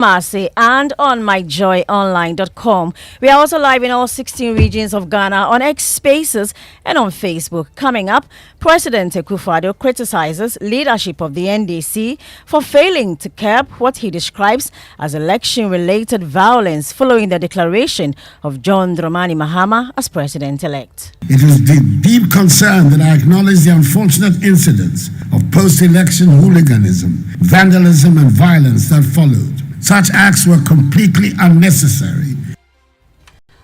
Mercer and on myjoyonline.com. We are also live in all 16 regions of Ghana on X Spaces and on Facebook. Coming up, President Akufo-Addo criticizes leadership of the NDC for failing to curb what he describes as election-related violence following the declaration of John Dramani Mahama as president-elect. It is with deep concern that I acknowledge the unfortunate incidents of post-election hooliganism, vandalism and violence that followed. Such acts were completely unnecessary.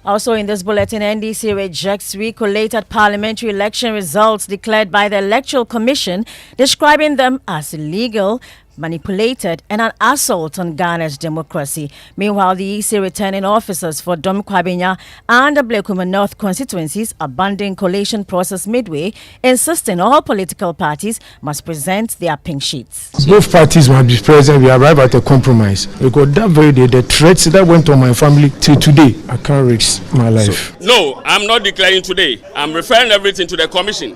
Also in this bulletin, NDC rejects recollated parliamentary election results declared by the Electoral Commission, describing them as illegal, manipulated, and an assault on Ghana's democracy. Meanwhile, the EC returning officers for Dom Kwabinya and the Blekuma North constituencies abandoning collation process midway, insisting all political parties must present their pink sheets. Both parties must be present. We arrive at a compromise. Because that very day, the threats that went on my family till today, I can't risk my life. No, I'm not declaring today. I'm referring everything to the commission.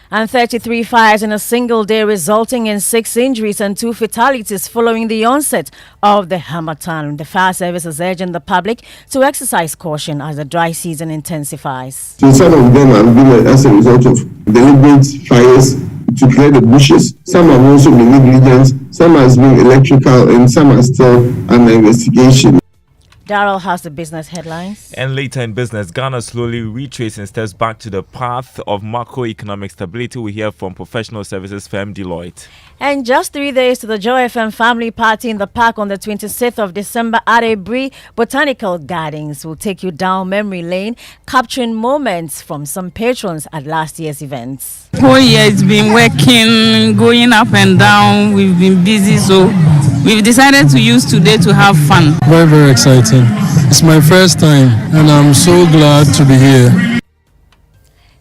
And 33 fires in a single day, resulting in 6 injuries and 2 fatalities following the onset of the Harmattan. The fire service is urging the public to exercise caution as the dry season intensifies. So some of them have been as a result of deliberate fires to clear the bushes. Some have also been negligent, some has been electrical, and some are still under investigation. Darrell has the business headlines. And later in business, Ghana slowly retracing steps back to the path of macroeconomic stability. We hear from professional services firm Deloitte. And just 3 days to the Joy FM family party in the park on the 26th of December at Ebri Botanical Gardens will take you down memory lane, capturing moments from some patrons at last year's events. Whole year it's been working, going up and down. We've been busy, so we've decided to use today to have fun. Very, very exciting. It's my first time and I'm so glad to be here.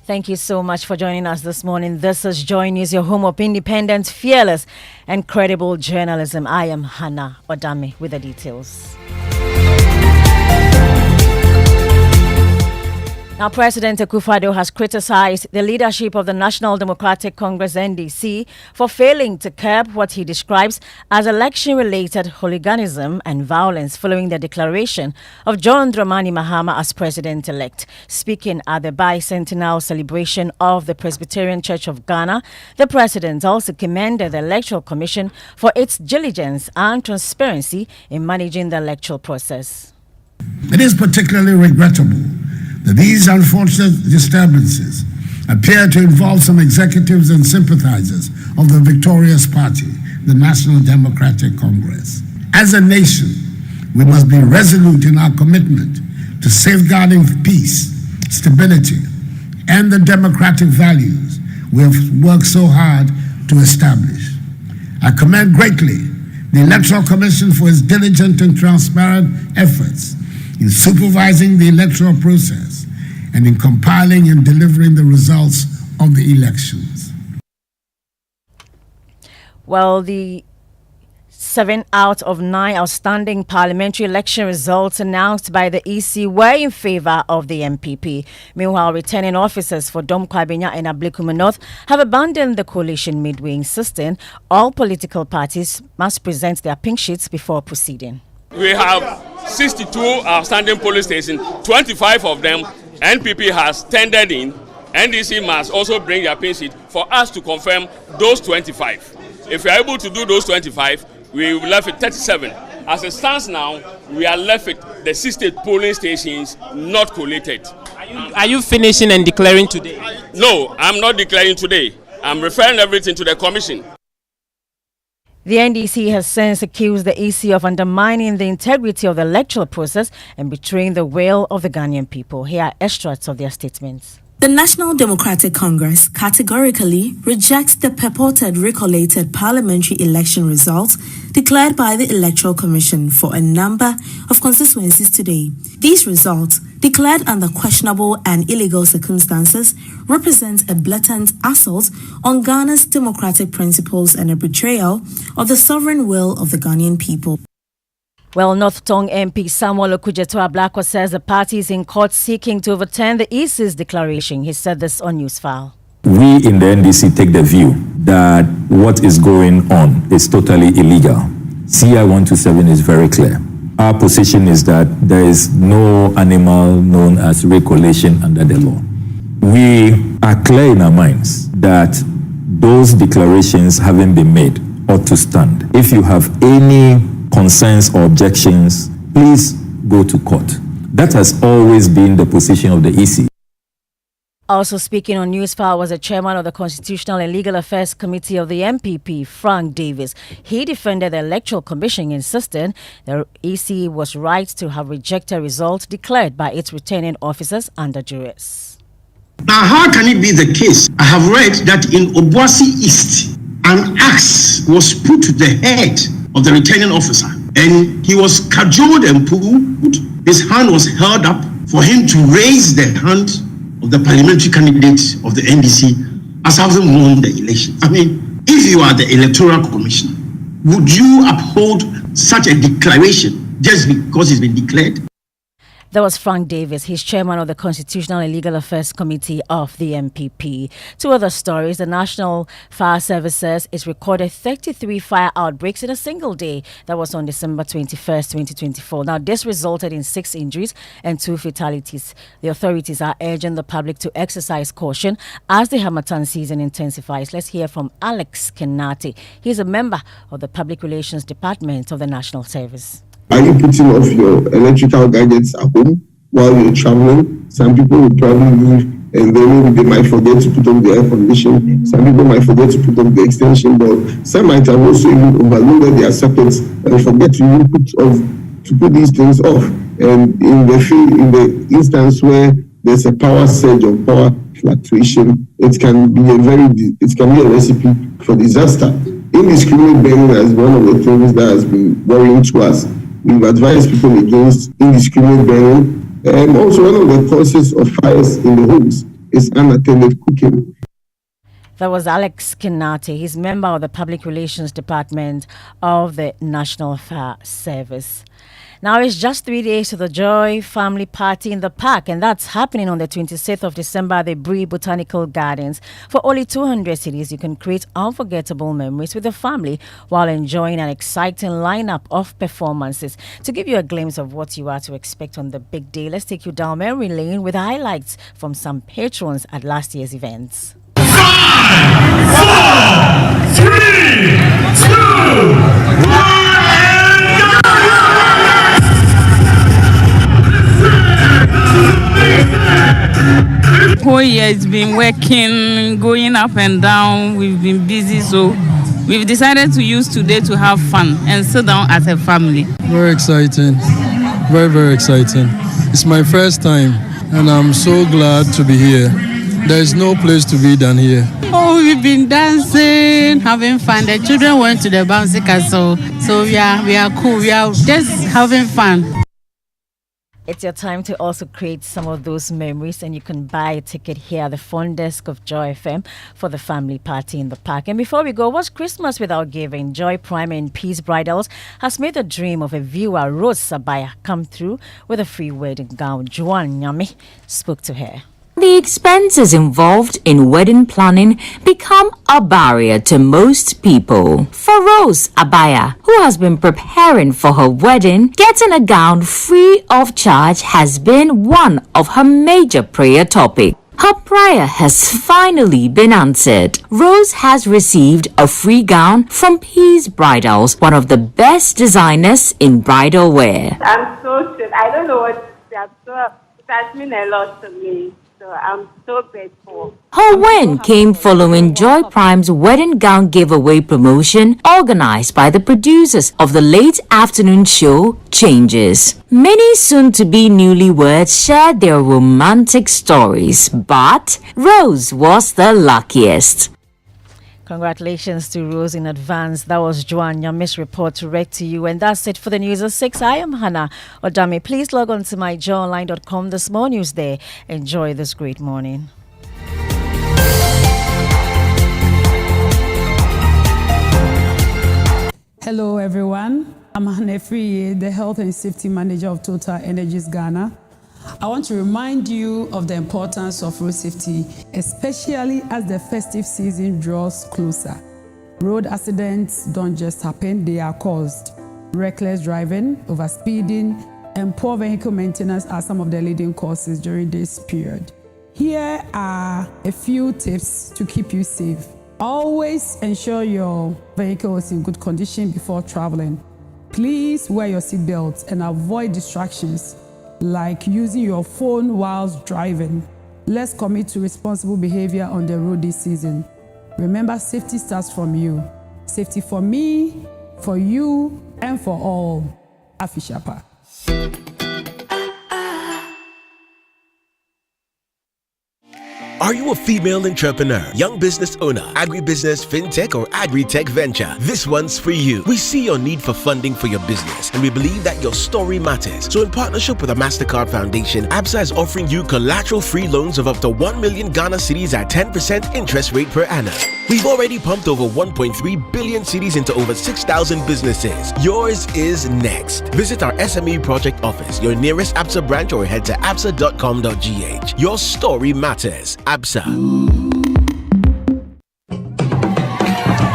Thank you so much for joining us this morning. This is Joy News, your home of independent, fearless and credible journalism. I am Hannah Odame with the details. Now, President Akufo-Addo has criticized the leadership of the National Democratic Congress NDC for failing to curb what he describes as election-related hooliganism and violence following the declaration of John Dramani Mahama as president-elect. Speaking at the bicentennial celebration of the Presbyterian Church of Ghana, the president also commended the Electoral Commission for its diligence and transparency in managing the electoral process. It is particularly regrettable that these unfortunate disturbances appear to involve some executives and sympathizers of the victorious party, the National Democratic Congress. As a nation, we must be resolute in our commitment to safeguarding peace, stability, and the democratic values we have worked so hard to establish. I commend greatly the Electoral Commission for its diligent and transparent efforts in supervising the electoral process and in compiling and delivering the results of the elections. Well, the 7 out of 9 outstanding parliamentary election results announced by the EC were in favor of the MPP. Meanwhile, returning officers for Dom Kwabinya and Blekuma North have abandoned the coalition midway, insisting all political parties must present their pink sheets before proceeding. We have 62 outstanding polling stations, 25 of them NPP has tendered in. NDC must also bring their pink sheet for us to confirm those 25. If we are able to do those 25, we will left with 37. As it stands now, we are left with the 60 polling stations not collated. Are you finishing and declaring today? No, I'm not declaring today. I'm referring everything to the commission. The NDC has since accused the EC of undermining the integrity of the electoral process and betraying the will of the Ghanaian people. Here are extracts of their statements. The National Democratic Congress categorically rejects the purported recollated parliamentary election results declared by the Electoral Commission for a number of constituencies today. These results, declared under questionable and illegal circumstances, represent a blatant assault on Ghana's democratic principles and a betrayal of the sovereign will of the Ghanaian people. Well, North Tongue MP Samuel Okujeto-Ablakwa says the party is in court seeking to overturn the EC's declaration. He said this on Newsfile. We in the NDC take the view that what is going on is totally illegal. CI 127 is very clear. Our position is that there is no animal known as recollection under the law. We are clear in our minds that those declarations having been made ought to stand. If you have any concerns or objections, please go to court. That has always been the position of the EC. Also speaking on Newsfile was the chairman of the Constitutional and Legal Affairs Committee of the MPP, Frank Davis. He defended the Electoral Commission, insisting the EC was right to have rejected results declared by its returning officers under duress. Now, how can it be the case? I have read that in Obuasi East, an axe was put to the head of the returning officer, and he was cajoled and pulled. His hand was held up for him to raise the hand of the parliamentary candidate of the NDC as having won the election. I mean, if you are the Electoral Commissioner, would you uphold such a declaration just because it's been declared? That was Frank Davis. He's chairman of the Constitutional and Legal Affairs Committee of the MPP. Two other stories. The National Fire Services is recorded 33 fire outbreaks in a single day. That was on December 21st, 2024. Now, this resulted in 6 injuries and 2 fatalities. The authorities are urging the public to exercise caution as the Harmattan season intensifies. Let's hear from Alex Kenati. He's a member of the Public Relations Department of the National Service. Are you putting off your electrical gadgets at home while you're traveling? Some people will probably leave and then they might forget to put on the air conditioning. Some people might forget to put on the extension board. Some might have also even overloaded their sockets and forget to put these things off. And in the instance where there's a power surge or power fluctuation, it can be a recipe for disaster. Indiscriminate burning is one of the things that has been worrying to us. We've advised people against indiscriminate burning. And also one of the causes of fires in the homes is unattended cooking. That was Alex Kenati. He's member of the Public Relations Department of the National Fire Service. Now it's just 3 days to the Joy Family Party in the Park, and that's happening on the 26th of December at the Bree Botanical Gardens. For only 200 cedis, you can create unforgettable memories with the family while enjoying an exciting lineup of performances. To give you a glimpse of what you are to expect on the big day, let's take you down memory lane with highlights from some patrons at last year's events. 5, 4, 3, 2, 1. Whole year it's been working, going up and down. We've been busy, so we've decided to use today to have fun and sit down as a family. Very exciting, very, very exciting. It's my first time and I'm so glad to be here. There is no place to be than here. Oh, we've been dancing, having fun. The children went to the bouncy castle, so we are cool. We are just having fun. It's your time to also create some of those memories, and you can buy a ticket here at the front desk of Joy FM for the family party in the park. And before we go, what's Christmas without giving? Joy Prime and Peace Bridals has made the dream of a viewer, Rose Sabaya, come through with a free wedding gown. Juan Nyame spoke to her. The expenses involved in wedding planning become a barrier to most people. For Rose Abaya, who has been preparing for her wedding, getting a gown free of charge has been one of her major prayer topics. Her prayer has finally been answered. Rose has received a free gown from Peace Bridals, one of the best designers in bridal wear. I'm so thrilled. I don't know what to say. It has meant a lot to me. So I'm so grateful. Her win came following Joy Prime's wedding gown giveaway promotion organized by the producers of the late afternoon show Changes. Many soon-to-be newlyweds shared their romantic stories, but Rose was the luckiest. Congratulations to Rose in advance. That was Joanne Nyame's report to read to you. And that's it for the news at 6. I am Hannah Odame. Please log on to myjoyonline.com. There's more news there. Enjoy this great morning. Hello, everyone. I'm Hannah Friye, the Health and Safety Manager of Total Energies Ghana. I want to remind you of the importance of road safety, especially as the festive season draws closer. Road accidents don't just happen, they are caused. Reckless driving, overspeeding, and poor vehicle maintenance are some of the leading causes during this period. Here are a few tips to keep you safe. Always ensure your vehicle is in good condition before traveling. Please wear your seatbelt and avoid distractions like using your phone whilst driving. Let's commit to responsible behavior on the road this season. Remember, safety starts from you. Safety for me, for you, and for all. Afishapa. Are you a female entrepreneur, young business owner, agribusiness, fintech, or agri-tech venture? This one's for you. We see your need for funding for your business, and we believe that your story matters. So in partnership with the MasterCard Foundation, ABSA is offering you collateral-free loans of up to 1 million Ghana cedis at 10% interest rate per annum. We've already pumped over 1.3 billion cedis into over 6,000 businesses. Yours is next. Visit our SME project office, your nearest ABSA branch, or head to absa.com.gh. Your story matters. ABSA.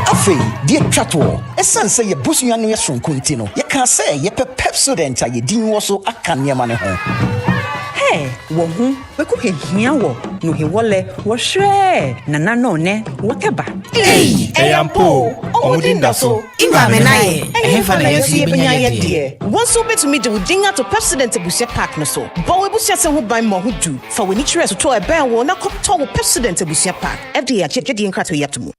Afei, dear Chatwo, a son say your bush yanuas from Quintino. You can't say ye pepsodent, I didn't also a can your money home. Hey, wohu, we could hear wo, no he wole, was shre, nana no ne, whatever. Hey, ampo, Odinda so, Imamenae, and Fanay, dear. One so bet to me to dinga to President Busia Park no so. But we Busia who buy more who do, for we need to rest to a bear will not come to President Busia Park. FDA, Jetty and Crato Yatumu.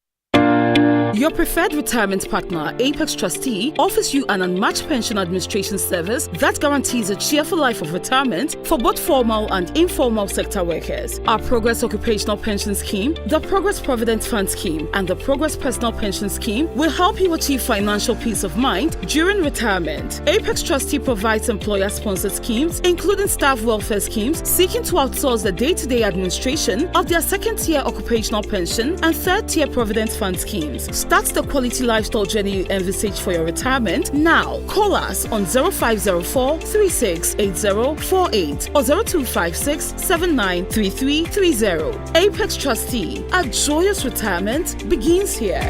Your preferred retirement partner, Apex Trustee, offers you an unmatched pension administration service that guarantees a cheerful life of retirement for both formal and informal sector workers. Our Progress Occupational Pension Scheme, the Progress Provident Fund Scheme, and the Progress Personal Pension Scheme will help you achieve financial peace of mind during retirement. Apex Trustee provides employer-sponsored schemes, including staff welfare schemes, seeking to outsource the day-to-day administration of their second-tier occupational pension and third-tier Provident Fund schemes. Start the quality lifestyle journey you envisage for your retirement now. Call us on 0504 368048 or 0256 793330. Apex Trustee, a joyous retirement begins here.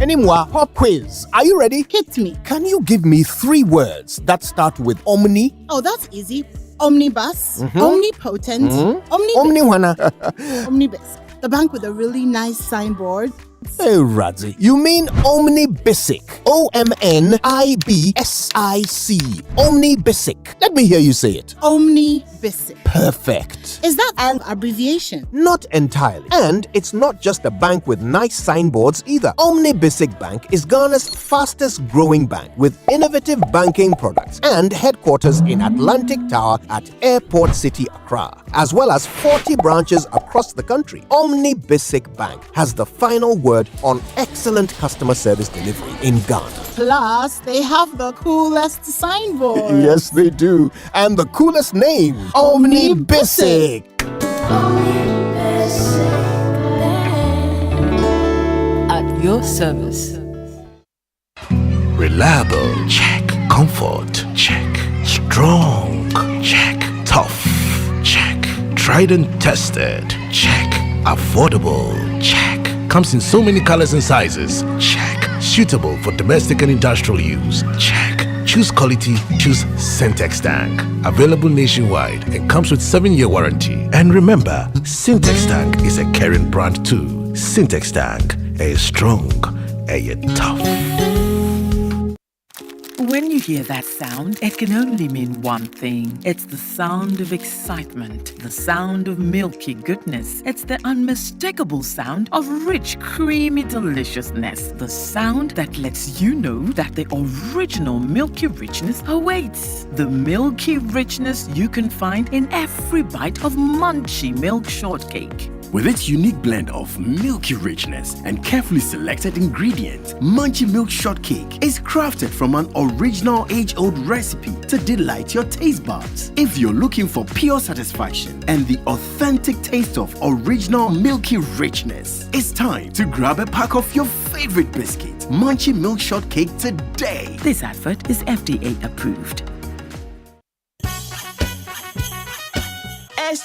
Anymore, pop quiz. Are you ready? Hit me. Can you give me 3 words that start with omni? Oh, that's easy. Omnibus, omnipotent, omnibus. The bank with a really nice signboard. Hey, Radzi, you mean omnibisic. OMNIBSIC. Omnibisic. Let me hear you say it. Omnibisic. Perfect. Is that an abbreviation? Not entirely. And it's not just a bank with nice signboards either. Omnibisic Bank is Ghana's fastest growing bank with innovative banking products and headquarters in Atlantic Tower at Airport City, Accra, as well as 40 branches across the country. Omnibisic Bank has the final word on excellent customer service delivery in Ghana. Plus, they have the coolest signboard. Yes, they do. And the coolest name, Omnibisic. At your service. Reliable, check. Comfort, check. Strong, check. Tough, check. Tried and tested, check. Affordable, check. Comes in so many colors and sizes, check. Suitable for domestic and industrial use, check. Choose quality, choose Syntex Tank. Available nationwide and comes with 7-year warranty. And remember, Syntex Tank is a caring brand too. Syntex Tank, a strong, a tough. When you hear that sound, it can only mean one thing. It's the sound of excitement, the sound of milky goodness. It's the unmistakable sound of rich, creamy deliciousness. The sound that lets you know that the original milky richness awaits. The milky richness you can find in every bite of Munchie Milk Shortcake. With its unique blend of milky richness and carefully selected ingredients, Munchie Milk Shortcake is crafted from an original age-old recipe to delight your taste buds. If you're looking for pure satisfaction and the authentic taste of original milky richness, it's time to grab a pack of your favorite biscuit, Munchie Milk Shortcake, today. This advert is FDA approved.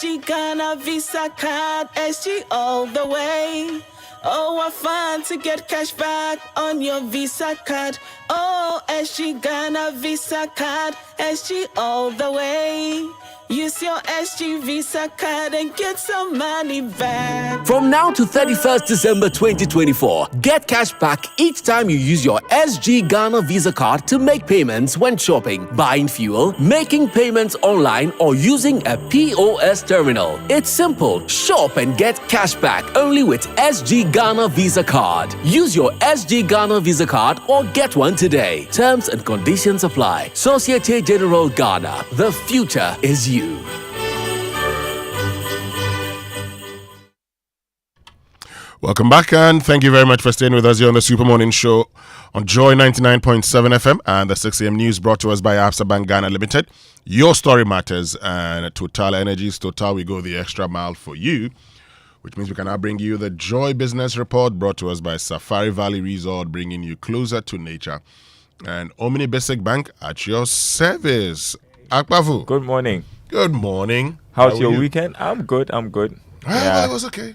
SG Ghana Visa card, SG all the way. Oh, what fun to get cash back on your Visa card. Oh, SG Ghana Visa card, SG all the way. Use your SG Visa card and get some money back. From now to 31st December 2024, get cash back each time you use your SG Ghana Visa card to make payments when shopping, buying fuel, making payments online, or using a POS terminal. It's simple. Shop and get cash back only with SG Ghana Visa card. Use your SG Ghana Visa card or get one today. Terms and conditions apply. Societe Generale Ghana. The future is you. Welcome back, and thank you very much for staying with us here on the Super Morning Show on Joy 99.7 FM and the 6 a.m. news brought to us by Absa Bank Ghana Limited. Your story matters, and Total Energies, Total, we go the extra mile for you, which means we can now bring you the Joy Business Report brought to us by Safari Valley Resort, bringing you closer to nature, and Omni Basic Bank at your service. Akpafu. Good morning. Good morning. How's your weekend? I'm good. Well, it was okay.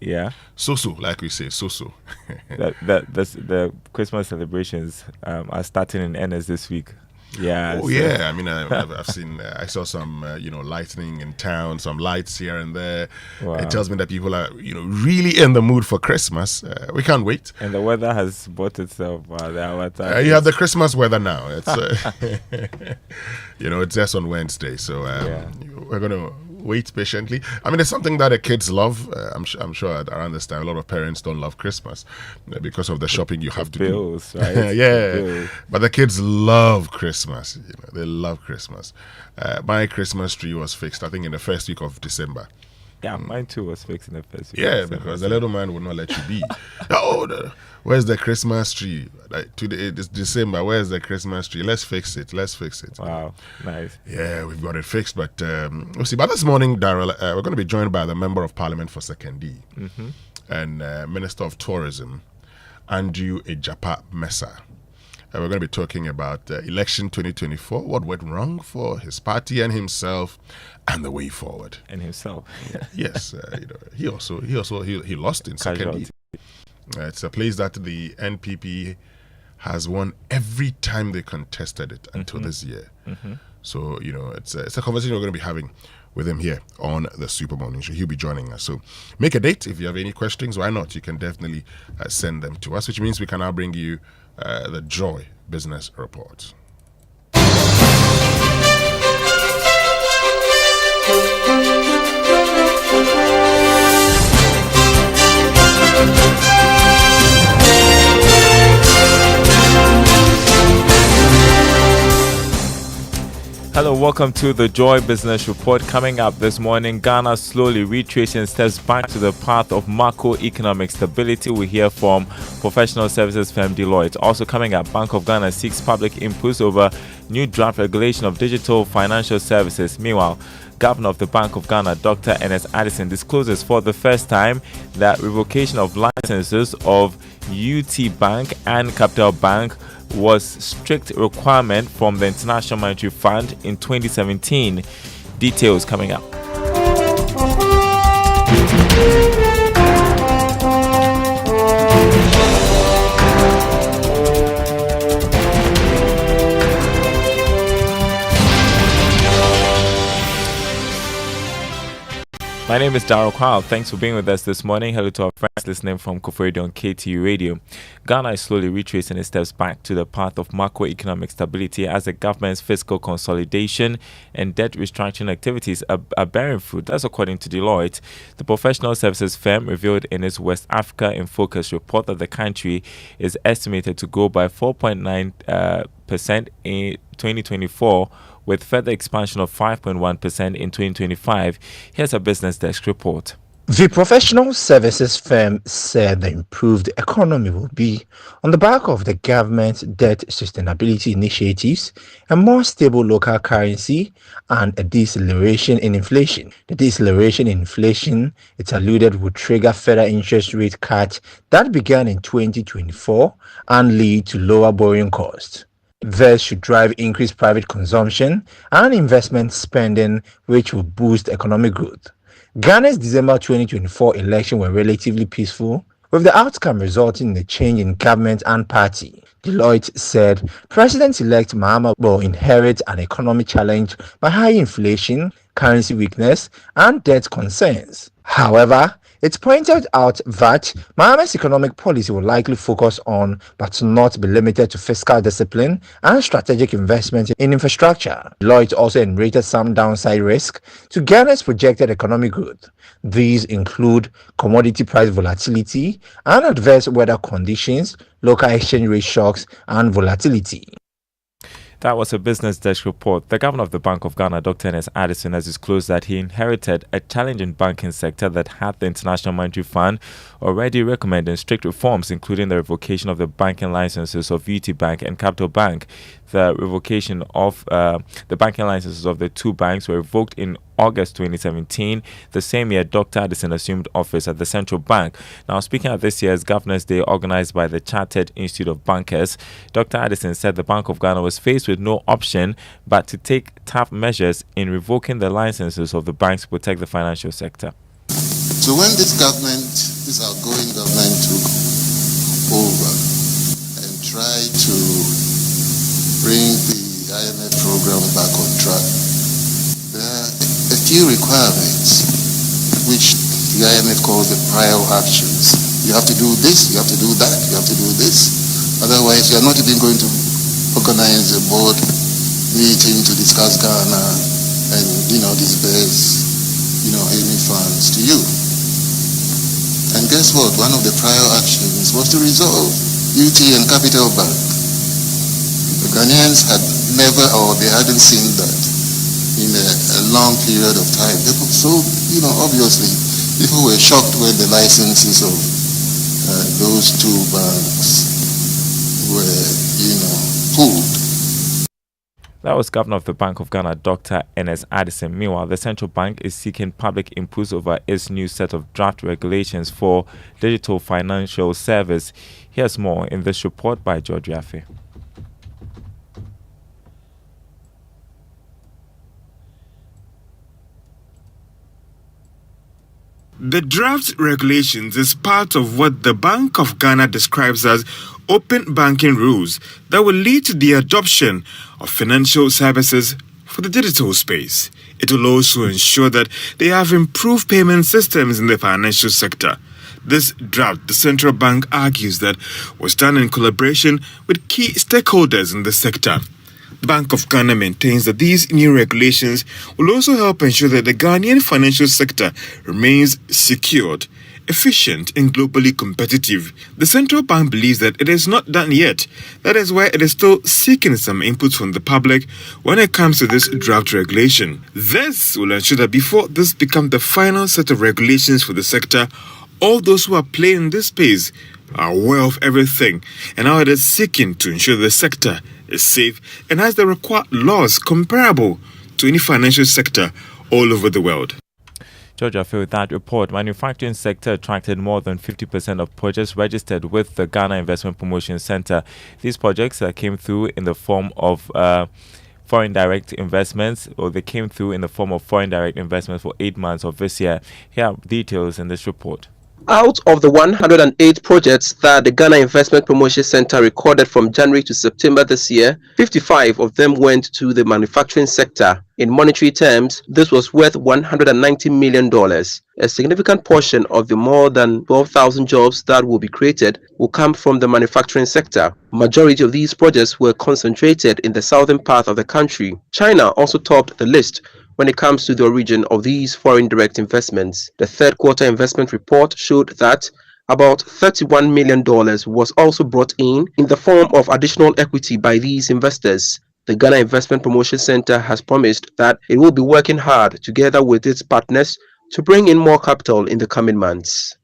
Yeah. So, like we say, so. The Christmas celebrations are starting in earnest this week. Yeah. Oh, yeah. I mean, I've seen, I saw some, lightning in town, some lights here and there. Wow. It tells me that people are, really in the mood for Christmas. We can't wait. And the weather has brought itself. You have the Christmas weather now. It's, it's just on Wednesday. So we're going to wait patiently. I mean, it's something that the kids love. I'm sure around this time, a lot of parents don't love Christmas because of the shopping you have to do. Right? Bills. But the kids love Christmas. They love Christmas. My Christmas tree was fixed, I think, in the first week of December. Yeah, mine too was fixed in the first week. Yeah, because the little man would not let you be. Where's the Christmas tree? Today it's December. Where's the Christmas tree? Let's fix it. Wow, nice. Yeah, we've got it fixed, but we'll see. But this morning, Daryl, we're going to be joined by the Member of Parliament for Sekondi and Minister of Tourism, Andrew Egyapa Mercer. We're going to be talking about election 2024, what went wrong for his party and himself, and the way forward. And himself. Yes, he lost in Sekondi. It's a place that the NPP has won every time they contested it until this year. So, it's a conversation we're going to be having with him here on the Super Morning Show. He'll be joining us. So make a date. If you have any questions, why not? You can definitely send them to us, which means we can now bring you the Joy Business Report. Hello, welcome to the Joy Business Report. Coming up this morning, Ghana slowly retracing steps back to the path of macroeconomic stability. We hear from professional services firm Deloitte. Also coming up, Bank of Ghana seeks public inputs over new draft regulation of digital financial services. Meanwhile, Governor of the Bank of Ghana, Dr. Ernest Addison, discloses for the first time that revocation of licenses of UT Bank and Capital Bank was strict requirement from the International Monetary Fund in 2017. Details coming up. My name is Darryl Kwal. Thanks for being with us this morning. Hello to our friends listening from Koforidon on KTU Radio. Ghana is slowly retracing its steps back to the path of macroeconomic stability as the government's fiscal consolidation and debt restructuring activities are bearing fruit. That's according to Deloitte. The professional services firm revealed in its West Africa in Focus report that the country is estimated to grow by 4.9% in 2024, with further expansion of 5.1% in 2025. Here's a business desk report. The professional services firm said the improved economy will be on the back of the government's debt sustainability initiatives, a more stable local currency, and a deceleration in inflation. The deceleration in inflation, it's alluded, would trigger further interest rate cuts that began in 2024 and lead to lower borrowing costs. This should drive increased private consumption and investment spending, which will boost economic growth. Ghana's December 2024 election were relatively peaceful, with the outcome resulting in a change in government and party. Deloitte said President-elect Mahama will inherit an economic challenge by high inflation, currency weakness, and debt concerns. However, it pointed out that Mahama's economic policy will likely focus on, but not be limited to, fiscal discipline and strategic investment in infrastructure. Deloitte also enumerated some downside risk to Ghana's projected economic growth. These include commodity price volatility and adverse weather conditions, local exchange rate shocks, and volatility. That was a Business Desk report. The governor of the Bank of Ghana, Dr. Ernest Addison, has disclosed that he inherited a challenging banking sector that had the International Monetary Fund already recommending strict reforms, including the revocation of the banking licenses of UT Bank and Capital Bank. The revocation of the banking licenses of the two banks were revoked in August 2017, the same year Dr. Addison assumed office at the central bank. Now, speaking at this year's Governors' Day organized by the Chartered Institute of Bankers, Dr. Addison said the Bank of Ghana was faced with no option but to take tough measures in revoking the licenses of the banks to protect the financial sector. So when this outgoing government took over and tried to bring the IMF program back on track, there are a few requirements which the IMF calls the prior actions. You have to do this, you have to do that, you have to do this. Otherwise, you are not even going to organize a board meeting to discuss Ghana and, disperse, any funds to you. And guess what? One of the prior actions was to resolve UT and Capital Bank. The Ghanaians had never, or they hadn't seen that in a long period of time. So, obviously, people were shocked when the licenses of those two banks were, pulled. That was Governor of the Bank of Ghana, Dr. Ernest Addison. Meanwhile, the central bank is seeking public input over its new set of draft regulations for digital financial service. Here's more in this report by George Yaffe. The draft regulations is part of what the Bank of Ghana describes as open banking rules that will lead to the adoption of financial services for the digital space. It will also ensure that they have improved payment systems in the financial sector. This draft, the central bank argues, that was done in collaboration with key stakeholders in the sector. The Bank of Ghana maintains that these new regulations will also help ensure that the Ghanaian financial sector remains secured, efficient, and globally competitive. The central bank believes that it is not done yet. That is why it is still seeking some input from the public when it comes to this draft regulation. This will ensure that before this becomes the final set of regulations for the sector, all those who are playing in this space are aware of everything and how it is seeking to ensure the sector is safe and has the required laws comparable to any financial sector all over the world. Georgia, with that report, manufacturing sector attracted more than 50% of projects registered with the Ghana Investment Promotion Center. These projects came through in the form of foreign direct investments, or they came through in the form of foreign direct investments for 8 months of this year. Here are details in this report. Out of the 108 projects that the Ghana Investment Promotion Center recorded from January to September this year, 55 of them went to the manufacturing sector. In monetary terms, this was worth $190 million. A significant portion of the more than 12,000 jobs that will be created will come from the manufacturing sector. Majority of these projects were concentrated in the southern part of the country. China also topped the list when it comes to the origin of these foreign direct investments. The third quarter investment report showed that about $31 million was also brought in the form of additional equity by these investors. The Ghana Investment Promotion Center has promised that it will be working hard together with its partners to bring in more capital in the coming months.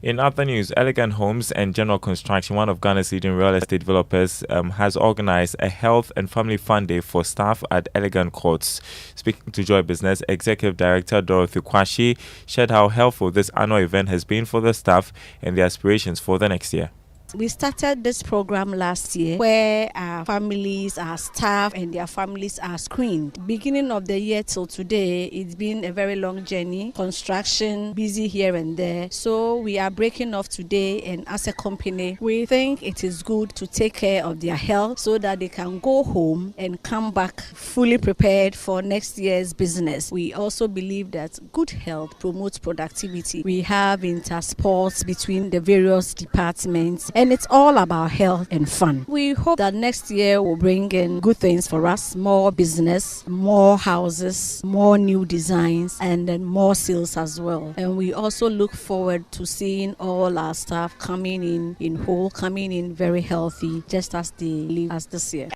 In other news, Elegant Homes and General Construction, one of Ghana's leading real estate developers, has organized a health and family fun day for staff at Elegant Courts. Speaking to Joy Business, Executive Director Dorothy Kwashi shared how helpful this annual event has been for the staff and their aspirations for the next year. We started this program last year where our families, our staff, and their families are screened. Beginning of the year till today, it's been a very long journey. Construction, busy here and there. So we are breaking off today, and as a company, we think it is good to take care of their health so that they can go home and come back fully prepared for next year's business. We also believe that good health promotes productivity. We have intersports between the various departments, and it's all about health and fun. We hope that next year will bring in good things for us, more business, more houses, more new designs, and then more sales as well. And we also look forward to seeing all our staff coming in whole, coming in very healthy, just as they live as this year.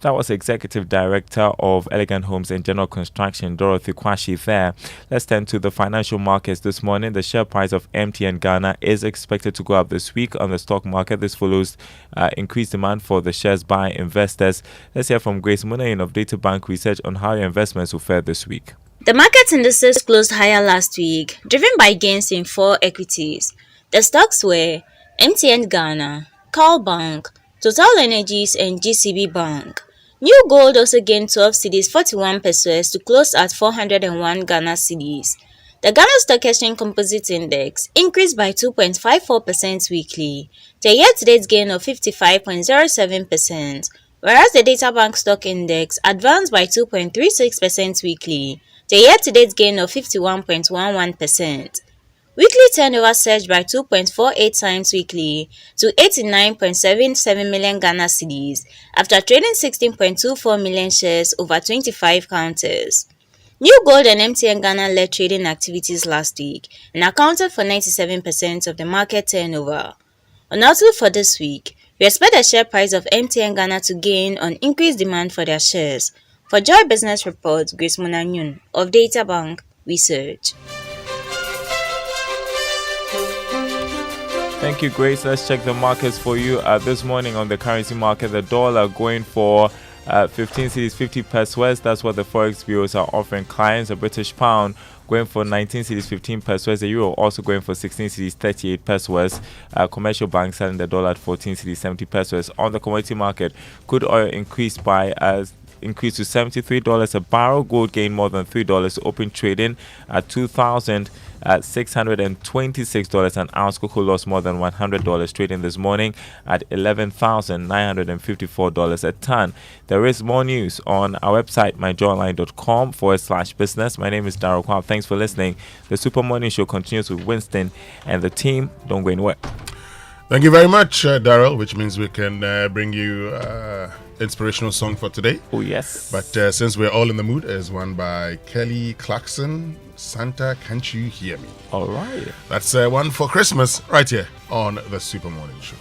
That was Executive Director of Elegant Homes and General Construction, Dorothy Kwashi there. Let's turn to the financial markets this morning. The share price of MTN Ghana is expected to go up this week on the stock market. This follows increased demand for the shares by investors. Let's hear from Grace Munayin of Data Bank Research on how your investments will fare this week. The market indices closed higher last week, driven by gains in 4 equities. The stocks were MTN Ghana, Carl Bank, Total Energies, and GCB Bank. New gold also gained 12 cedis 41 pesos to close at 401 Ghana cedis. The Ghana Stock Exchange Composite Index increased by 2.54% weekly, to a year-to-date gain of 55.07%, whereas the Data Bank Stock Index advanced by 2.36% weekly, to a year-to-date gain of 51.11%. Weekly turnover surged by 2.48 times weekly to 89.77 million Ghana cedis after trading 16.24 million shares over 25 counters. New gold and MTN Ghana led trading activities last week and accounted for 97% of the market turnover. On outlook for this week, we expect the share price of MTN Ghana to gain on increased demand for their shares. For Joy Business Report, Grace Munanyun of Data Bank Research. Thank you, Grace. Let's check the markets for you this morning on the currency market. The dollar going for 15 cedis 50 pesos. That's what the Forex bureaus are offering clients. A British pound going for 19 cedis 15 pesos. The euro also going for 16 cedis 38 pesos. Commercial bank selling the dollar at 14 cedis 70 pesos. On the commodity market, crude oil increased to $73 a barrel. Gold gained more than $3 to open trading at $2,626 an ounce. Cocoa lost more than $100 trading this morning at $11,954 a ton. There is more news on our website, myjoyline.com/business. My name is Darryl Kwab. Thanks for listening. The Super Morning Show continues with Winston and the team. Don't go anywhere. Thank you very much, Darryl, which means we can bring you inspirational song for today. Oh, yes. But since we're all in the mood, is one by Kelly Clarkson, Santa, Can't You Hear Me? All right. That's one for Christmas right here on the Super Morning Show.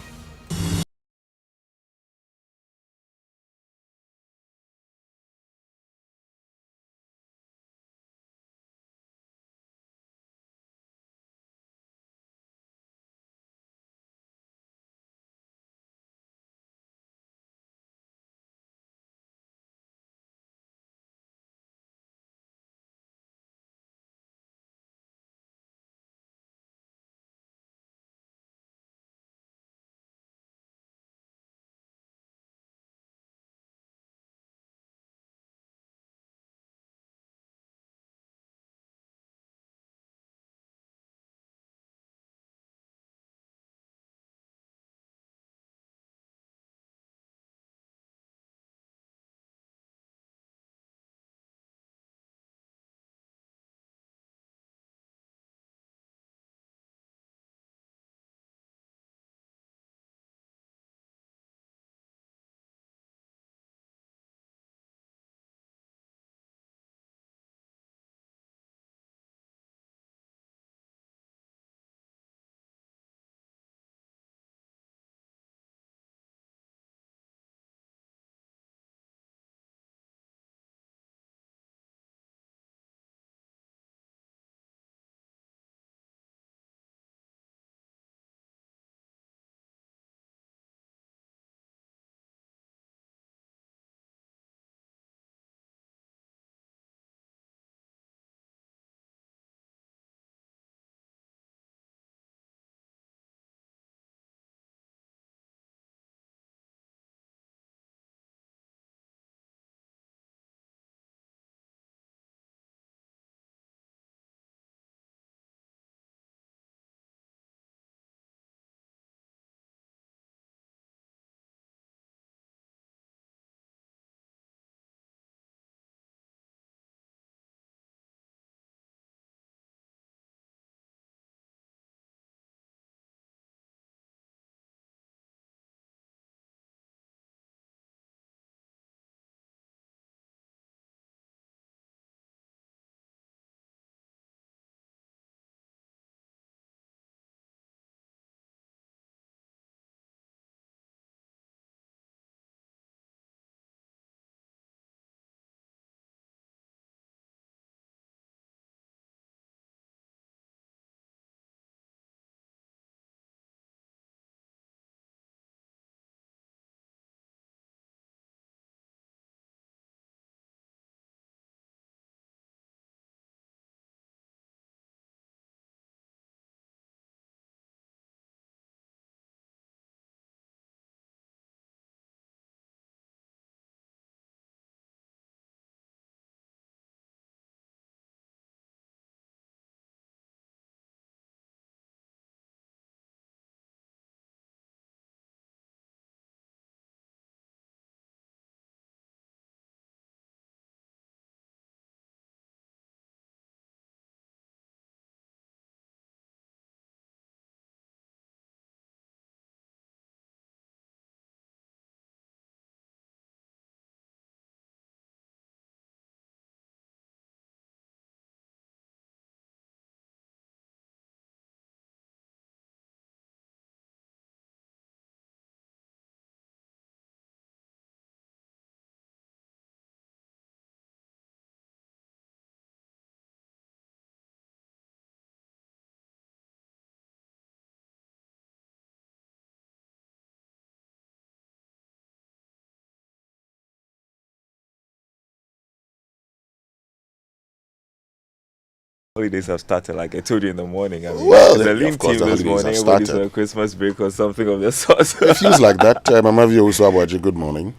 Holidays have started, like I told you in the morning. I mean, Well, it's a of lean course, team the this holidays morning. have Everybody's started. on a Christmas break or something of the sort. It feels like that. Mama Vio Uswabaji, good morning.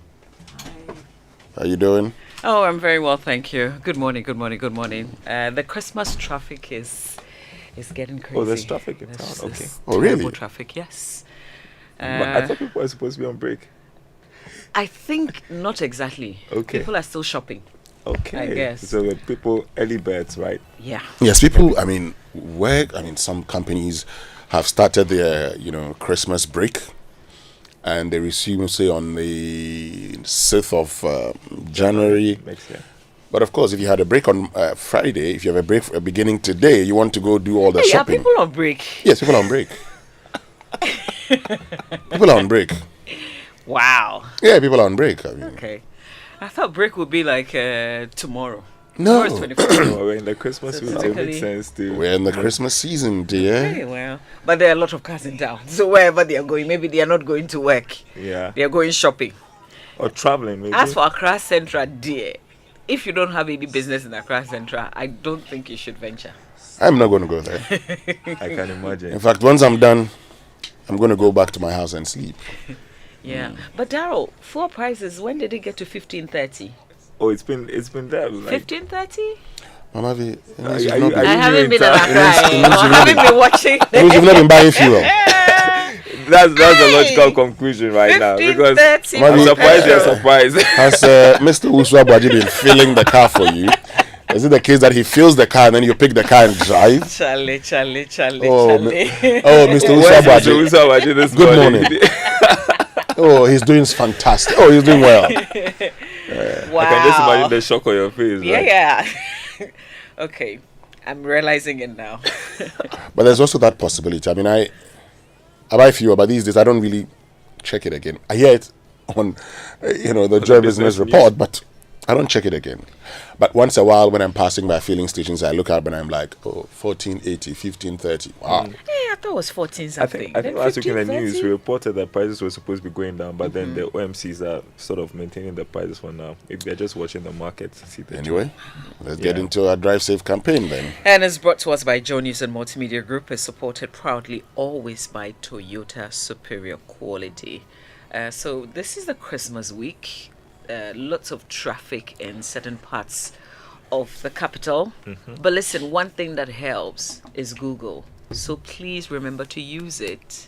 How you doing? Oh, I'm very well, thank you. Good morning, good morning, good morning. The Christmas traffic is getting crazy. Oh, there's traffic in town. Okay. There's Oh, really? terrible traffic, yes. But I thought people were supposed to be on break. I think not exactly. Okay. People are still shopping. Okay. I guess. So people, early birds, right? Yeah. Yes, people, some companies have started their, Christmas break, and they resume, say, on the 6th of January. Next year. But of course, if you had a break on Friday, if you have a break beginning today, you want to go do all the Hey, shopping. are people on break? Yes, people are on break. People are on break. Wow. Yeah, people are on break. I mean. Okay. I thought break would be like tomorrow. No. Tomorrow's 24th. We're in the Christmas So season, so it makes technically- sense to. We're in the Christmas season, dear. Very well. But there are a lot of cars in town. So wherever they are going, maybe they are not going to work. Yeah. They are going shopping. Or traveling, maybe. As for Accra Central, dear, if you don't have any business in Accra Central, I don't think you should venture. I'm not going to go there. I can imagine. In fact, once I'm done, I'm going to go back to my house and sleep. Yeah. But Daryl, fuel prices, when did it get to 15.30? Oh, it's been there. Like, 15.30? Mama V, Are you I haven't been in time? Accra. I haven't been watching. It means you've not been buying fuel. That's the logical conclusion right now, because 15:30 I'm for surprised you're petrol. surprised. Has Mr. Uswabaji been filling the car for you? Is it the case that he fills the car and then you pick the car and drive? Charlie. Oh, Mr. Where's Uswabaji. Mr. Uswabaji this Good morning? Oh, he's doing fantastic. Oh, he's doing well. Wow. I can just imagine the shock on your face. Right? Yeah. Okay. I'm realizing it now. But there's also that possibility. I mean, I buy fuel, but these days I don't really check it again. I hear it on, the Joy Business Report, but I don't check it again. But once a while, when I'm passing by filling stations, I look up and I'm like, 14.80, 15.30. Wow. Hey, I thought it was 14 I something. think last week in the news, we reported that prices were supposed to be going down, but then the OMCs are sort of maintaining the prices for now. If they're just watching the market, see the Anyway, let's get into our Drive Safe campaign then. And it's brought to us by Joe News and Multimedia Group, is supported proudly always by Toyota Superior Quality. So this is the Christmas week. Lots of traffic in certain parts of the capital. But listen, one thing that helps is Google. So please remember to use it.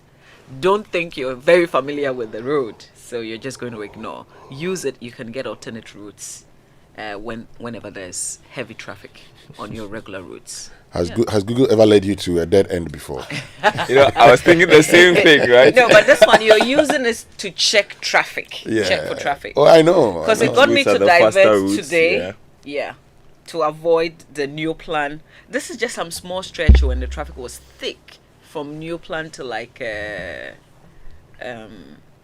Don't think you're very familiar with the road, so you're just going to ignore. Use it. You can get alternate routes whenever there's heavy traffic on your regular routes. Has Google ever led you to a dead end before? I was thinking the same thing, right? No, but this one you're using is to check traffic. Yeah. Check for traffic. Oh, I know. Because it got me Routes are to the faster divert routes, today. Yeah. To avoid the new plan. This is just some small stretch when the traffic was thick from new plan to like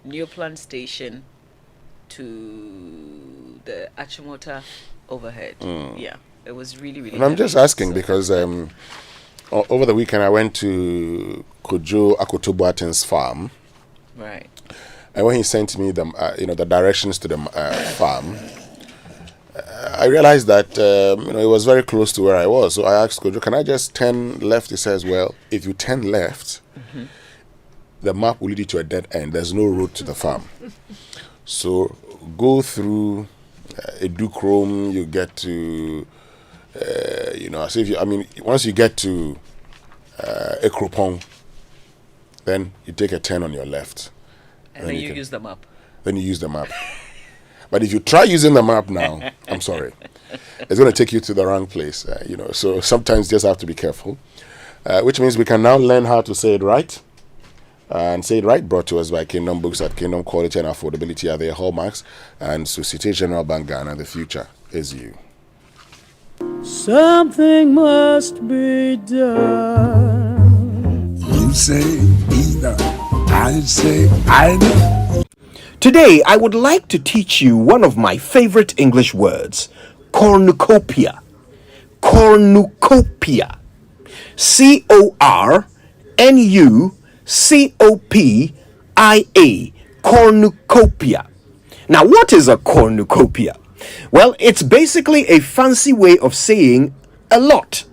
new plan station to the Achimota overhead. Yeah. It was really, really And I'm just heavy, asking so- because over the weekend I went to Kojo Akotobuaten's farm. Right. And when he sent me the directions to the farm, I realized that it was very close to where I was. So I asked Kojo, "Can I just turn left?" He says, "Well, if you turn left, the map will lead you to a dead end. There's no road to the farm. So go through Edukrom. You get to as if once you get to Ekropong, then you take a turn on your left." And then you use the map. Then you use the map. But if you try using the map now, I'm sorry, it's going to take you to the wrong place. So sometimes you just have to be careful. Which means we can now learn how to say it right. And say it right, brought to us by Kingdom Books. At Kingdom, quality and affordability are their hallmarks. And Societe Generale Bank Ghana, the future is you. Something must be done. You say either. I say either. Today, I would like to teach you one of my favorite English words, cornucopia. Cornucopia. C-O-R-N-U-C-O-P-I-A. Cornucopia. Now, what is a cornucopia? Well, it's basically a fancy way of saying a lot.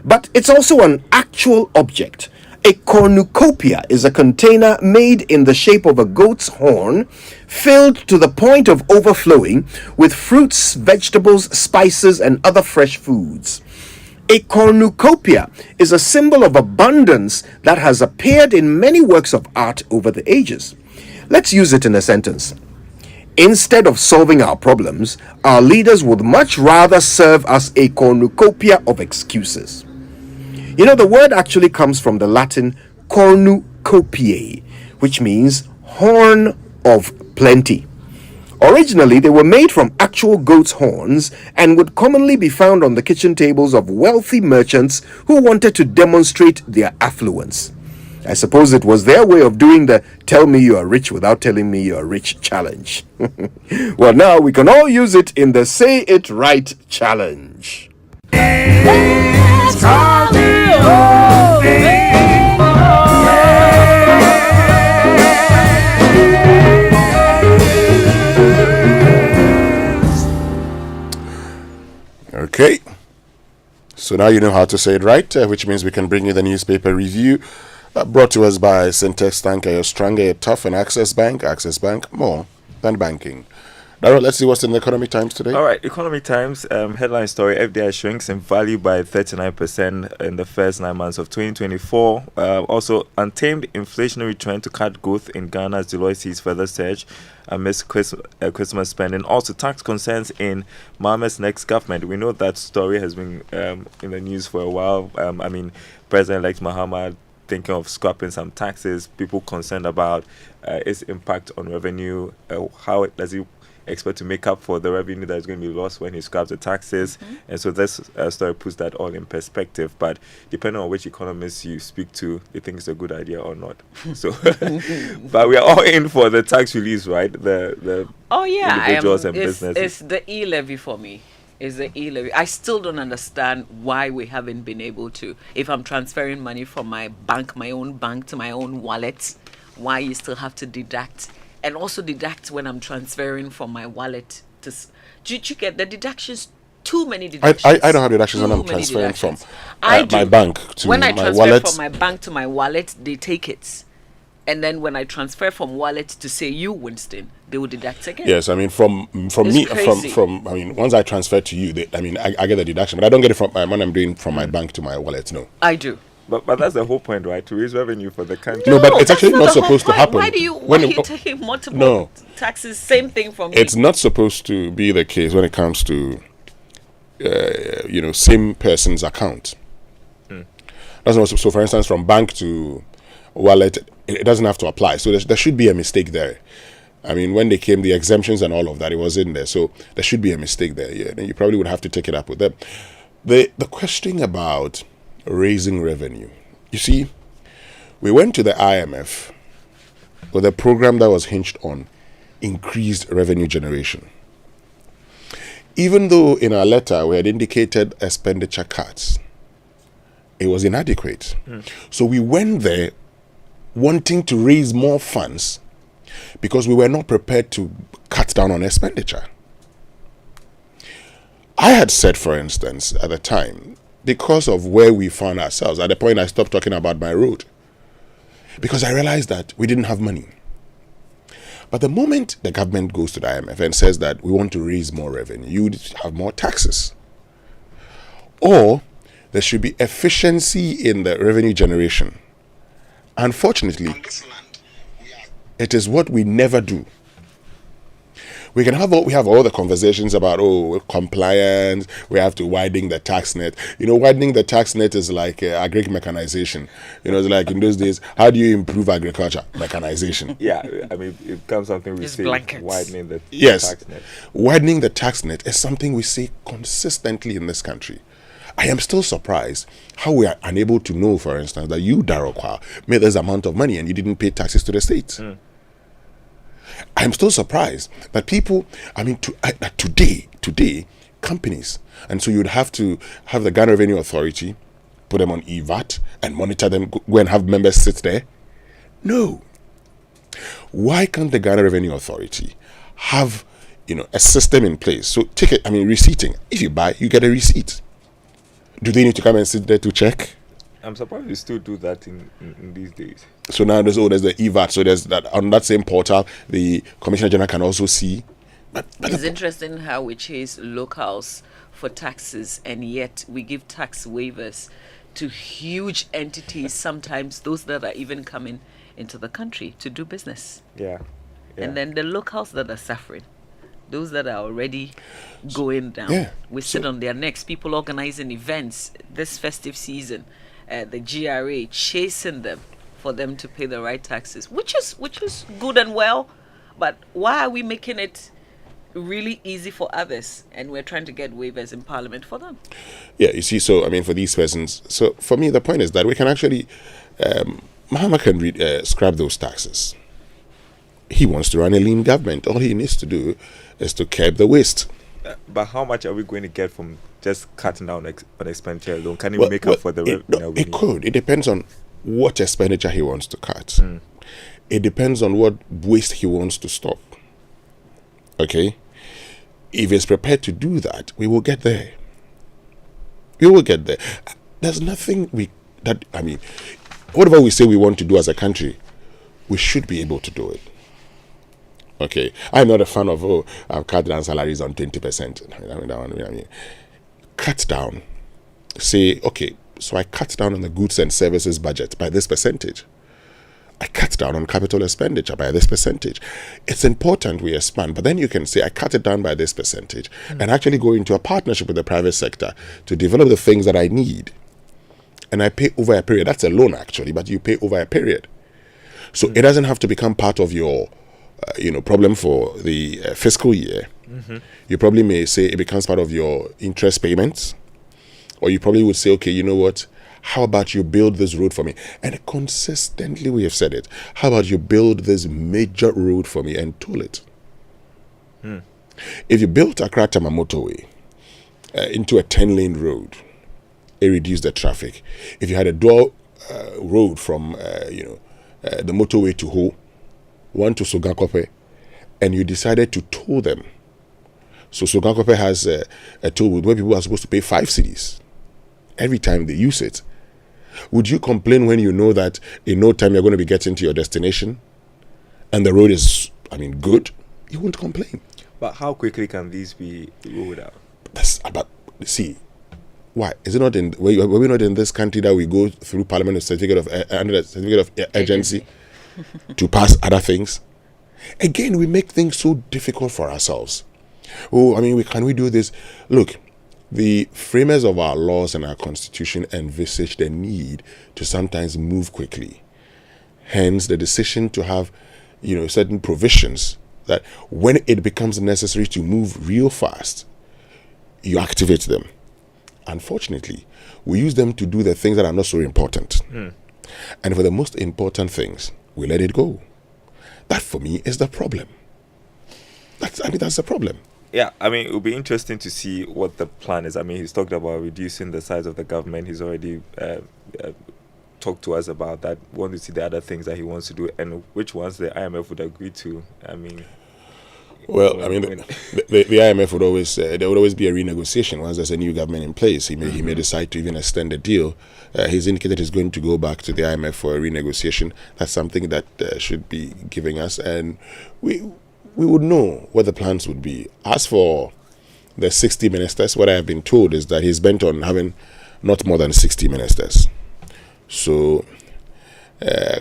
but it's also an actual object. A cornucopia is a container made in the shape of a goat's horn, filled to the point of overflowing with fruits, vegetables, spices, and other fresh foods. A cornucopia is a symbol of abundance that has appeared in many works of art over the ages. Let's use it in a sentence. Instead of solving our problems, our leaders would much rather serve us a cornucopia of excuses. You know, the word actually comes from the Latin cornucopiae, which means horn of plenty. Originally, they were made from actual goat's horns and would commonly be found on the kitchen tables of wealthy merchants who wanted to demonstrate their affluence. I suppose it was their way of doing the tell me you are rich without telling me you are rich challenge. Well, now we can all use it in the Say It Right challenge. Okay, so now you know how to say it right, which means we can bring you the newspaper review brought to us by Syntex Tanker, your stronger, your tough, and Access Bank, more than banking. Darrell, let's see what's in the Economic Times today. All right, Economic Times headline story: FDI shrinks in value by 39% in the first 9 months of 2024. Also, untamed inflationary trend to cut growth in Ghana's Deloitte sees further surge amidst Christmas spending. Also, tax concerns in Mahama's next government. We know that story has been in the news for a while. President-elect Mahama thinking of scrapping some taxes. People concerned about its impact on revenue. How does he expect to make up for the revenue that is going to be lost when he scraps the taxes? And so this story puts that all in perspective. But depending on which economist you speak to, they think it's a good idea or not. So, but we are all in for the tax release, right? The individuals and businesses. It's the e-levy for me. Is the e-levy. I still don't understand why we haven't been able to. If I'm transferring money from my bank, my own bank, to my own wallet, why you still have to deduct? And also deduct when I'm transferring from my wallet to. Do you get the deductions? Too many deductions. I don't have deductions when I'm transferring from my bank to when I my transfer wallet. from my bank to my wallet, they take it. And then when I transfer from wallet to say you, Winston, they will deduct again. Yes, I mean from me from once I transfer to you, I get the deduction, but I don't get it from when I'm doing from my bank to my wallet. No, I do. But that's the whole point, right? To raise revenue for the country. No, but it's actually not supposed to happen. Why are you taking multiple taxes? Same thing from me. It's not supposed to be the case when it comes to same person's account. That's not so. For instance, from bank to wallet, it doesn't have to apply. So there should be a mistake there. I mean, when they came, the exemptions and all of that, it was in there. So there should be a mistake there. Yeah, then you probably would have to take it up with them. The question about raising revenue. You see, we went to the IMF with a program that was hinged on increased revenue generation. Even though in our letter we had indicated expenditure cuts, it was inadequate. So we went there wanting to raise more funds because we were not prepared to cut down on expenditure. I had said, for instance, at the time, because of where we found ourselves, at the point I stopped talking about my road, because I realized that we didn't have money. But the moment the government goes to the IMF and says that we want to raise more revenue, you would have more taxes. Or there should be efficiency in the revenue generation. Unfortunately, it is what we never do. We have all the conversations about compliance. We have to widen the tax net. Widening the tax net is like agric mechanization. It's like in those days, how do you improve agriculture? Mechanization. Yeah, I mean, it becomes something we say. Widening the tax net. Widening the tax net is something we say consistently in this country. I am still surprised how we are unable to know, for instance, that you, Darrell Kwa, made this amount of money and you didn't pay taxes to the state. I'm still surprised that people, today, companies, and so you'd have to have the Ghana Revenue Authority put them on EVAT and monitor them, go and have members sit there. No. Why can't the Ghana Revenue Authority have, a system in place? So take it, receipting. If you buy, you get a receipt. Do they need to come and sit there to check? I'm surprised you still do that in these days. So now there's the EVAT. So there's that on that same portal, the Commissioner General can also see. But it's interesting how we chase locals for taxes, and yet we give tax waivers to huge entities, sometimes those that are even coming into the country to do business. Yeah. And then the locals that are suffering, those that are already going down, we sit on their necks. People organizing events this festive season, the GRA chasing them for them to pay the right taxes, which is good and well, but why are we making it really easy for others, and we're trying to get waivers in Parliament for them? Yeah, you see, so I mean, for these persons, so for me, the point is that we can actually, Mahama can scrap those taxes. He wants to run a lean government. All he needs to do is to curb the waste. But how much are we going to get from just cutting down on expenditure alone? Can it make up for the revenue? It could. It depends on what expenditure he wants to cut. It depends on what waste he wants to stop. Okay? If he's prepared to do that, we will get there. We will get there. There's nothing whatever we say we want to do as a country, we should be able to do it. Okay, I'm not a fan of I've cut down salaries on 20%. Cut down. Say, okay, so I cut down on the goods and services budget by this percentage. I cut down on capital expenditure by this percentage. It's important we expand, but then you can say I cut it down by this percentage and actually go into a partnership with the private sector to develop the things that I need. And I pay over a period. That's a loan actually, but you pay over a period. So it doesn't have to become part of your problem for the fiscal year. You probably may say it becomes part of your interest payments, or you probably would say, okay, you know what? How about you build this road for me? And consistently we have said it. How about you build this major road for me and toll it? If you built Accra Tama motorway into a 10-lane road, it reduced the traffic. If you had a dual road from the motorway to Ho, one to Sogakope, and you decided to toll them. So Sogakope has a toll booth where people are supposed to pay 5 cedis every time they use it. Would you complain when you know that in no time you're going to be getting to your destination and the road is, good? You won't complain. But how quickly can these be rolled out? See, why? Is it not were we not in this country that we go through Parliament with certificate of urgency to pass other things? Again, we make things so difficult for ourselves. Can we do this? Look, the framers of our laws and our constitution envisage the need to sometimes move quickly. Hence, the decision to have, certain provisions that when it becomes necessary to move real fast, you activate them. Unfortunately, we use them to do the things that are not so important. And for the most important things, we let it go. That, for me, is the problem. That's the problem. Yeah, it would be interesting to see what the plan is. He's talked about reducing the size of the government. He's already talked to us about that. We want to see the other things that he wants to do and which ones the IMF would agree to. The IMF would always there would always be a renegotiation once there's a new government in place. He may decide to even extend the deal. He's indicated he's going to go back to the IMF for a renegotiation. That's something that should be giving us, and we would know what the plans would be. As for the 60 ministers, what I have been told is that he's bent on having not more than 60 ministers. So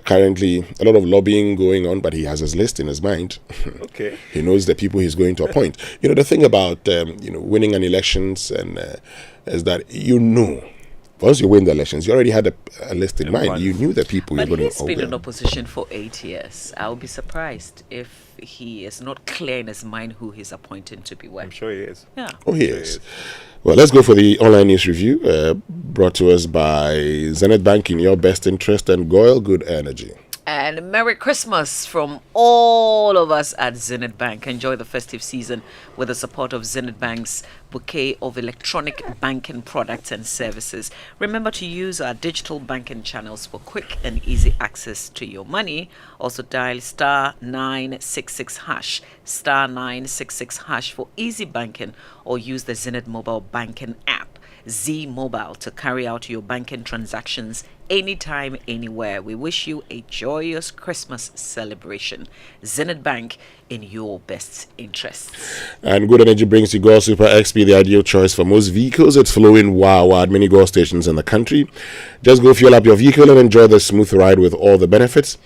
currently a lot of lobbying going on, but he has his list in his mind. Okay. He knows the people he's going to appoint. The thing about winning an elections is that once you win the elections, you already had a list in mind. You knew the people you're going to appoint. But he's been in opposition for 8 years. I would be surprised if he is not clear in his mind who he's appointing to be where. I'm sure he is. Yeah. Oh, he is. Well, let's go for the online news review brought to us by Zenith Bank, in your best interest, and Goyle Good Energy. And Merry Christmas from all of us at Zenith Bank. Enjoy the festive season with the support of Zenith Bank's bouquet of electronic banking products and services. Remember to use our digital banking channels for quick and easy access to your money. Also dial star 966 # for easy banking, or use the Zenith mobile banking app. Z Mobile to carry out your banking transactions anytime, anywhere. We wish you a joyous Christmas celebration. Zenith Bank, in your best interests. And Good Energy brings you Gore Super XP, the ideal choice for most vehicles. It's flowing wow at many Gore stations in the country. Just go fuel up your vehicle and enjoy the smooth ride with all the benefits.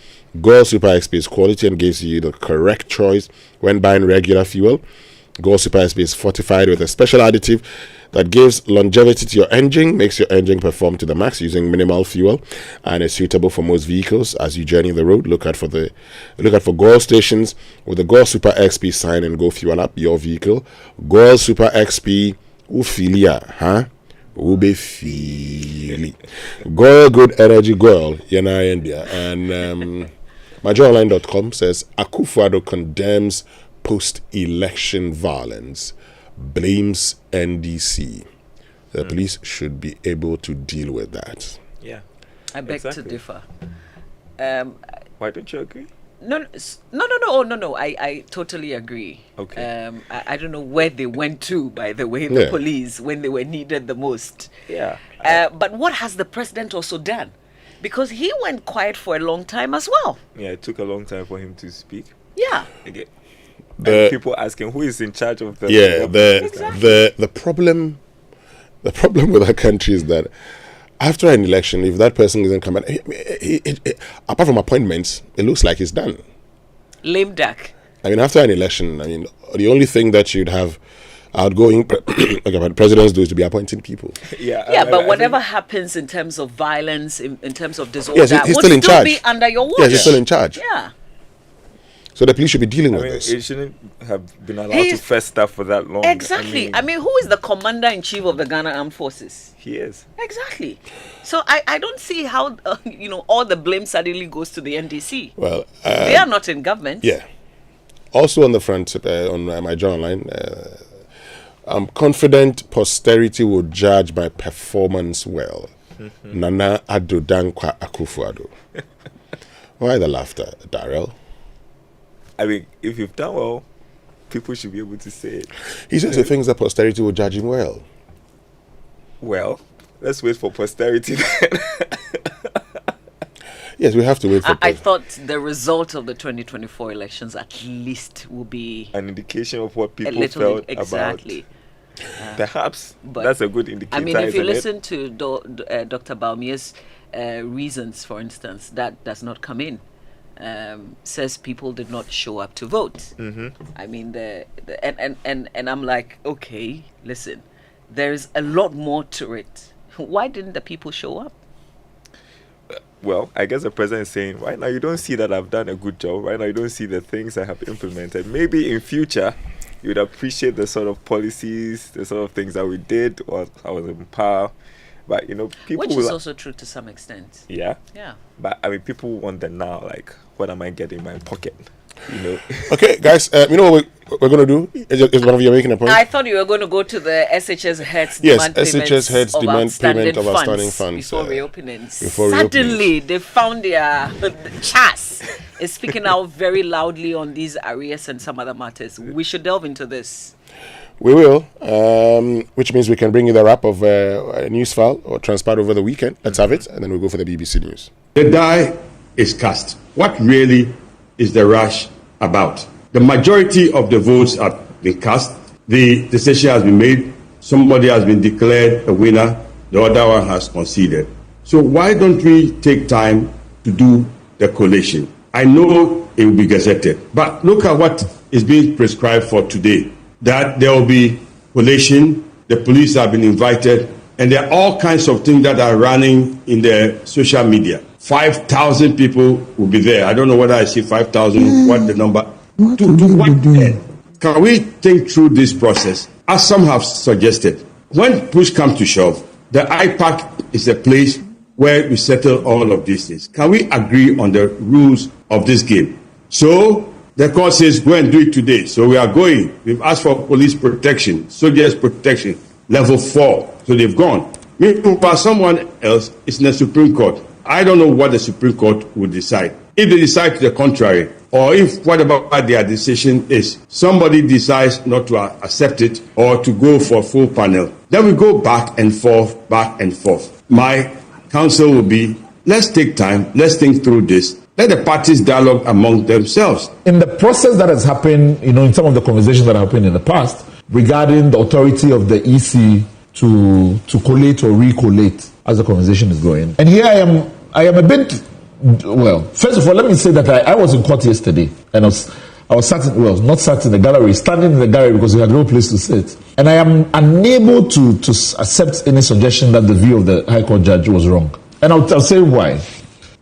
Gore Super XP is quality and gives you the correct choice when buying regular fuel. Gore Super XP is fortified with a special additive that gives longevity to your engine, makes your engine perform to the max using minimal fuel, and is suitable for most vehicles. As you journey the road, look out for Gore stations with the Gore Super XP sign and go fuel up your vehicle. Gore Super XP, Ufilia, huh? Ube feely. Gore Good Energy Girl, Yana India. And MajorOnline.com says Akufo-Addo condemns post-election violence, blames NDC. The police should be able to deal with that. Yeah, I beg to differ. Why don't you agree? No. I totally agree. Okay. I don't know where they went to, by the way, the police, when they were needed the most. Yeah. But what has the president also done? Because he went quiet for a long time as well. Yeah, it took a long time for him to speak. Yeah. Okay. And people asking who is in charge of the the problem with our country is that after an election, if that person isn't coming, apart from appointments, it looks like it's done. Lame duck. I mean, after an election, the only thing that you'd have outgoing presidents do is to be appointing people. But whatever happens in terms of violence, in terms of disorder, yes, he's would still in charge. Be under your watch. Yes, he's still in charge. Yeah. So the police should be dealing with this. It shouldn't have been allowed to fester for that long. Exactly. I mean, who is the commander-in-chief of the Ghana Armed Forces? He is. Exactly. So I don't see how, all the blame suddenly goes to the NDC. Well, they are not in government. Yeah. Also on the front, on my John Online, I'm confident posterity will judge my performance well. Nana Addo Dankwa Akufo-Addo. Why the laughter, Darrell? I mean, if you've done well, people should be able to say it. He says he thinks that posterity will judge him well. Well, let's wait for posterity then. Yes, we have to wait for I thought the result of the 2024 elections at least will be an indication of what people felt exactly. About. Perhaps that's a good indicator. I mean, if you listen to Dr. Baumia's reasons, for instance, that does not come in. Says people did not show up to vote. I mean, and I'm like, okay, listen, there's a lot more to it. Why didn't the people show up? Well, I guess the president is saying, right now you don't see that I've done a good job. Right now you don't see the things I have implemented. Maybe in future you would appreciate the sort of policies, the sort of things that we did while I was in power. But people which is also true to some extent. Yeah. Yeah. But I mean, people want the now, like, what am I getting in my pocket? Okay, guys. You know what we're going to do? Is one of you making a point? I thought you were going to go to the SHS heads. Yes, SHS heads demand payment of outstanding funds before reopening. Suddenly, they found their chas is speaking out very loudly on these arrears and some other matters. We should delve into this. We will, which means we can bring you the wrap of a news file or transport over the weekend. Let's have it, and then we'll go for the BBC News. The die is cast. What really is the rush about? The majority of the votes have been cast. The decision has been made. Somebody has been declared a winner. The other one has conceded. So why don't we take time to do the collation? I know it will be gazetted, but look at what is being prescribed for today. That there will be collation, the police have been invited, and there are all kinds of things that are running in the social media. 5,000 people will be there. I don't know whether I see 5,000, what the number. Can we think through this process? As some have suggested, when push comes to shove, the IPAC is a place where we settle all of these things. Can we agree on the rules of this game? So the court says, go and do it today. So we are going. We've asked for police protection, soldiers protection, level 4. So they've gone. Meanwhile, someone else is in the Supreme Court. I don't know what the Supreme Court will decide. If they decide to the contrary, or if whatever their decision is, somebody decides not to accept it or to go for full panel, then we go back and forth. My counsel will be, let's take time, let's think through this. Let the parties dialogue among themselves. In the process that has happened, in some of the conversations that happened in the past regarding the authority of the EC to collate or recollate as the conversation is going. And here I am a bit, well, first of all, let me say that I was in court yesterday and I was sat not sat in the gallery, standing in the gallery because we had no place to sit. And I am unable to accept any suggestion that the view of the High Court judge was wrong. And I'll say why.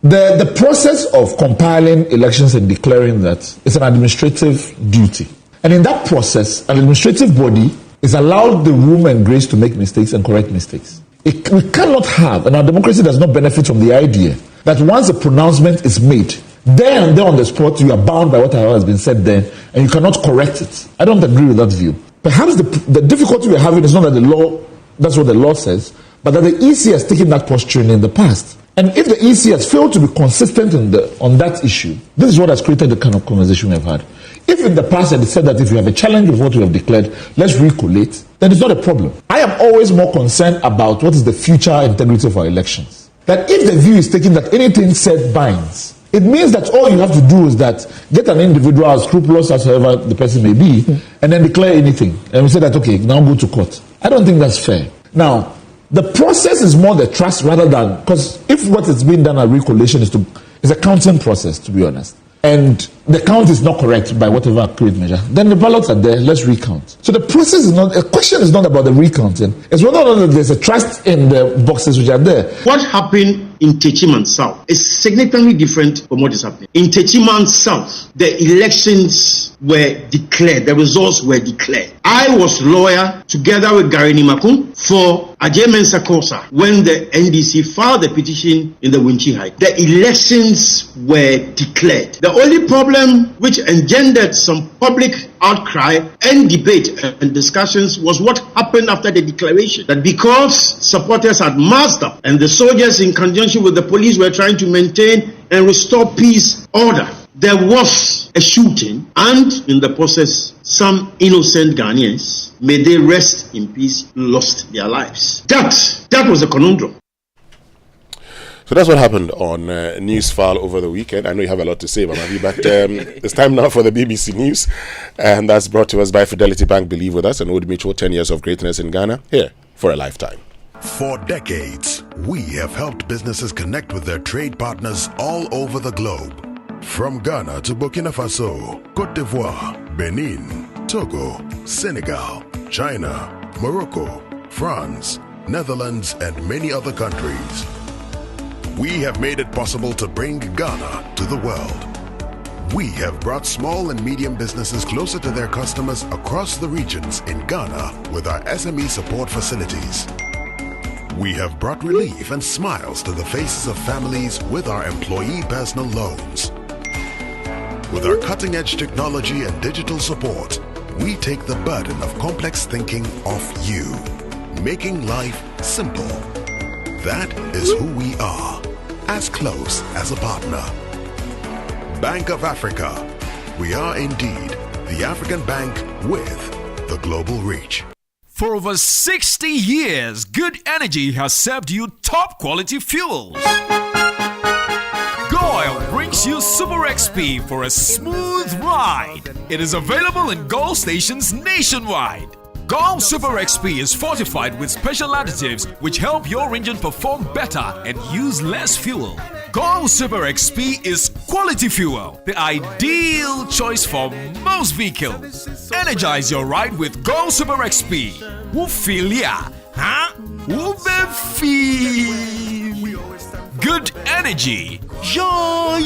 The process of compiling elections and declaring that is an administrative duty. And in that process, an administrative body is allowed the room and grace to make mistakes and correct mistakes. We cannot have, and our democracy does not benefit from the idea that once a pronouncement is made, there and there on the spot, you are bound by whatever has been said there, and you cannot correct it. I don't agree with that view. Perhaps the difficulty we're having is not that the law, that's what the law says, but that the EC has taken that posturing in the past. And if the EC has failed to be consistent on that issue, this is what has created the kind of conversation we've had. If in the past they said that if you have a challenge with what we have declared, let's recollate, then it's not a problem. I am always more concerned about what is the future integrity of our elections. That if the view is taken that anything said binds, it means that all you have to do is that get an individual as scrupulous as however the person may be, and then declare anything. And we say that, okay, now go to court. I don't think that's fair. Now, the process is more the trust rather than, because if what is being done at recollation is a counting process, to be honest, and the count is not correct by whatever accurate measure, then the ballots are there, let's recount. So the process is not, a question is not about the recounting, it's whether or not there's a trust in the boxes which are there. What happened in Techiman South is significantly different from what is happening. In Techiman South, the elections were declared, the results were declared. I was lawyer together with Gary Nimakun for Egyapa Mercer when the NDC filed the petition in the Winchi High. The elections were declared. The only problem which engendered some public outcry and debate and discussions was what happened after the declaration. That because supporters had massed up and the soldiers in conjunction with the police were trying to maintain and restore peace order, there was a shooting, and in the process, some innocent Ghanaians, may they rest in peace, lost their lives. That was a conundrum. So that's what happened on Newsfile over the weekend. I know you have a lot to say, Mamavi, but it's time now for the BBC News, and that's brought to us by Fidelity Bank. Believe with us, and Old Mutual, 10 years of greatness in Ghana, here for a lifetime. For decades, we have helped businesses connect with their trade partners all over the globe. From Ghana to Burkina Faso, Cote d'Ivoire, Benin, Togo, Senegal, China, Morocco, France, Netherlands, and many other countries. We have made it possible to bring Ghana to the world. We have brought small and medium businesses closer to their customers across the regions in Ghana with our SME support facilities. We have brought relief and smiles to the faces of families with our employee personal loans. With our cutting-edge technology and digital support, we take the burden of complex thinking off you, making life simple. That is who we are, as close as a partner. Bank of Africa. We are indeed the African bank with the global reach. For over 60 years, Good Energy has served you top quality fuels. Goil brings you Super XP for a smooth ride. It is available in Goil stations nationwide. Goil Super XP is fortified with special additives which help your engine perform better and use less fuel. Goil Super XP is quality fuel, the ideal choice for most vehicles. Energize your ride with Goil Super XP. Woofilia, huh? Woofilia. Good energy. Joy,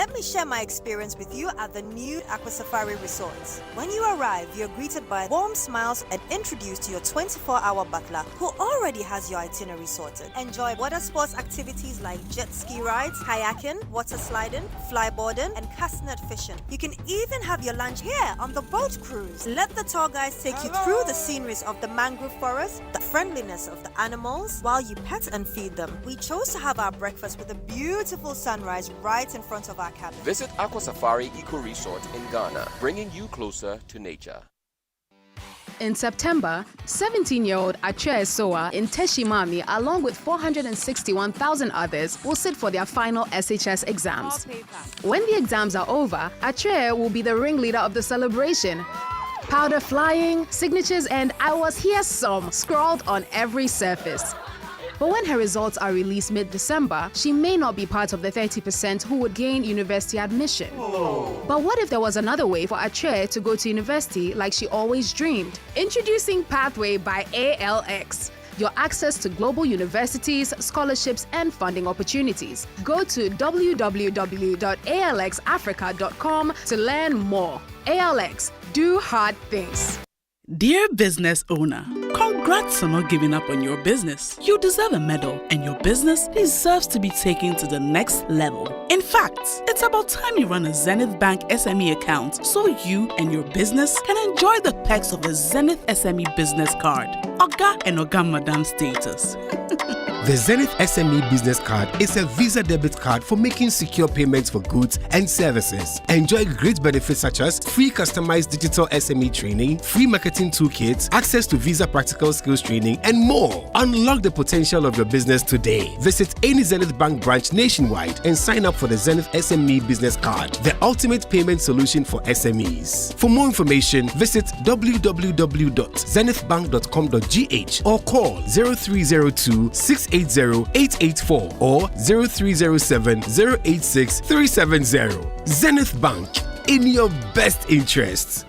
Let me share my experience with you at the new Aqua Safari Resort. When you arrive, you're greeted by warm smiles and introduced to your 24-hour butler who already has your itinerary sorted. Enjoy water sports activities like jet ski rides, kayaking, water sliding, flyboarding, and castanet fishing. You can even have your lunch here on the boat cruise. Let the tour guides take you through the sceneries of the mangrove forest, the friendliness of the animals, while you pet and feed them. We chose to have our breakfast with a beautiful sunrise right in front of our cabin. Visit Aqua Safari Eco Resort in Ghana, bringing you closer to nature. In September, 17-year-old Achue Soa in Teshimami, along with 461,000 others, will sit for their final SHS exams. When the exams are over, Achue will be the ringleader of the celebration. Powder flying, signatures, and "I was here" some scrawled on every surface. But when her results are released mid-December, she may not be part of the 30% who would gain university admission. But what if there was another way for Achue to go to university like she always dreamed? Introducing Pathway by ALX. Your access to global universities, scholarships, and funding opportunities. Go to www.alxafrica.com to learn more. ALX, do hard things. Dear business owner, congrats on not giving up on your business. You deserve a medal, and your business deserves to be taken to the next level. In fact, it's about time you run a Zenith Bank SME account so you and your business can enjoy the perks of the Zenith SME Business Card. Oga and Oga Madam status. The Zenith SME Business Card is a Visa debit card for making secure payments for goods and services. Enjoy great benefits such as free customized digital SME training, free marketing toolkits, access to Visa practical skills training, and more. Unlock the potential of your business today. Visit any Zenith Bank branch nationwide and sign up for the Zenith SME Business Card, the ultimate payment solution for SMEs. For more information, visit www.zenithbank.com.gh or call 0302 680-884 or 0307-086-370. Zenith Bank, in your best interests.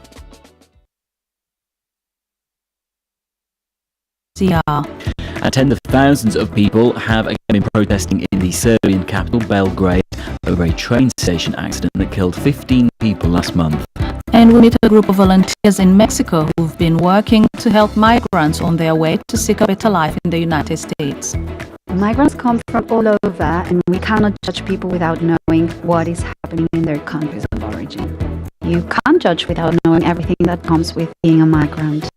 And tens of thousands of people have again been protesting in the Serbian capital, Belgrade, over a train station accident that killed 15 people last month. And we meet a group of volunteers in Mexico who've been working to help migrants on their way to seek a better life in the United States. Migrants come from all over, and we cannot judge people without knowing what is happening in their countries of origin. You can't judge without knowing everything that comes with being a migrant.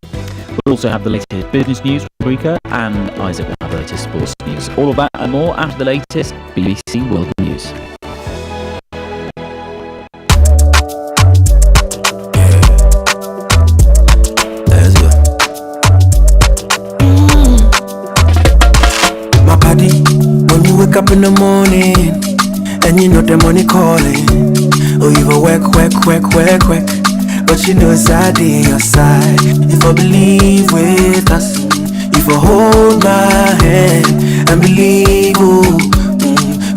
We'll also have the latest business news from Rika, and Isaac will have the latest sports news. All of that and more after the latest BBC World News. When you wake up in the morning and you know the money calling, oh, you go work, but you know it's out on your side. If I believe with us, if I hold my hand and believe,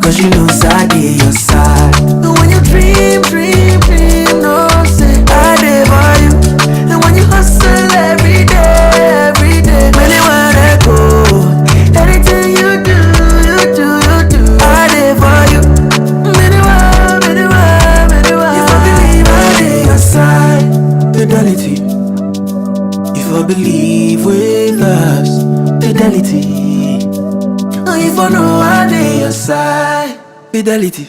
cause you know it's out on your side. And when you dream, no say I live for you. And when you hustle every day, many wanna go. Anything you do, I live for you. Many want. If I believe I live your side, fidelity. If I believe with us, fidelity. If I know I live your side, fidelity.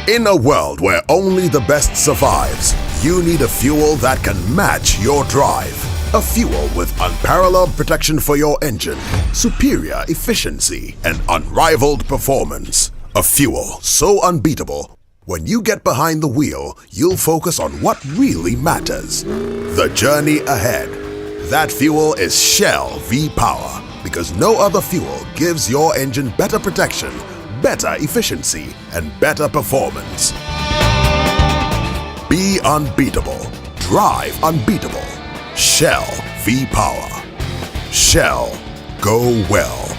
In a world where only the best survives, you need a fuel that can match your drive. A fuel with unparalleled protection for your engine, superior efficiency, and unrivaled performance. A fuel so unbeatable, when you get behind the wheel, you'll focus on what really matters. The journey ahead. That fuel is Shell V-Power, because no other fuel gives your engine better protection, better efficiency, and better performance. Be unbeatable. Drive unbeatable. Shell V-Power. Shell. Go well.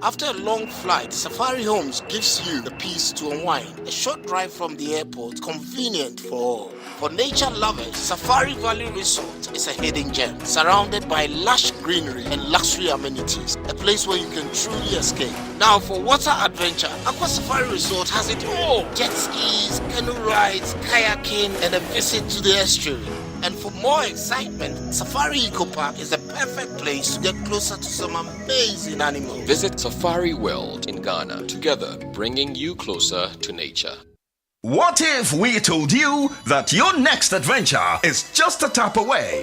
After a long flight, Safari Homes gives you the peace to unwind. A short drive from the airport, convenient for all. For nature lovers, Safari Valley Resort is a hidden gem, surrounded by lush greenery and luxury amenities. A place where you can truly escape. Now for water adventure, Aqua Safari Resort has it all. Jet skis, canoe rides, kayaking, and a visit to the estuary. And for more excitement, Safari Eco Park is the perfect place to get closer to some amazing animals. Visit Safari World in Ghana, together bringing you closer to nature. What if we told you that your next adventure is just a tap away?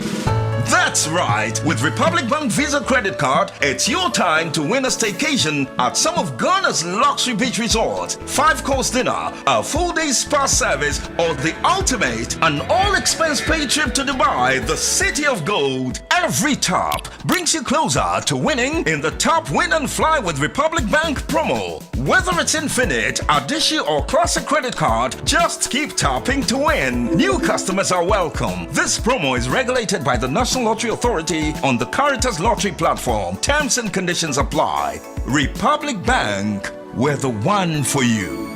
That's right. With Republic Bank Visa Credit Card, it's your time to win a staycation at some of Ghana's luxury beach resorts, 5-course dinner, a full-day spa service, or the ultimate, an all-expense-paid trip to Dubai, the city of gold. Every tap brings you closer to winning in the Tap Win and Fly with Republic Bank promo. Whether it's Infinite, Adishi, or Classic Credit Card, just keep tapping to win. New customers are welcome. This promo is regulated by the National Lottery Authority on the Caritas Lottery platform. Terms and conditions apply. Republic Bank, we're the one for you.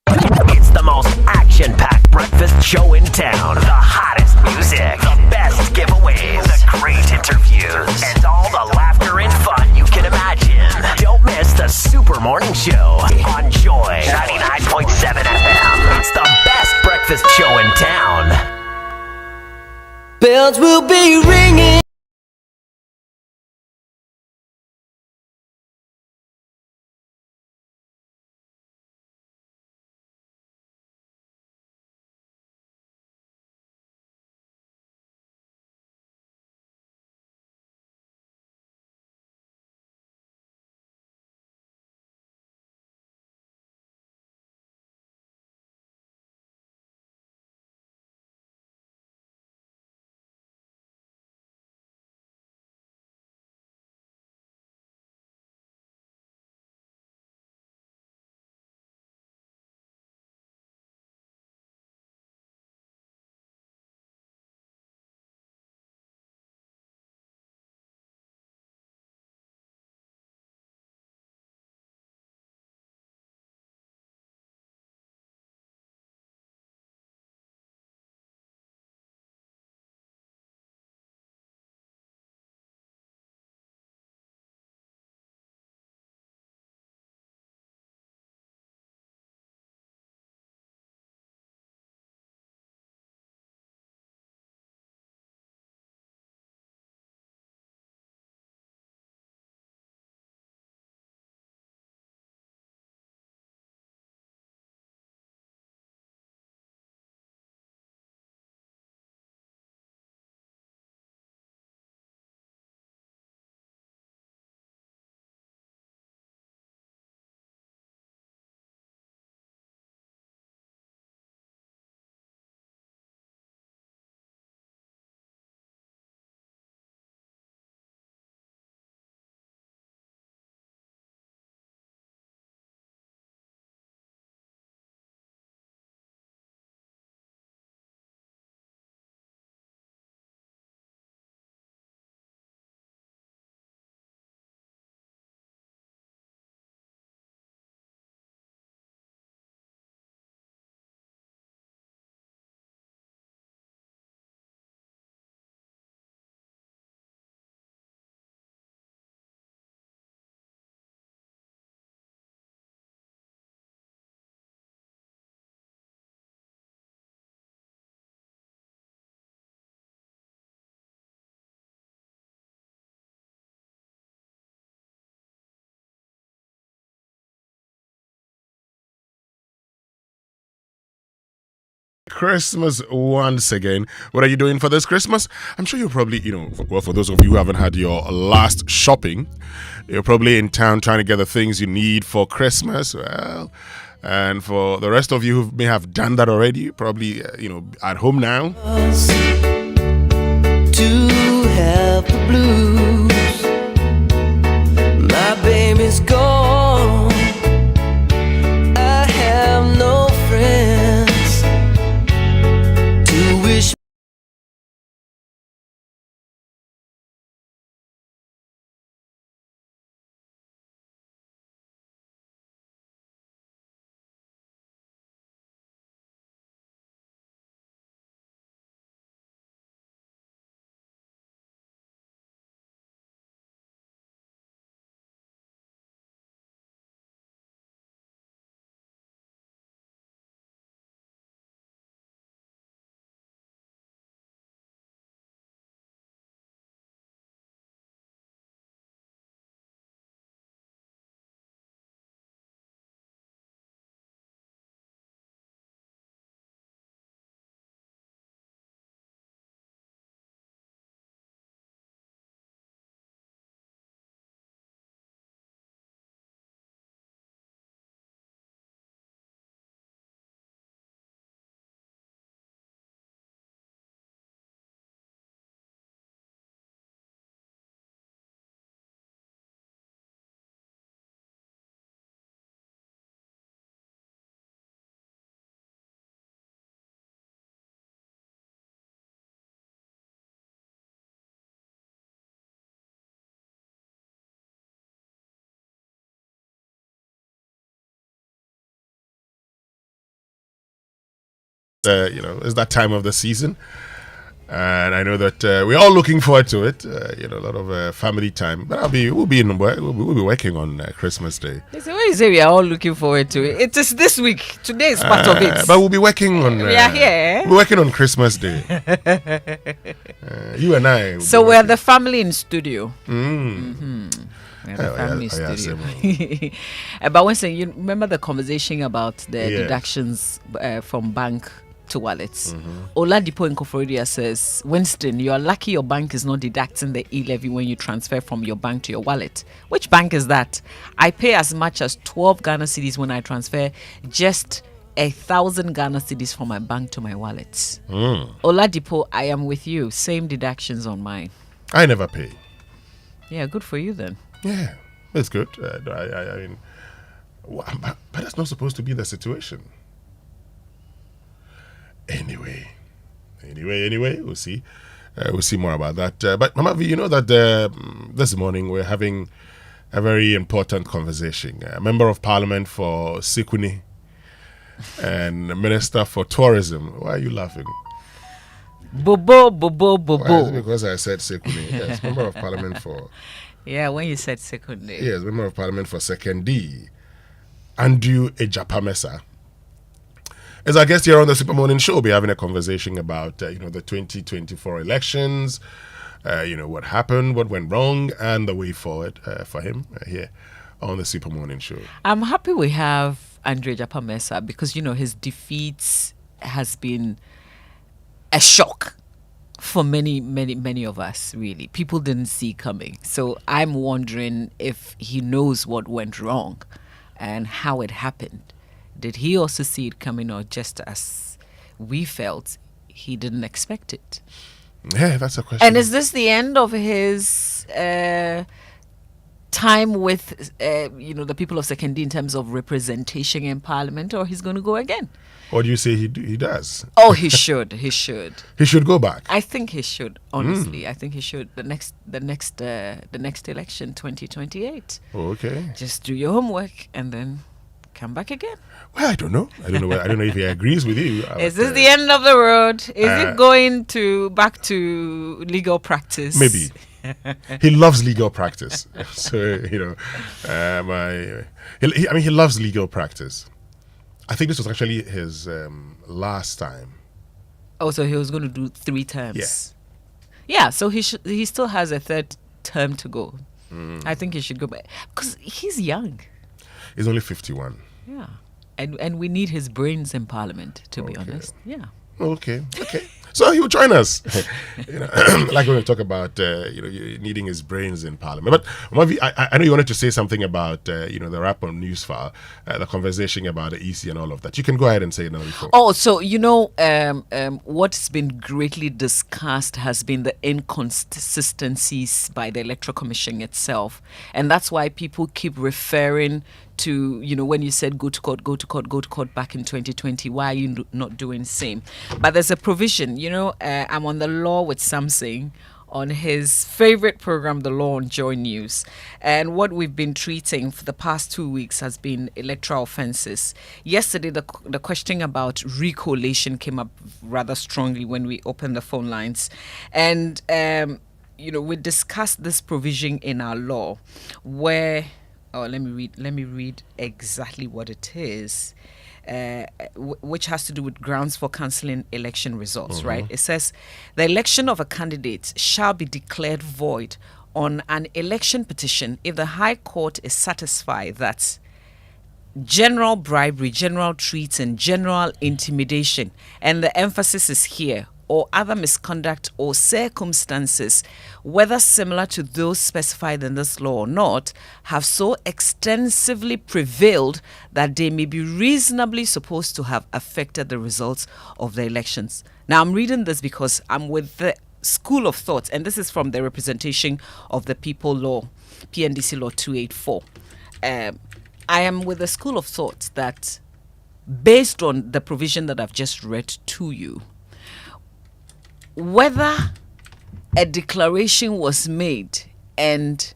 It's the most action-packed breakfast show in town. The hottest music, the best giveaways, the great interviews, and all the laughter and fun you can imagine. Don't miss the Super Morning Show on Joy 99.7 FM. It's the best breakfast show in town. Bells will be ringing. Christmas once again. What are you doing for this Christmas? I'm sure you're probably, for those of you who haven't had your last shopping, you're probably in town trying to get the things you need for Christmas. Well, and for the rest of you who may have done that already, probably, at home now. To have the blues, my baby's gone. I have no friends to wish it's that time of the season. And I know that we're all looking forward to it. A lot of family time. But we'll be working on Christmas Day. So when you say we are all looking forward to it, it is this week. Today is part of it. But we'll be working on. We are here. We're working on Christmas Day. You and I. So we're the family in studio. Mm-hmm. We're the family studio. But when saying, you remember the conversation about the deductions from bank to wallets. Oladipo in Koforidua says, Winston, you are lucky your bank is not deducting the e-levy when you transfer from your bank to your wallet. Which bank is that? I pay as much as 12 Ghana cedis when I transfer just 1,000 Ghana cedis from my bank to my wallet. Oladipo, I am with you. Same deductions on mine. I never pay. Yeah, good for you then. Yeah, it's good. I mean, but that's not supposed to be the situation. Anyway, we'll see. We'll see more about that. But Mama V, you know that this morning we're having a very important conversation. A member of Parliament for Sekondi and a Minister for Tourism. Why are you laughing? Bobo. Why is it because I said Sekondi? Yes, Member of Parliament for... Yeah, when you said Sekondi. Yes, Member of Parliament for Sekondi, Andrew Egyapa Mercer. As our guest here on the Super Morning Show, we'll be having a conversation about, the 2024 elections, what happened, what went wrong, and the way forward for him here on the Super Morning Show. I'm happy we have Andrew Egyapa Mercer because, his defeat has been a shock for many of us, really. People didn't see coming. So I'm wondering if he knows what went wrong and how it happened. Did he also see it coming, or just as we felt, he didn't expect it? Yeah, that's a question. And is this the end of his time with, the people of Sekondi in terms of representation in Parliament, or he's going to go again? Or do you say he does? Oh, he should. He should. He should go back. I think he should. Honestly, I think he should. The next election, 2028. Oh, okay. Just do your homework and then come back again. Well, I don't know. I don't know if he agrees with you. Is this the end of the road? Is it going back to legal practice? Maybe. He loves legal practice. So, he loves legal practice. I think this was actually his last time. Oh, so he was going to do 3 terms. Yeah, so he still has a 3rd term to go. I think he should go back. Because he's young. He's only 51. Yeah. And we need his brains in Parliament, to be honest. Yeah. Okay. So he will join us. Like when we talk about needing his brains in Parliament. But Mavi, I know you wanted to say something about the wrap on news file, the conversation about the EC and all of that. You can go ahead and say it now before. Oh, so what's been greatly discussed has been the inconsistencies by the Electoral Commission itself, and that's why people keep referring to, when you said go to court back in 2020, why are you not doing the same? But there's a provision, I'm on the law with Samsung on his favorite program, The Law on Joy News. And what we've been treating for the past 2 weeks has been electoral offences. Yesterday, the question about recollation came up rather strongly when we opened the phone lines. And, we discussed this provision in our law where... Oh, let me read exactly what it is, which has to do with grounds for cancelling election results, right? It says, the election of a candidate shall be declared void on an election petition if the High Court is satisfied that general bribery, general treason, general intimidation, and the emphasis is here, or other misconduct or circumstances, whether similar to those specified in this law or not, have so extensively prevailed that they may be reasonably supposed to have affected the results of the elections. Now, I'm reading this because I'm with the school of thought, and this is from the Representation of the People Law, PNDC Law 284. I am with the school of thought that, based on the provision that I've just read to you, whether a declaration was made and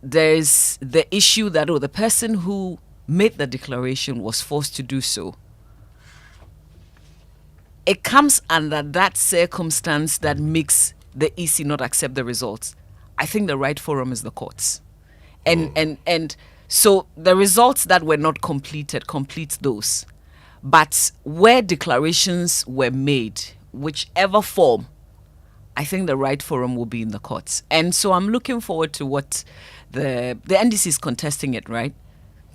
there's the issue that the person who made the declaration was forced to do so, it comes under that circumstance that makes the EC not accept the results, I think the right forum is the courts. And so the results that were not completed, complete those. But where declarations were made, whichever form, I think the right forum will be in the courts. And so I'm looking forward to what the NDC is contesting it, right?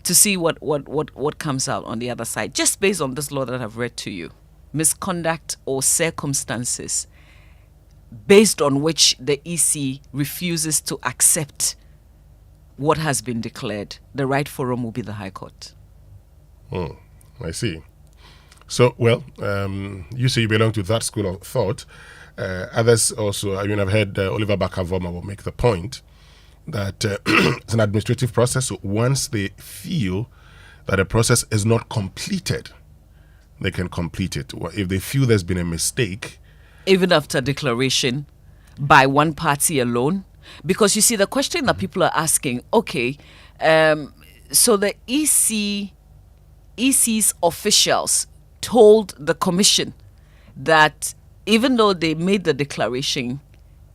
To see what comes out on the other side, just based on this law that I've read to you. Misconduct or circumstances based on which the EC refuses to accept what has been declared, the right forum will be the High Court. I see. So, well, you say you belong to that school of thought. Others also, I mean, I've heard Oliver Bakavoma will make the point that it's an administrative process. So once they feel that a process is not completed, they can complete it. If they feel there's been a mistake, even after declaration by one party alone, because you see the question that people are asking, okay, so the EC's officials told the commission that even though they made the declaration,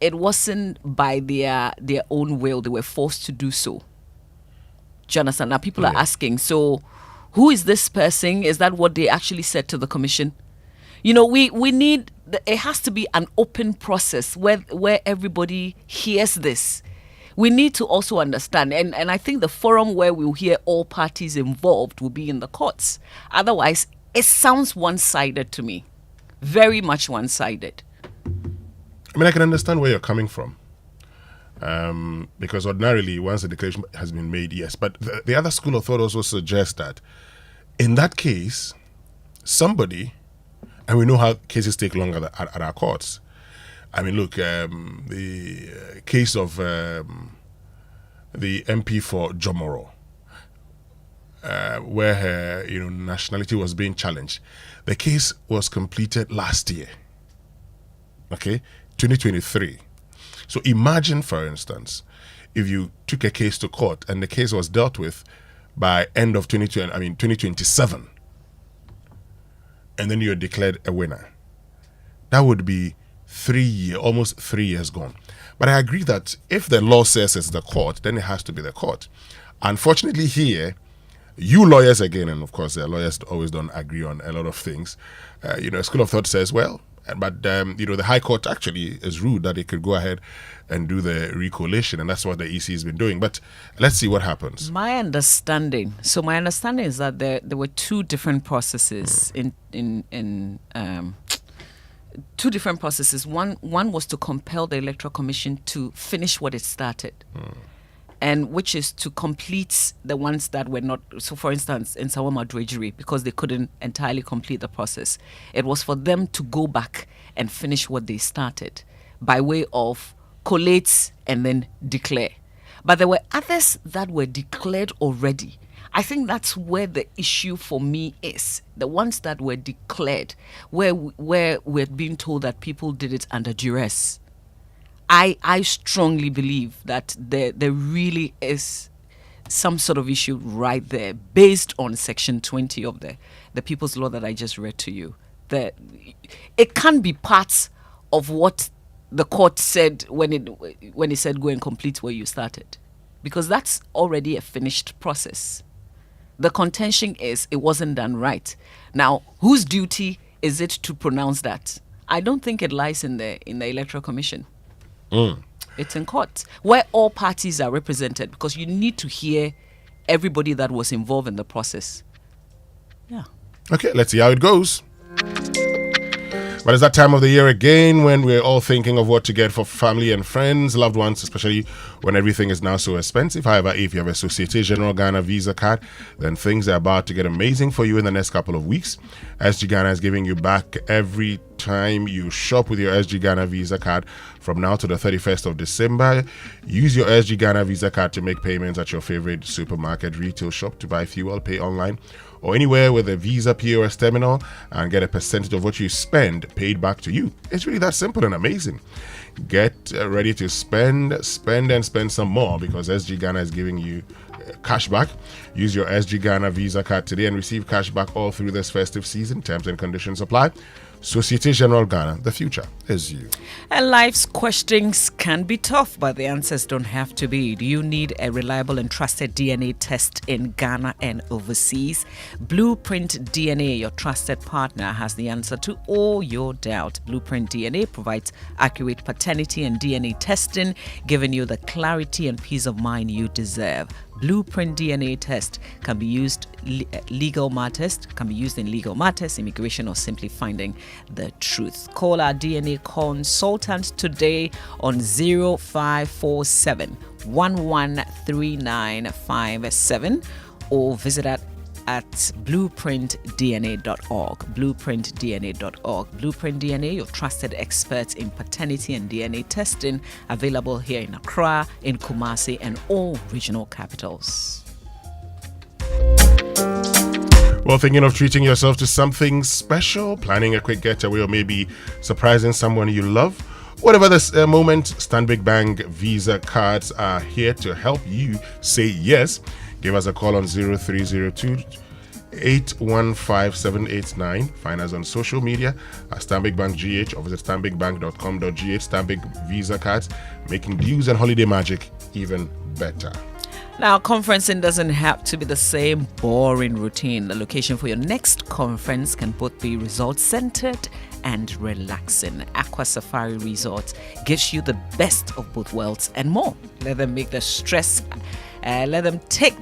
it wasn't by their own will. They were forced to do so. Do you understand? Now people are asking, so who is this person? Is that what they actually said to the commission? You know, we need, it has to be an open process where everybody hears this. We need to also understand, and I think the forum where we'll hear all parties involved will be in the courts. Otherwise, it sounds one-sided to me. Very much one-sided. I mean, I can understand where you're coming from. Because ordinarily, once the declaration has been made, yes. But the other school of thought also suggests that in that case, somebody, and we know how cases take long at our courts. I mean, look, the case of the MP for Jomoro, where her nationality was being challenged. The case was completed last year. Okay, 2023. So imagine, for instance, if you took a case to court and the case was dealt with by end of 2027, and then you're declared a winner. That would be almost 3 years gone. But I agree that if the law says it's the court, then it has to be the court. Unfortunately here, you lawyers again, and of course lawyers always don't agree on a lot of things. School of thought says, well, but the High Court actually is ruled that it could go ahead and do the recollation, and that's what the EC has been doing. But let's see what happens. My understanding is that there were two different processes in two different processes. One was to compel the Electoral Commission to finish what it started. And which is to complete the ones that were not. So, for instance, in Sawama Dredgery, because they couldn't entirely complete the process, it was for them to go back and finish what they started by way of collate and then declare. But there were others that were declared already. I think that's where the issue for me is. The ones that were declared, where we're being told that people did it under duress. I strongly believe that there really is some sort of issue right there based on Section 20 of the People's Law that I just read to you. It can't be part of what the court said when it said go and complete where you started, because that's already a finished process. The contention is it wasn't done right. Now, whose duty is it to pronounce that? I don't think it lies in the Electoral Commission. It's in court where all parties are represented, because you need to hear everybody that was involved in the process. Yeah. Okay, let's see how it goes. But it's that time of the year again when we're all thinking of what to get for family and friends, loved ones, especially when everything is now so expensive. However, if you have a Societe Generale Ghana Visa card, then things are about to get amazing for you in the next couple of weeks. SG Ghana is giving you back every time you shop with your SG Ghana Visa card from now to the 31st of December. Use your SG Ghana Visa card to make payments at your favorite supermarket, retail shop, to buy fuel, pay online, or anywhere with a Visa POS terminal, and get a percentage of what you spend paid back to you. It's really that simple and amazing. Get ready to spend and spend some more, because SG Ghana is giving you cash back. Use your SG Ghana Visa card today and receive cash back all through this festive season. Terms and conditions apply. Societe Generale Ghana, the future is you. And life's questions can be tough, but the answers don't have to be. Do you need a reliable and trusted DNA test in Ghana and overseas? Blueprint DNA, your trusted partner, has the answer to all your doubts. Blueprint DNA provides accurate paternity and DNA testing, giving you the clarity and peace of mind you deserve. Blueprint DNA test can be used in legal matters, immigration, or simply finding the truth. Call our DNA consultant today on 0547 113957 or visit at blueprintdna.org. Blueprintdna.org. Blueprint DNA, your trusted experts in paternity and DNA testing, available here in Accra, in Kumasi, and all regional capitals. Well, thinking of treating yourself to something special, planning a quick getaway, or maybe surprising someone you love? Whatever this moment, Stanbic Bank Visa cards are here to help you say yes. Give us a call on 0302 815789. Find us on social media at Stanbic Bank GH or visit stanbicbank.com.gh. Stanbic Visa cards, making deals and holiday magic even better. Now, conferencing doesn't have to be the same boring routine. The location for your next conference can both be resort-centered and relaxing. Aqua Safari Resort gives you the best of both worlds and more. Let them take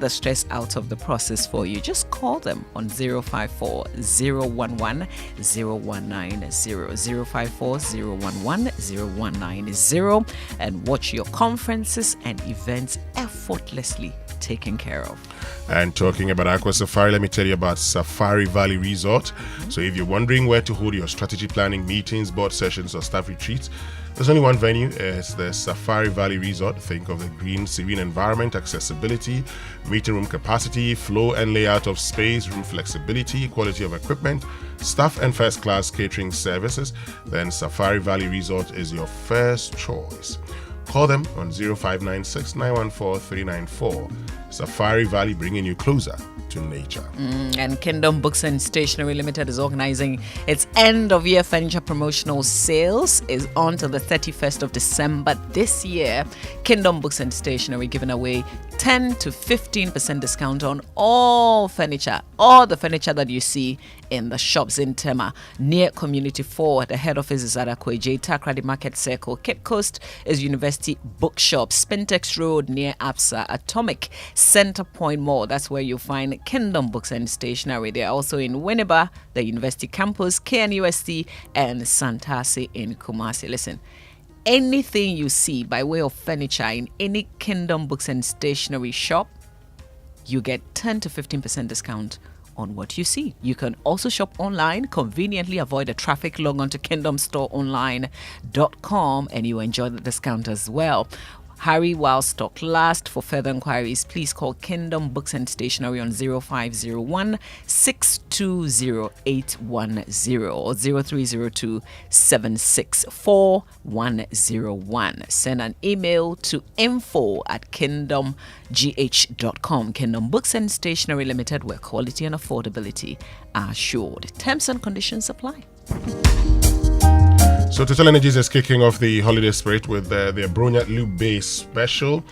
the stress out of the process for you. Just call them on 054 011 0190, 054 011 0190, and watch your conferences and events effortlessly taken care of. And talking about Aqua Safari, let me tell you about Safari Valley Resort. So if you're wondering where to hold your strategy planning meetings, board sessions, or staff retreats, there's only one venue. It's the Safari Valley Resort. Think of the green, serene environment, accessibility, meeting room capacity, flow and layout of space, room flexibility, quality of equipment, staff and first-class catering services. Then Safari Valley Resort is your first choice. Call them on 0596 914 394. Safari Valley, bringing you closer to nature. And Kingdom Books and Stationery Limited is organizing its end-of-year furniture promotional sales. Is on till the 31st of December this year. Kingdom Books and Stationery giving away 10 to 15% discount on all the furniture that you see in the shops in Tema. Near Community 4, the head office is at Akweje, Takrady Market Circle. Cape Coast is University Bookshop, Spintex Road near APSA, Atomic, Center Point Mall. That's where you'll find Kingdom Books and Stationery. They're also in Winneba, the University Campus, KNUST, and Santasi in Kumasi. Listen, anything you see by way of furniture in any Kingdom Books and Stationery shop, you get 10 to 15% discount on what you see. You can also shop online, conveniently avoid the traffic, log on to kingdomstoreonline.com, and you enjoy the discount as well. Hurry while stock lasts. For further inquiries, please call Kingdom Books and Stationery on 0501 620 810 or 0302 764 101. Send an email to info@kingdomgh.com. Kingdom Books and Stationery Limited, where quality and affordability are assured. Terms and conditions apply. So Total Energies is kicking off the holiday spirit with their Bronya Lube Bay special.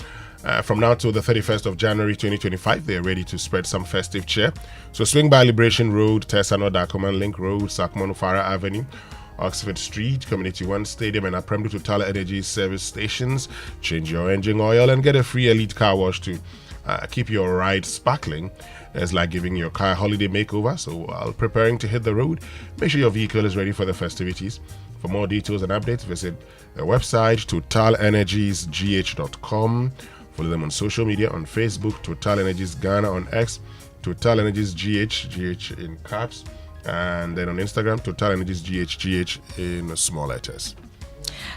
From now till the 31st of January 2025, they're ready to spread some festive cheer. So swing by Liberation Road, Tessano, Dacoman Link Road, Sakmonu Farah Avenue, Oxford Street, Community 1 Stadium, and Apremdu Total Energies service stations. Change your engine oil and get a free elite car wash to keep your ride sparkling. It's like giving your car a holiday makeover. So while preparing to hit the road, make sure your vehicle is ready for the festivities. For more details and updates, visit their website, totalenergiesgh.com. Follow them on social media, on Facebook, Total Energies Ghana, on X, Total Energies GH in caps, and then on Instagram, Total Energies GH in small letters.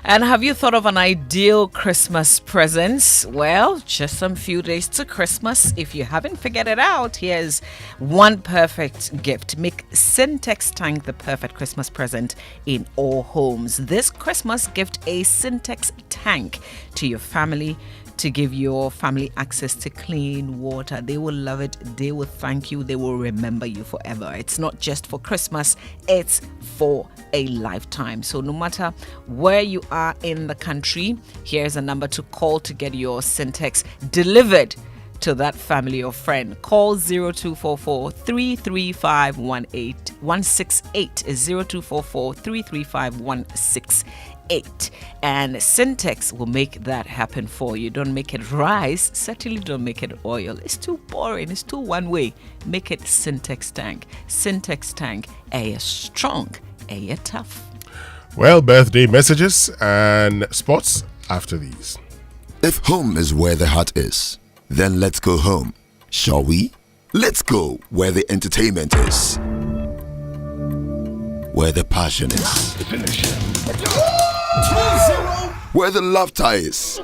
And have you thought of an ideal Christmas present? Well, just some few days to Christmas. If you haven't figured it out, here's one perfect gift. Make Syntex tank the perfect Christmas present in all homes. This Christmas, gift a Syntex tank to your family to give your family access to clean water. They will love it. They will thank you. They will remember you forever. It's not just for Christmas, it's for a lifetime. So no matter where you are in the country, here's a number to call to get your Syntex delivered to that family or friend. Call 0244 335 168 0244 335 168, and Syntex will make that happen for you. Don't make it rice, certainly don't make it oil. It's too boring, it's too one way. Make it Syntex tank. Syntex tank, strong, tough. Well, birthday messages and sports after these. If home is where the heart is, then let's go home, shall we? Let's go where the entertainment is, where the passion is, where the laughter is,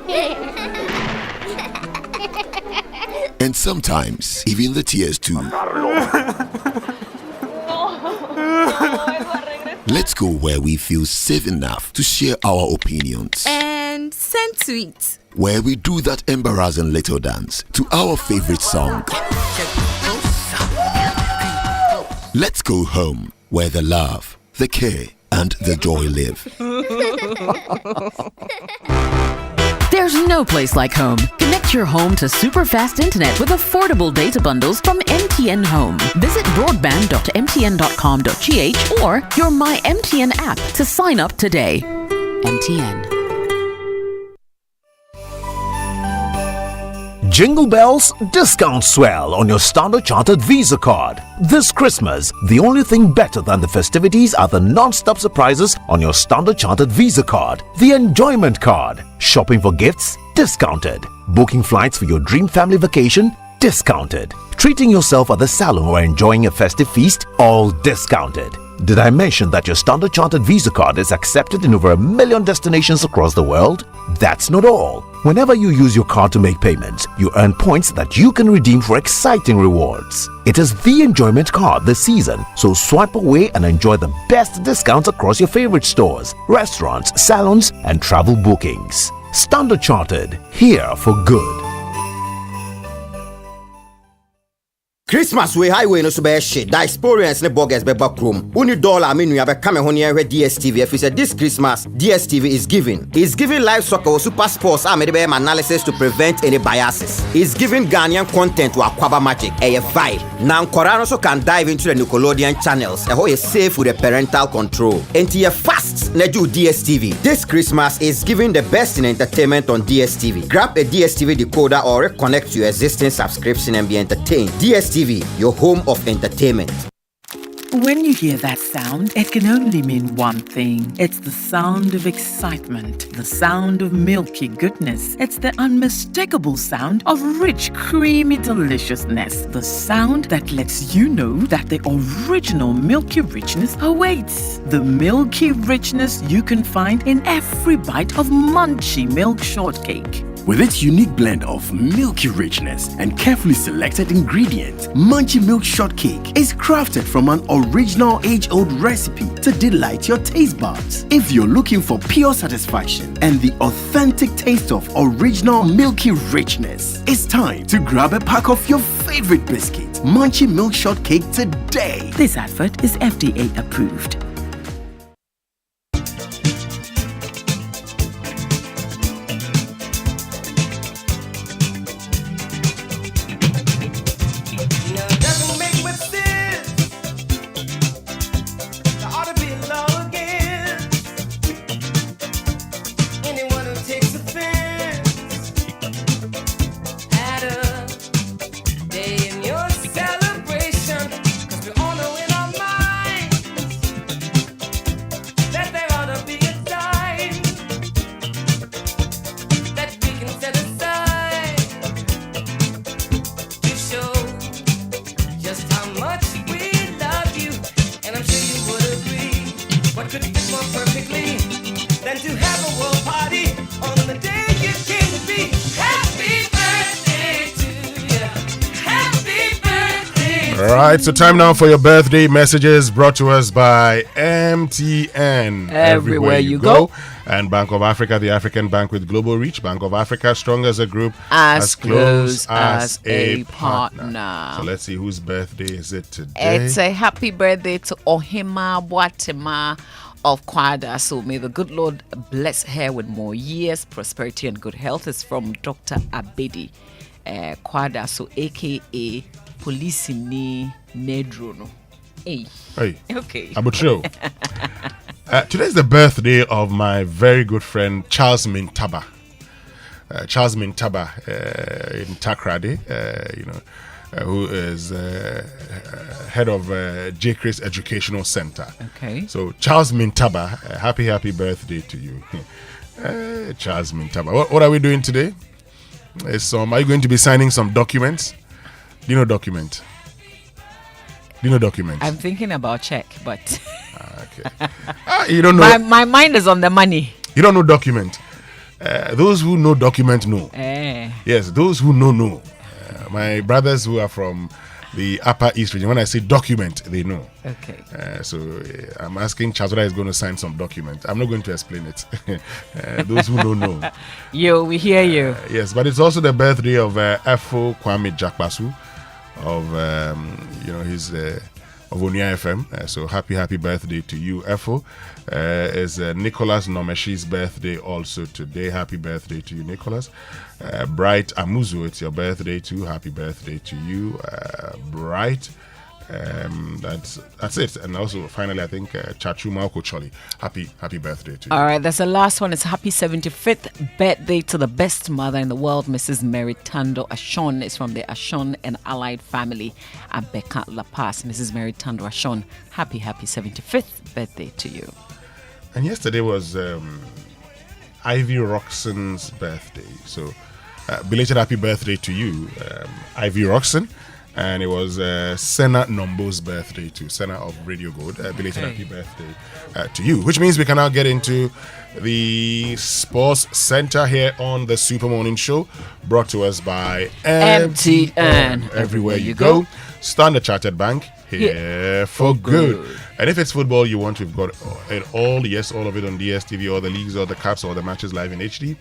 and sometimes even the tears too. Let's go where we feel safe enough to share our opinions and send tweets, where we do that embarrassing little dance to our favorite song. Let's go home where the love, the care, and the joy live. There's no place like home. Connect your home to super fast internet with affordable data bundles from MTN Home. Visit broadband.mtn.com.gh or your My MTN app to sign up today. MTN. Jingle bells, discount swell on your Standard Chartered Visa card. This Christmas, the only thing better than the festivities are the non-stop surprises on your Standard Chartered Visa card. The enjoyment card. Shopping for gifts, discounted. Booking flights for your dream family vacation, discounted. Treating yourself at the salon or enjoying a festive feast, all discounted. Did I mention that your Standard Chartered Visa card is accepted in over 1 million destinations across the world? That's not all. Whenever you use your card to make payments, you earn points that you can redeem for exciting rewards. It is the enjoyment card this season, so swipe away and enjoy the best discounts across your favorite stores, restaurants, salons, and travel bookings. Standard Chartered, here for good. Christmas we highway no so be shit. Diasporians ne boggers be back room. Uni dollar me nua be come ho near DSTV. If you say this Christmas, DSTV is giving. It's giving live soccer or super sports made be analysis to prevent any biases. It's giving Ghanaian content to Aquaba Magic. A vibe. Now Korano so can dive into the Nickelodeon channels. How is safe with the parental control. And you fast ne do DSTV. This Christmas is giving the best in entertainment on DSTV. Grab a DSTV decoder or connect to your existing subscription and be entertained. DSTV, your home of entertainment. When you hear that sound, it can only mean one thing. It's the sound of excitement, the sound of milky goodness. It's the unmistakable sound of rich, creamy deliciousness. The sound that lets you know that the original milky richness awaits. The milky richness you can find in every bite of Munchie Milk Shortcake. With its unique blend of milky richness and carefully selected ingredients, Munchie Milk Shortcake is crafted from an original age-old recipe to delight your taste buds. If you're looking for pure satisfaction and the authentic taste of original milky richness, it's time to grab a pack of your favorite biscuit, Munchie Milk Shortcake today. This advert is FDA approved. All right, so time now for your birthday messages brought to us by MTN. Everywhere you go. And Bank of Africa, the African bank with global reach. Bank of Africa, strong as a group, as close as a partner. So let's see whose birthday is it today. It's a happy birthday to Ohima Boatema of Kwada. So may the good Lord bless her with more years, prosperity, and good health. It's from Dr. Abedi Kwada, so aka Police ni Nedrono. Hey. Okay. Abutro. Today's the birthday of my very good friend Charles Mintaba. Charles Mintaba in Takrade, who is head of J. Chris Educational Center. Okay. So Charles Mintaba, happy birthday to you. Charles Mintaba. What are we doing today? Are you going to be signing some documents? Do you know document? I'm thinking about check, but okay. You don't know. My mind is on the money. You don't know document. Those who know document know. Yes, those who know. My brothers who are from the Upper East region, when I say document, they know. Okay. So I'm asking Charles whether he's going to sign some document. I'm not going to explain it. Those who know. We hear you. Yes, but it's also the birthday of Efo Kwame Jakbasu of his of Onia FM. So happy birthday to you, Efo. Is Nicholas Nomeshi's birthday also today. Happy birthday to you, Nicholas. Bright Amuzu, it's your birthday too. Happy birthday to you, Bright. That's it. And also finally I think Chachuma Okocholi, happy birthday to you. All right, that's the last one. It's happy 75th birthday to the best mother in the world, Mrs. Mary Tando Ashon. It's from the Ashon and allied family at Beka La Paz. Mrs. Mary Tando Ashon, happy 75th birthday to you. And yesterday was Ivy Roxon's birthday, so belated happy birthday to you, Ivy Roxon. And it was Senna Nombo's birthday too. Senna of Radio Gold. Belated happy birthday to you. Which means we can now get into the Sports Center here on the Super Morning Show, brought to us by MTN. Everywhere you go. Standard Chartered Bank, here for good. And if it's football you want, we've got it all. Yes, all of it on DSTV, all the leagues, all the cups, all the matches live in HD.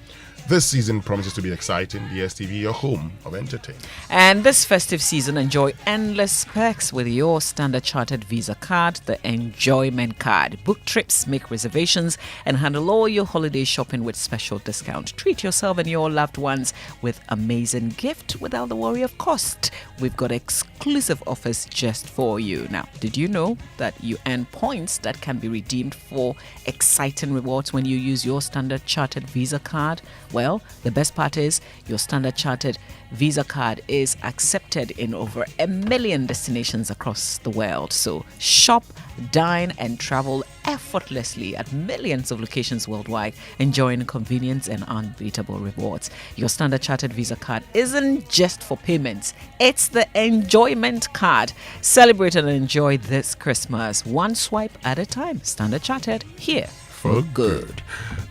This season promises to be exciting. DSTV, your home of entertainment. And this festive season, enjoy endless perks with your Standard Chartered Visa card, the Enjoyment Card. Book trips, make reservations, and handle all your holiday shopping with special discount. Treat yourself and your loved ones with amazing gift without the worry of cost. We've got exclusive offers just for you. Now, did you know that you earn points that can be redeemed for exciting rewards when you use your Standard Chartered Visa card? Well, the best part is your Standard Chartered Visa card is accepted in over 1 million destinations across the world. So shop, dine, and travel effortlessly at millions of locations worldwide, enjoying convenience and unbeatable rewards. Your Standard Chartered Visa card isn't just for payments, it's the enjoyment card. Celebrate and enjoy this Christmas, one swipe at a time. Standard Chartered, here for good.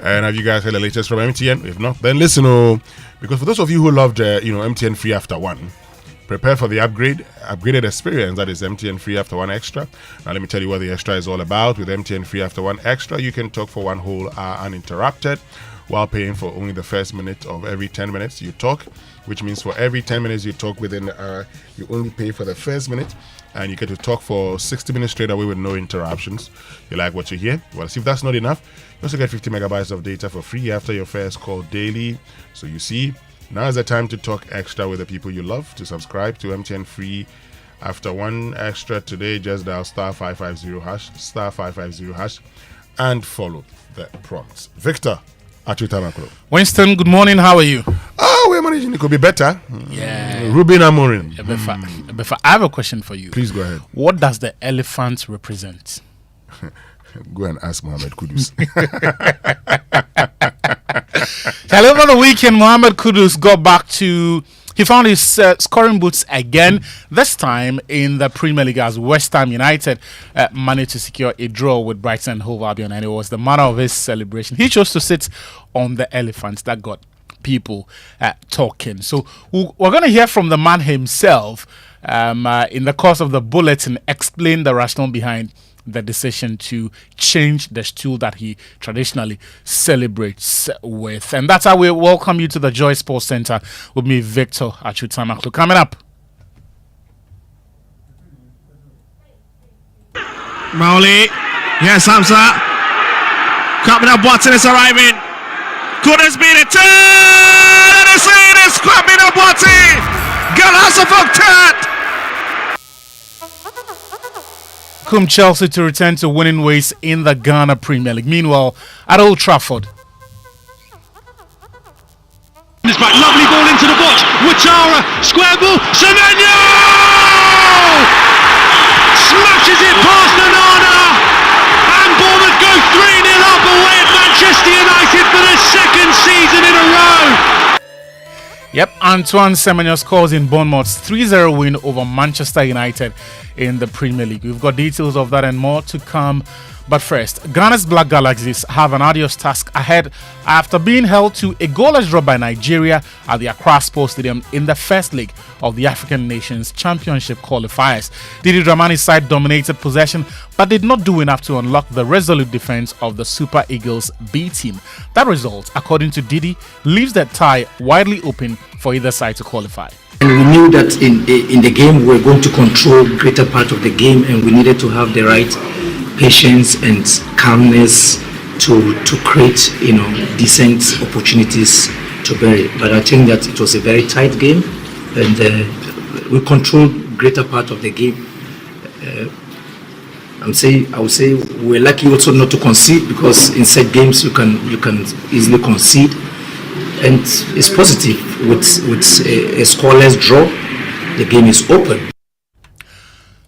And have you guys heard the latest from MTN? If not, then listen, because for those of you who loved MTN Free After One, prepare for the upgraded experience that is MTN Free After One Extra. Now let me tell you what the extra is all about. With MTN Free After One Extra, you can talk for 1 whole hour uninterrupted while paying for only the first minute of every 10 minutes you talk, which means for every 10 minutes you talk within the hour, you only pay for the first minute, and you get to talk for 60 minutes straight away with no interruptions. You like what you hear? Well, see if that's not enough, you also get 50 megabytes of data for free after your first call daily. So you see, now is the time to talk extra with the people you love. To subscribe to MTN Free After One Extra today, just dial *550#, and follow the prompts. Victor, Achutamakro. Winston, good morning. How are you? Oh, we're managing. It could be better. Yeah. Ruben Amorim. I have a question for you. Please go ahead. What does the elephant represent? Go and ask Mohamed Kudus. Over the weekend, Mohamed Kudus got back to... He found his scoring boots again, this time in the Premier League as West Ham United managed to secure a draw with Brighton and Hove Albion, and it was the manner of his celebration. He chose to sit on the elephant that got people talking. So we're going to hear from the man himself in the course of the bulletin, explained the rationale behind the decision to change the stool that he traditionally celebrates with. And that's how we welcome you to the Joy Sports Center with me, Victor Achutamaklu. Coming up. Mowley. Yes, Hamza. Kwabena Boateng is arriving. Could this be the turn? And it is Kwabena Boateng. Galasa Fogtat. Chelsea to return to winning ways in the Ghana Premier League. Meanwhile, at Old Trafford. This back, lovely ball into the box. Watara, square ball, Semenyo! Smashes it past Onana. And Bournemouth go 3-0 up away at Manchester United for the second season in a row. Yep, Antoine Semenyo scores in Bournemouth's 3-0 win over Manchester United in the Premier League. We've got details of that and more to come. But first, Ghana's Black Galaxies have an arduous task ahead after being held to a goalless draw by Nigeria at the Accra Sports Stadium in the first leg of the African Nations Championship qualifiers. Didi Dramani's side dominated possession but did not do enough to unlock the resolute defense of the Super Eagles B team. That result, according to Didi, leaves the tie widely open for either side to qualify. And we knew that in the game we were going to control greater part of the game, and we needed to have the right patience and calmness to create decent opportunities to bury. But I think that it was a very tight game, and we controlled greater part of the game. I would say we're lucky also not to concede, because in such games you can easily concede, and it's positive with a scoreless draw. The game is open.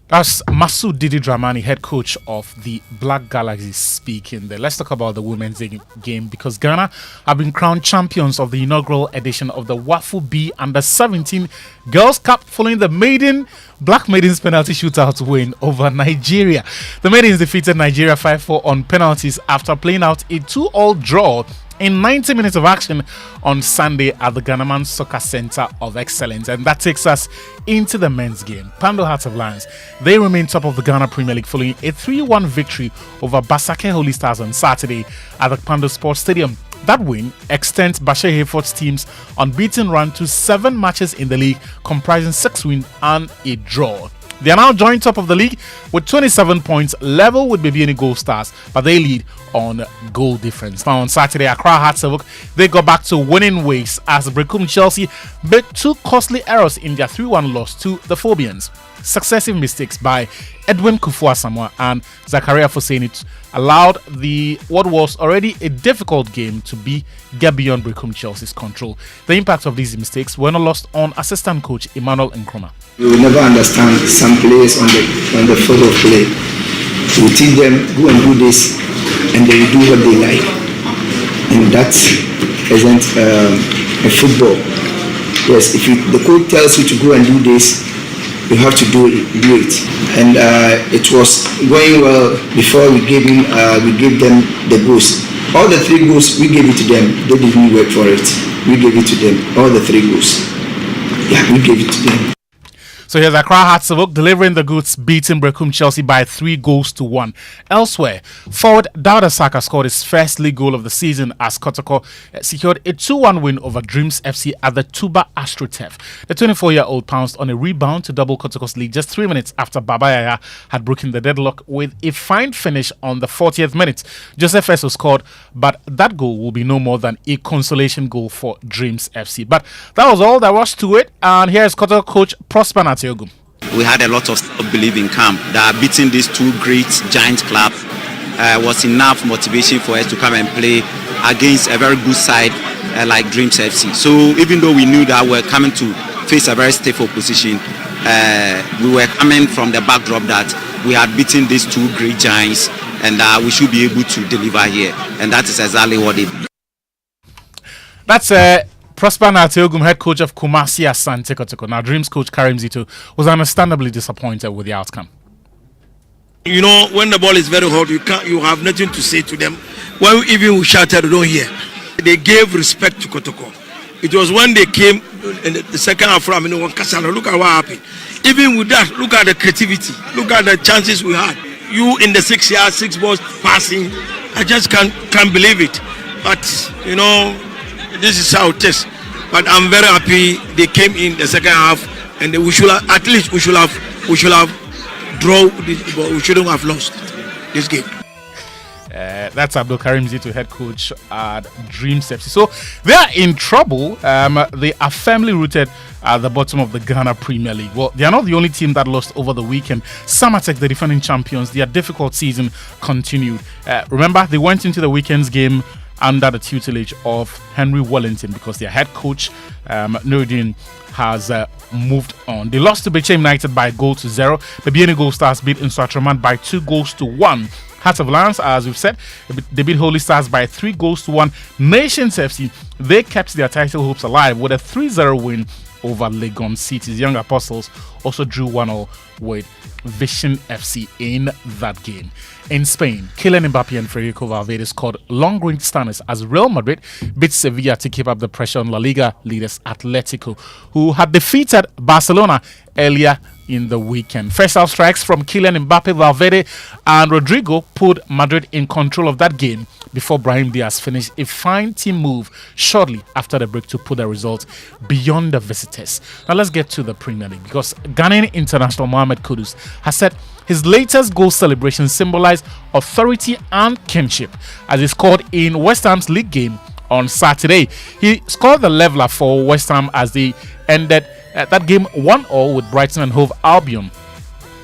That's Masoud Didi Dramani, head coach of the Black Galaxies, speaking there. Let's talk about the women's game, because Ghana have been crowned champions of the inaugural edition of the WAFU B Under-17 Girls Cup following the Black Maidens penalty shootout win over Nigeria. The Maidens defeated Nigeria 5-4 on penalties after playing out a 2-2 draw in 90 minutes of action on Sunday at the Ghanaman Soccer Center of Excellence. And that takes us into the men's game. Pando Hearts of Lions, they remain top of the Ghana Premier League following a 3-1 victory over Basake Holy Stars on Saturday at the Pando Sports Stadium. That win extends Bashir Hayford's team's unbeaten run to 7 matches in the league, comprising 6 wins and a draw. They are now joint top of the league with 27 points, level with Bibiani Gold Stars, but they lead on goal difference. Now on Saturday, Accra Hearts of Oak, they got back to winning ways as Brekum Chelsea made 2 costly errors in their 3-1 loss to the Phobians. Successive mistakes by Edwin Kufuor-Samoa and Zakaria Fosenit allowed what was already a difficult game to get beyond Brekum Chelsea's control. The impact of these mistakes were not lost on assistant coach Emmanuel Nkrumah. We will never understand some players on the field of play. We teach them, go and do this, and they will do what they like. And that isn't a football. Yes, if the coach tells you to go and do this, you have to do it. And it was going well before we gave them the goals. All the 3 goals, we gave it to them. They didn't work for it. We gave it to them. All the 3 goals. Yeah, we gave it to them. So here's Accra Hearts of Oak delivering the goods, beating Brekum Chelsea by 3-1. Elsewhere, forward Dawda Saka scored his first league goal of the season as Kotoko secured a 2-1 win over Dreams FC at the Tuba AstroTurf. The 24-year-old pounced on a rebound to double Kotoko's lead just 3 minutes after Baba Yaya had broken the deadlock with a fine finish on the 40th minute. Joseph Esso scored, but that goal will be no more than a consolation goal for Dreams FC. But that was all there was to it, and here's Kotoko coach Prosper Natiogum. We had a lot of self-belief in camp that beating these 2 great giant clubs was enough motivation for us to come and play against a very good side like Dreams FC. So even though we knew that we were coming to face a very stiff opposition, we were coming from the backdrop that we had beaten these 2 great giants, and we should be able to deliver here, and that is exactly what they did. That's Prosper Natiogum, head coach of Kumasi Asante Kotoko. Now, Dreams coach Karim Zito was understandably disappointed with the outcome. You know, when the ball is very hot, you have nothing to say to them. When even we shouted, you don't hear. They gave respect to Kotoko. It was when they came in the second half from one Kasala. Look at what happened. Even with that, look at the creativity. Look at the chances we had. You in the 6 yards, 6 balls passing. I just can't believe it. But this is how it is. But I'm very happy they came in the second half, and we should have draw this, but we shouldn't have lost this game. That's Abdul Karim Zito, head coach at Dreams FC. So they are in trouble. They are firmly rooted at the bottom of the Ghana Premier League. Well, they are not the only team that lost over the weekend. Samatek, the defending champions, their difficult season continued. Remember, they went into the weekend's game under the tutelage of Henry Wellington because their head coach, Nuruddin, has moved on. They lost to Beche United by 1-0. The Biene Gold Stars beat Insuatraman by 2-1. Hearts of Lions, as we've said, they beat Holy Stars by 3-1. Nations FC, they kept their title hopes alive with a 3-0 win over Legon City's Young Apostles. Also drew 1-0 with Vision FC in that game. In Spain, Kylian Mbappe and Federico Valverde scored long-range stunners as Real Madrid beat Sevilla to keep up the pressure on La Liga leaders Atletico, who had defeated Barcelona earlier in the weekend. First half strikes from Kylian Mbappe, Valverde and Rodrigo put Madrid in control of that game before Brahim Diaz finished a fine team move shortly after the break to put the result beyond the visitors. Now let's get to the Premier League, because Ghanaian international Mohamed Kudus has said his latest goal celebration symbolized authority and kinship as he scored in West Ham's league game on Saturday. He scored the leveller for West Ham as they ended that game 1-0 with Brighton and Hove Albion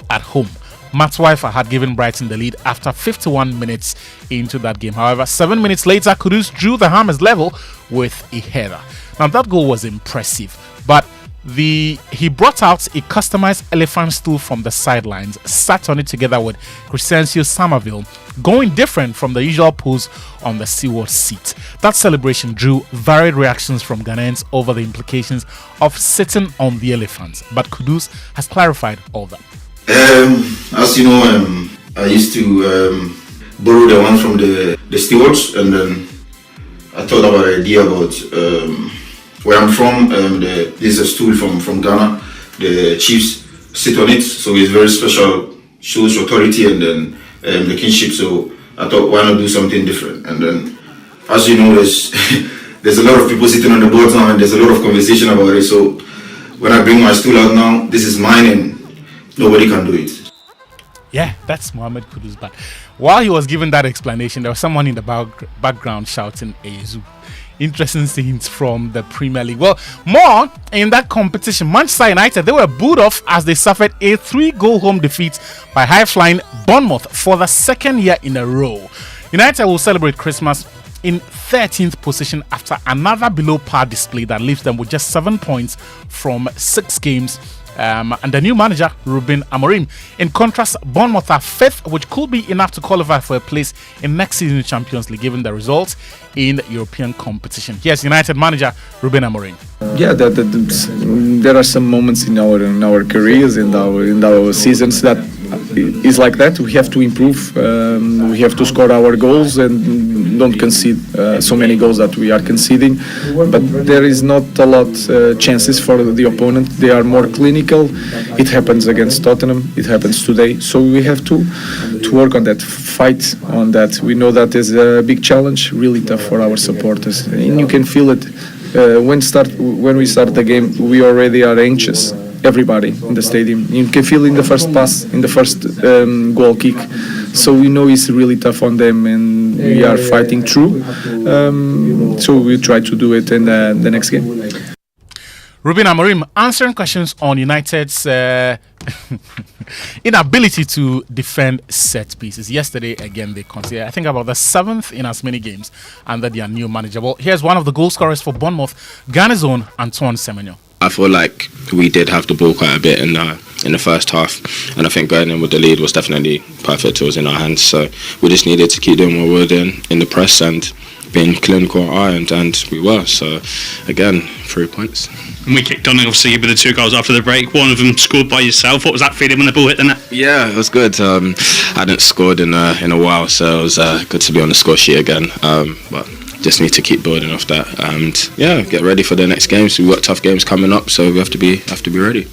at home. Matt Wyfer had given Brighton the lead after 51 minutes into that game. However, 7 minutes later, Kudus drew the Hammers level with a header. Now that goal was impressive, but he brought out a customized elephant stool from the sidelines, sat on it together with Crescencio Somerville, going different from the usual pose on the seaward seat. That celebration drew varied reactions from Ghanaians over the implications of sitting on the elephant, but Kudus has clarified all that. As you know, I used to borrow the one from the stewards, and then I thought about the idea about where I'm from. This is a stool from Ghana. The chiefs sit on it, so it's very special, shows authority and then the kinship. So I thought, why not do something different? And then, as you know, there's a lot of people sitting on the board now, and there's a lot of conversation about it. So when I bring my stool out now, this is mine, and nobody can do it. Yeah, that's Mohamed Kudus. But while he was giving that explanation, there was someone in the background shouting Ezu. Interesting scenes from the Premier League. Well, more in that competition. Manchester United, they were booed off as they suffered a 3-goal home defeat by high-flying Bournemouth for the second year in a row. United will celebrate Christmas in 13th position after another below-par display that leaves them with just 7 points from 6 games. And the new manager, Ruben Amorim. In contrast, Bournemouth are 5th, which could be enough to qualify for a place in next season's Champions League, given the results in the European competition. Here's United manager Ruben Amorim. Yeah, there are some moments in our careers, in our seasons that is like that. We have to improve. We have to score our goals and don't concede so many goals that we are conceding. But there is not a lot chances for the opponent. They are more clinical. It happens against Tottenham. It happens today. So we have to work on that, fight on that. We know that is a big challenge, really tough for our supporters, and you can feel it. When we start the game, we already are anxious. Everybody in the stadium, you can feel in the first pass, in the first goal kick. So we know it's really tough on them, and we are fighting through. So we try to do it in the next game. Ruben Amorim answering questions on United's inability to defend set pieces. Yesterday, again, they considered, I think, about the 7th in as many games under their new manager. Well, here's one of the goal scorers for Bournemouth, Ghana's own Antoine Semenyo. I feel like we did have the ball quite a bit in the first half, and I think going in with the lead was definitely perfect. It was in our hands, so we just needed to keep doing what we were doing in the press and being clinical and we were. So again, 3 points. And we kicked on, and obviously with the 2 goals after the break, one of them scored by yourself. What was that feeling when the ball hit the net? Yeah, it was good. I hadn't scored in a while, so it was good to be on the score sheet again. But just need to keep building off that, and get ready for the next games. We've got tough games coming up, so we have to be ready.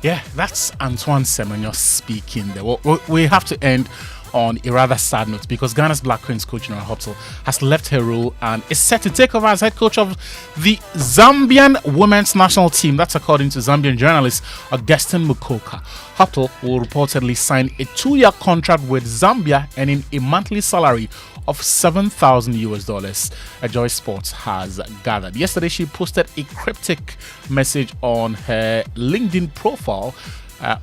Yeah, that's Antoine Semenyo speaking there. We have to end on a rather sad note because Ghana's Black Queens coach Nora Hoptel has left her role and is set to take over as head coach of the Zambian women's national team. That's according to Zambian journalist Augustine Mukoka. Hoptel will reportedly sign a 2-year contract with Zambia, earning a monthly salary of $7,000, Joy Sports has gathered. Yesterday, she posted a cryptic message on her LinkedIn profile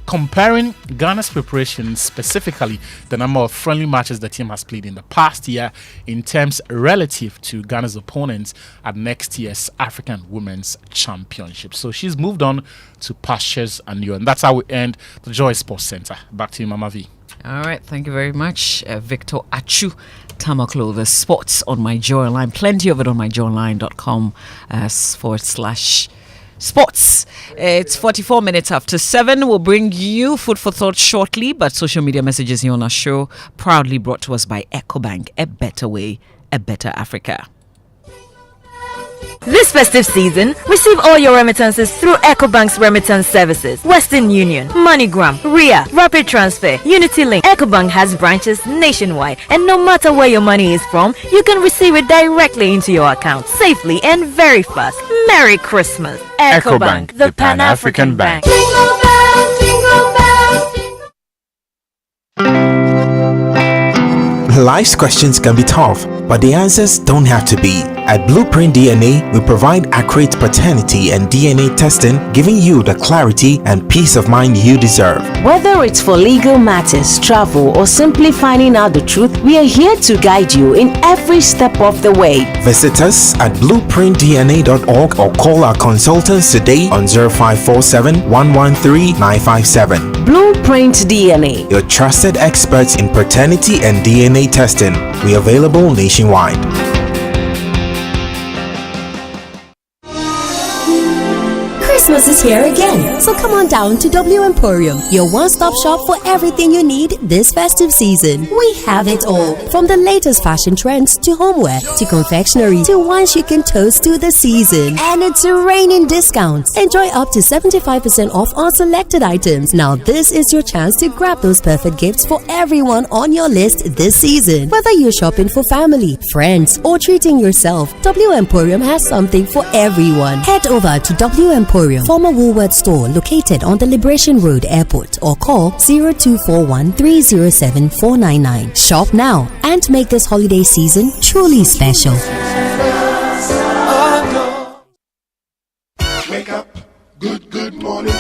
comparing Ghana's preparation, specifically the number of friendly matches the team has played in the past year in terms relative to Ghana's opponents at next year's African Women's Championship. So she's moved on to pastures anew, and that's how we end the Joy Sports Center. Back to you, Mama V. All right, thank you very much, Victor Achu. Tamaklo, the sports on my Joy Line. Plenty of it on myjoyline.com /sports. It's 44 minutes after 7. We'll bring you food for thought shortly, but social media messages here on our show proudly brought to us by EcoBank. A better way, a better Africa. This festive season, receive all your remittances through EcoBank's remittance services. Western Union, MoneyGram, RIA, Rapid Transfer, UnityLink. EcoBank has branches nationwide, and no matter where your money is from, you can receive it directly into your account safely and very fast. Merry Christmas. EcoBank, the Pan-African Bank. Life's questions can be tough, but the answers don't have to be. At Blueprint DNA, we provide accurate paternity and DNA testing, giving you the clarity and peace of mind you deserve. Whether it's for legal matters, travel, or simply finding out the truth, we are here to guide you in every step of the way. Visit us at blueprintdna.org or call our consultants today on 0547 113 957. Blueprint DNA, your trusted experts in paternity and DNA testing. We are available nationwide. Christmas is here again, so come on down to W Emporium, your one-stop shop for everything you need this festive season. We have it all, from the latest fashion trends to homeware to confectionery to wines you can toast to the season. And it's raining discounts. Enjoy up to 75% off on selected items. Now this is your chance to grab those perfect gifts for everyone on your list this season. Whether you're shopping for family, friends, or treating yourself, W Emporium has something for everyone. Head over to W Emporium, former Woolworth store located on the Liberation Road Airport, or call 0241 307 499. Shop now and make this holiday season truly special. Wake up, good morning.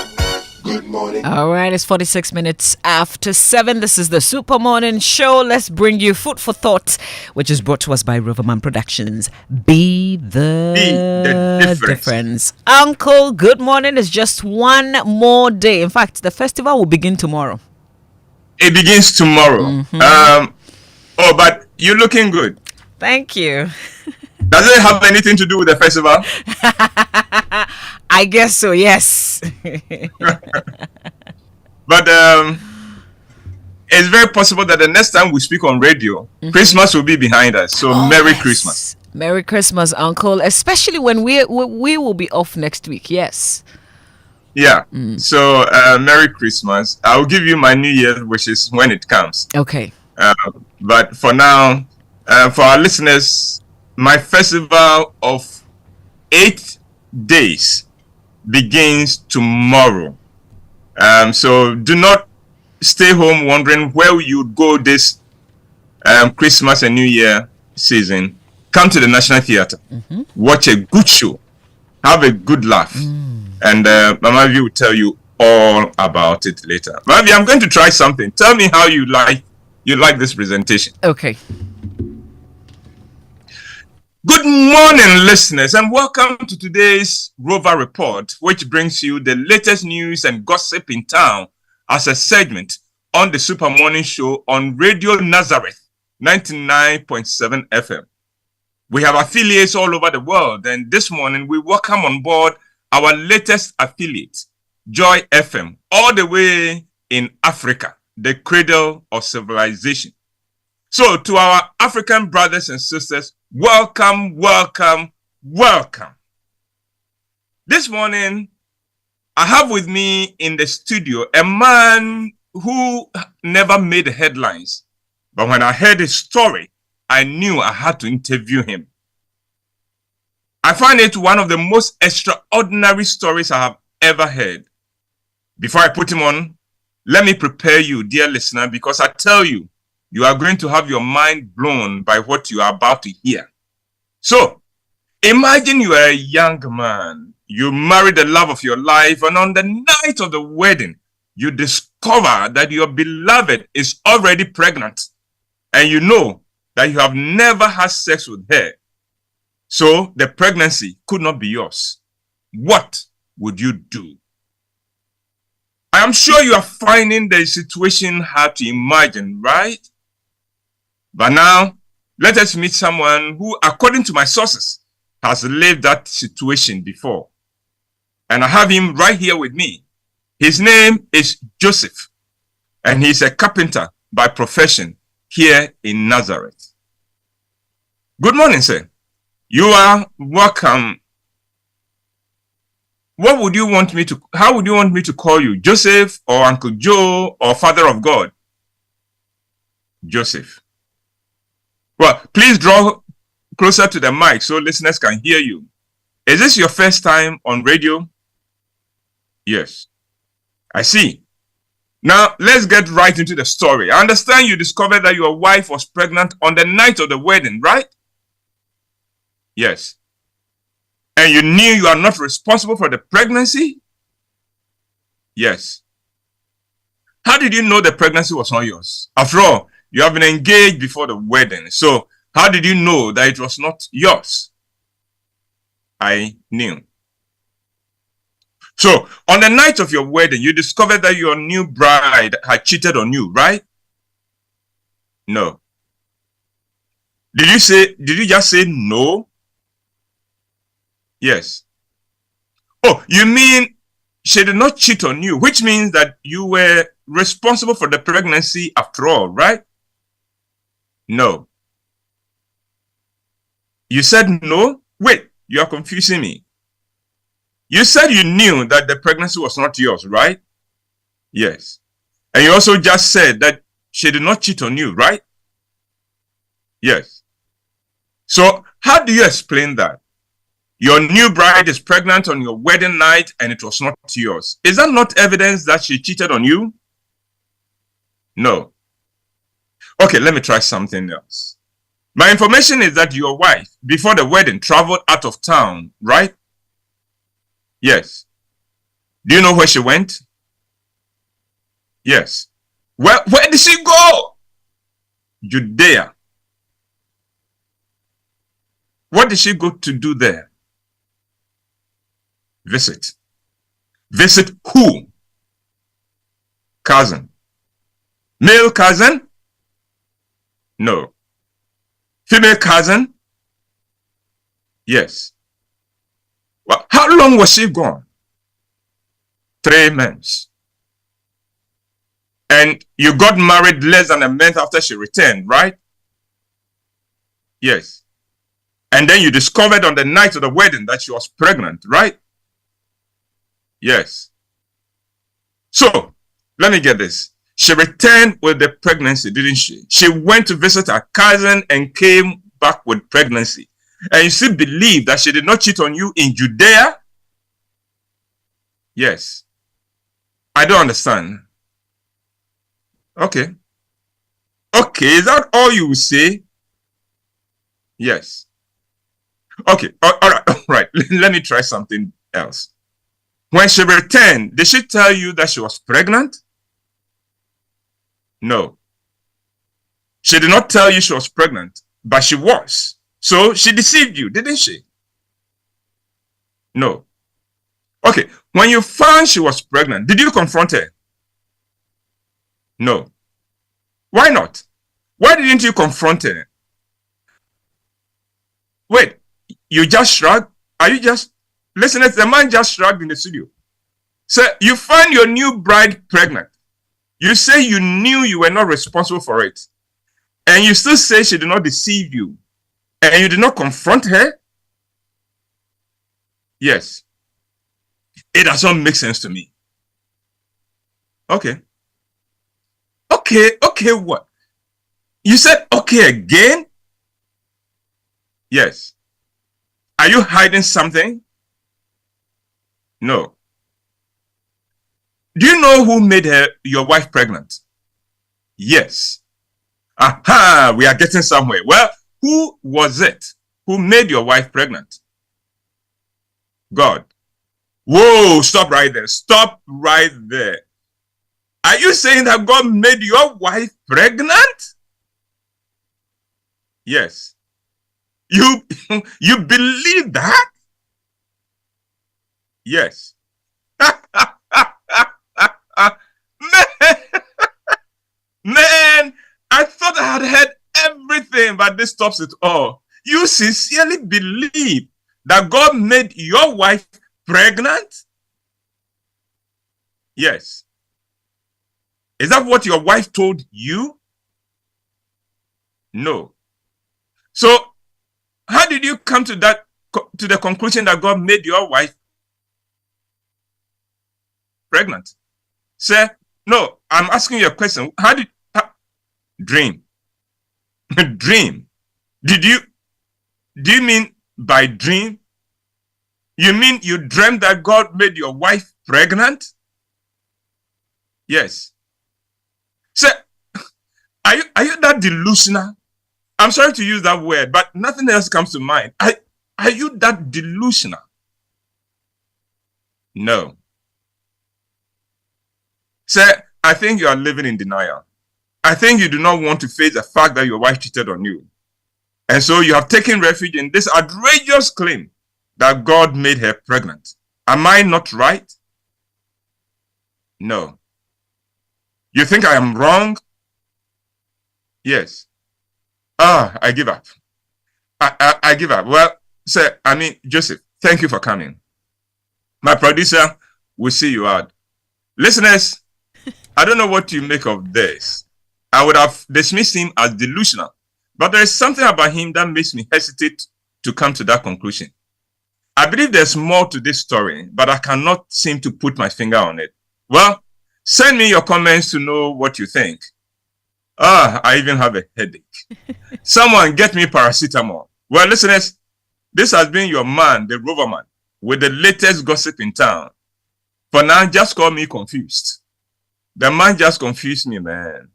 Good morning. All right, it's 46 minutes after 7. This is the Super Morning Show. Let's bring you food for thought, which is brought to us by Riverman Productions. Be the difference. Uncle, good morning. It's just one more day. In fact, the festival will begin tomorrow. It begins tomorrow. But you're looking good. Thank you. Does it have anything to do with the festival? I guess so, yes. But it's very possible that the next time we speak on radio, Christmas will be behind us. So Merry Christmas. Merry Christmas, Uncle. Especially when we will be off next week, yes. Yeah. So Merry Christmas. I'll give you my New Year wishes when it comes. Okay. But for now, for our listeners, my festival of 8 days begins tomorrow. So do not stay home wondering where you'd go this Christmas and New Year season. Come to the National Theatre. Watch a good show. Have a good laugh. And Mama V will tell you all about it later. Mama V, I'm going to try something. Tell me how you like this presentation. Okay. Good morning, listeners, and welcome to today's Rover Report, which brings you the latest news and gossip in town as a segment on the Super Morning Show on Radio Nazareth 99.7 FM. We have affiliates all over the world, and this morning we welcome on board our latest affiliate, Joy FM, all the way in Africa, the cradle of civilization. So to our African brothers and sisters welcome, welcome, welcome. This morning, I have with me in the studio a man who never made the headlines. But when I heard his story, I knew I had to interview him. I find it one of the most extraordinary stories I have ever heard. Before I put him on, let me prepare you, dear listener, because I tell you, you are going to have your mind blown by what you are about to hear. So, imagine you are a young man. You married the love of your life, and on the night of the wedding, you discover that your beloved is already pregnant, and you know that you have never had sex with her. So, the pregnancy could not be yours. What would you do? I am sure you are finding the situation hard to imagine, right? But now, let us meet someone who, according to my sources, has lived that situation before. And I have him right here with me. His name is Joseph, and he's a carpenter by profession here in Nazareth. Good morning, sir. You are welcome. How would you want me to call you? Joseph or Uncle Joe or Father of God? Joseph. Well, please draw closer to the mic so listeners can hear you. Is this your first time on radio? Yes. I see. Now, let's get right into the story. I understand you discovered that your wife was pregnant on the night of the wedding, right? Yes. And you knew you are not responsible for the pregnancy? Yes. How did you know the pregnancy was not yours? After all, you have been engaged before the wedding. So, how did you know that it was not yours? I knew. So, on the night of your wedding, you discovered that your new bride had cheated on you, right? No. Did you just say no? Yes. Oh, you mean she did not cheat on you, which means that you were responsible for the pregnancy after all, right? No. You said no? Wait, you are confusing me. You said you knew that the pregnancy was not yours, right? Yes. And you also just said that she did not cheat on you, right? Yes. So, how do you explain that? Your new bride is pregnant on your wedding night and it was not yours. Is that not evidence that she cheated on you? No. Okay, let me try something else. My information is that your wife, before the wedding, traveled out of town, right? Yes. Do you know where she went? Yes. Where did she go? Judea. What did she go to do there? Visit. Visit who? Cousin. Male cousin? No. Female cousin? Yes. Well, how long was she gone? 3 months. And you got married less than a month after she returned, right? Yes. And then you discovered on the night of the wedding that she was pregnant, right? Yes. So, let me get this. She returned with the pregnancy, didn't she? She went to visit her cousin and came back with pregnancy. And you still believe that she did not cheat on you in Judea? Yes. I don't understand. Okay. Okay, is that all you will say? Yes. Okay, all right. Let me try something else. When she returned, did she tell you that she was pregnant? No. She did not tell you she was pregnant, but she was. So she deceived you, didn't she? No. Okay, when you found she was pregnant, did you confront her? No. Why not? Why didn't you confront her? Wait, you just shrugged? Are you just... Listen, the man just shrugged in the studio. So you find your new bride pregnant. You say you knew you were not responsible for it. And you still say she did not deceive you. and you did not confront her? Yes. It does not make sense to me. Okay. Okay, what? You said okay again? Yes. Are you hiding something? No. Do you know who made your wife pregnant? Yes. Aha, we are getting somewhere. Well, who was it who made your wife pregnant? God. Whoa, stop right there. Stop right there. Are you saying that God made your wife pregnant? Yes. You believe that? Yes. Man, I thought I had heard everything, but this stops it all. You sincerely believe that God made your wife pregnant? Yes. Is that what your wife told you? No. So, how did you come to the conclusion that God made your wife pregnant? Sir, no, I'm asking you a question. Dream? Dream? Do you mean by dream? You mean you dreamt that God made your wife pregnant? Yes. Sir, are you that delusional? I'm sorry to use that word, but nothing else comes to mind. Are you that delusional? No. Sir, I think you are living in denial. I think you do not want to face the fact that your wife cheated on you. And so you have taken refuge in this outrageous claim that God made her pregnant. Am I not right? No. You think I am wrong? Yes. I give up. I give up. Well, sir, Joseph, thank you for coming. My producer will see you out. Listeners, I don't know what you make of this. I would have dismissed him as delusional, but there is something about him that makes me hesitate to come to that conclusion. I believe there's more to this story, but I cannot seem to put my finger on it. Well, send me your comments to know what you think. I even have a headache. Someone get me paracetamol. Well, listeners, this has been your man, the Roverman, with the latest gossip in town. For now, just call me confused. The man just confused me, man.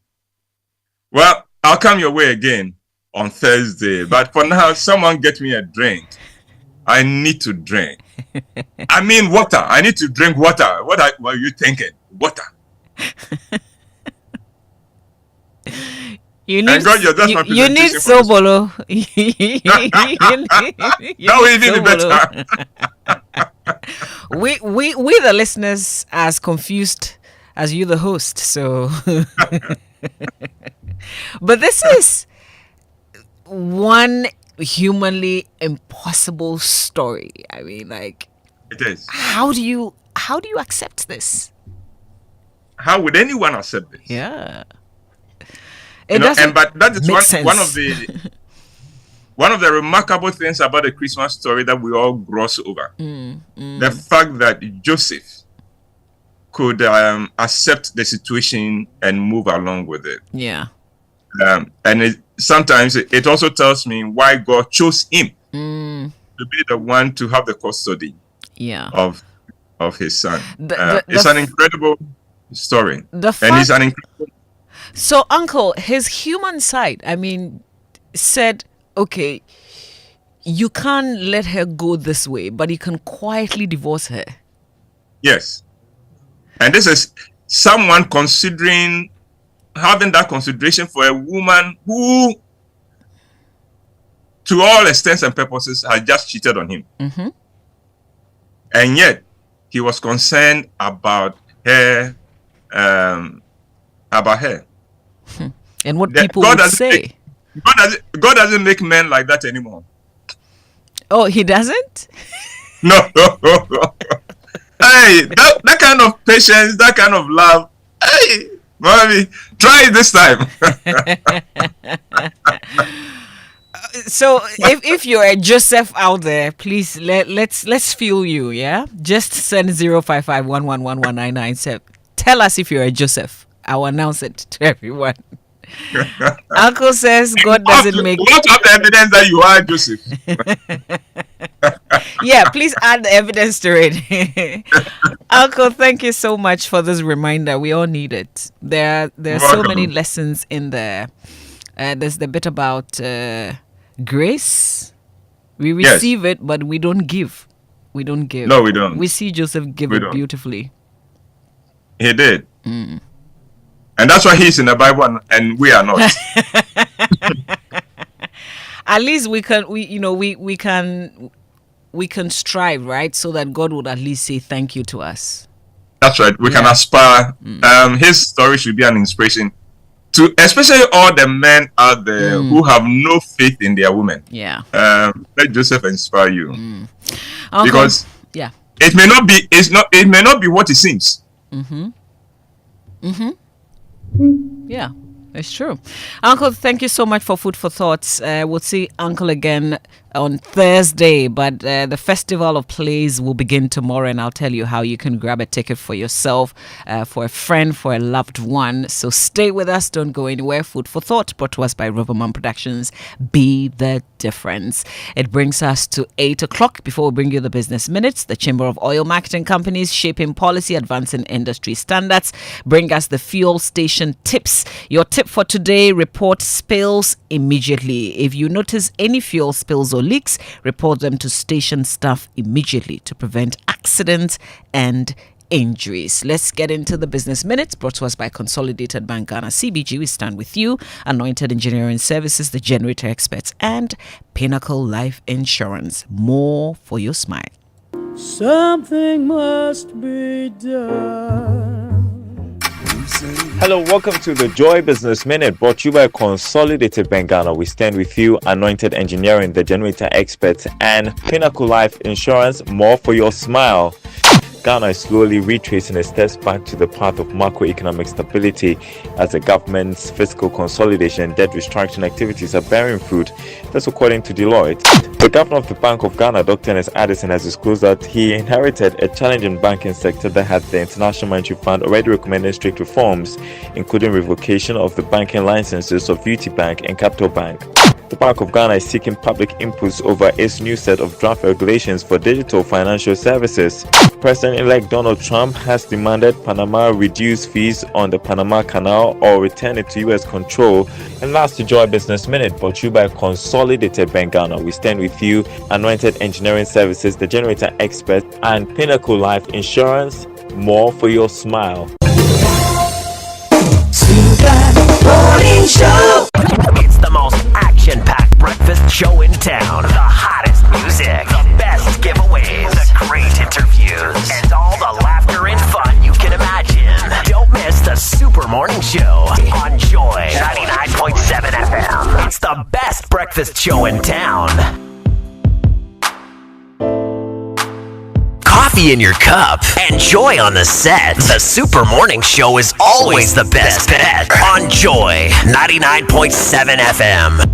Well, I'll come your way again on Thursday. But for now, someone get me a drink. I need to drink. Water. I need to drink water. What are you thinking? Water. You need Sobolo. That will even be better. we the listeners as confused as you the host, so but this is one humanly impossible story. It is. How do you accept this? How would anyone accept this? Yeah. But that is one of the remarkable things about the Christmas story that we all gloss over. The fact that Joseph could accept the situation and move along with it. Yeah. And sometimes it also tells me why God chose him to be the one to have the custody of his son. It's an incredible story. He's an incredible. So, Uncle, his human side, said, okay, you can't let her go this way, but you can quietly divorce her. Yes. And this is someone having that consideration for a woman who, to all extents and purposes, has just cheated on him. Mm-hmm. And yet, he was concerned about her. And what people would say. God doesn't make men like that anymore. Oh, he doesn't? No. Hey, that kind of patience, that kind of love. Hey, mommy, try it this time. So if you're a Joseph out there, please let's feel you. Yeah, just send 055111199. Tell us if you're a Joseph. I'll announce it to everyone. Uncle says God doesn't make. We want to have the evidence that you are Joseph. Yeah, please add the evidence to it. Uncle, thank you so much for this reminder. We all need it. There are so many lessons in there. There's the bit about grace. We receive it, but we don't give. We don't give. No, we don't. We see Joseph give it beautifully. He did. And that's why he's in the Bible and we are not. At least we can strive, right? So that God would at least say thank you to us. That's right. We can aspire. His story should be an inspiration to especially all the men out there who have no faith in their women. Yeah. Let Joseph inspire you. Uncle, because it may not be what it seems. Yeah, it's true. Uncle, thank you so much for food for thoughts. We'll see Uncle again on Thursday, but the Festival of Plays will begin tomorrow, and I'll tell you how you can grab a ticket for yourself, for a friend, for a loved one. So stay with us. Don't go anywhere. Food for Thought, brought to us by Riverman Productions. Be the difference. It brings us to 8 o'clock. Before we bring you the business minutes, the Chamber of Oil Marketing Companies shaping policy, advancing industry standards. Bring us the fuel station tips. Your tip for today: report spills immediately. If you notice any fuel spills or leaks, report them to station staff immediately to prevent accidents and injuries. Let's get into the business minutes, brought to us by Consolidated Bank Ghana. CBG, we stand with you. Anointed Engineering Services, the Generator Experts, and Pinnacle Life Insurance. More for your smile. Something must be done. Hello, welcome to the Joy Business Minute, brought to you by Consolidated Bank Ghana. We stand with you. Anointed Engineering, the Generator Experts, and Pinnacle Life Insurance. More for your smile. Ghana is slowly retracing its steps back to the path of macroeconomic stability as the government's fiscal consolidation and debt restructuring activities are bearing fruit. That's according to Deloitte. The governor of the Bank of Ghana, Dr. Ernest Addison, has disclosed that he inherited a challenging banking sector that had the International Monetary Fund already recommending strict reforms, including revocation of the banking licenses of UT Bank and Capital Bank. The Bank of Ghana is seeking public inputs over its new set of draft regulations for digital financial services. President-elect Donald Trump has demanded Panama reduce fees on the Panama Canal or return it to U.S. control. And last, the Joy Business Minute, brought to you by Consolidated Bank Ghana. We stand with you. Anointed Engineering Services, the Generator Expert, and Pinnacle Life Insurance. More for your smile. Morning Show. It's the most action-packed breakfast show in town. The hottest music, the best giveaways, the great interviews, and all the laughter and fun you can imagine. Don't miss the Super Morning Show on Joy 99.7 FM. It's the best breakfast show in town. Coffee in your cup and joy on the set. The Super Morning Show is always the best bet on Joy 99.7 FM.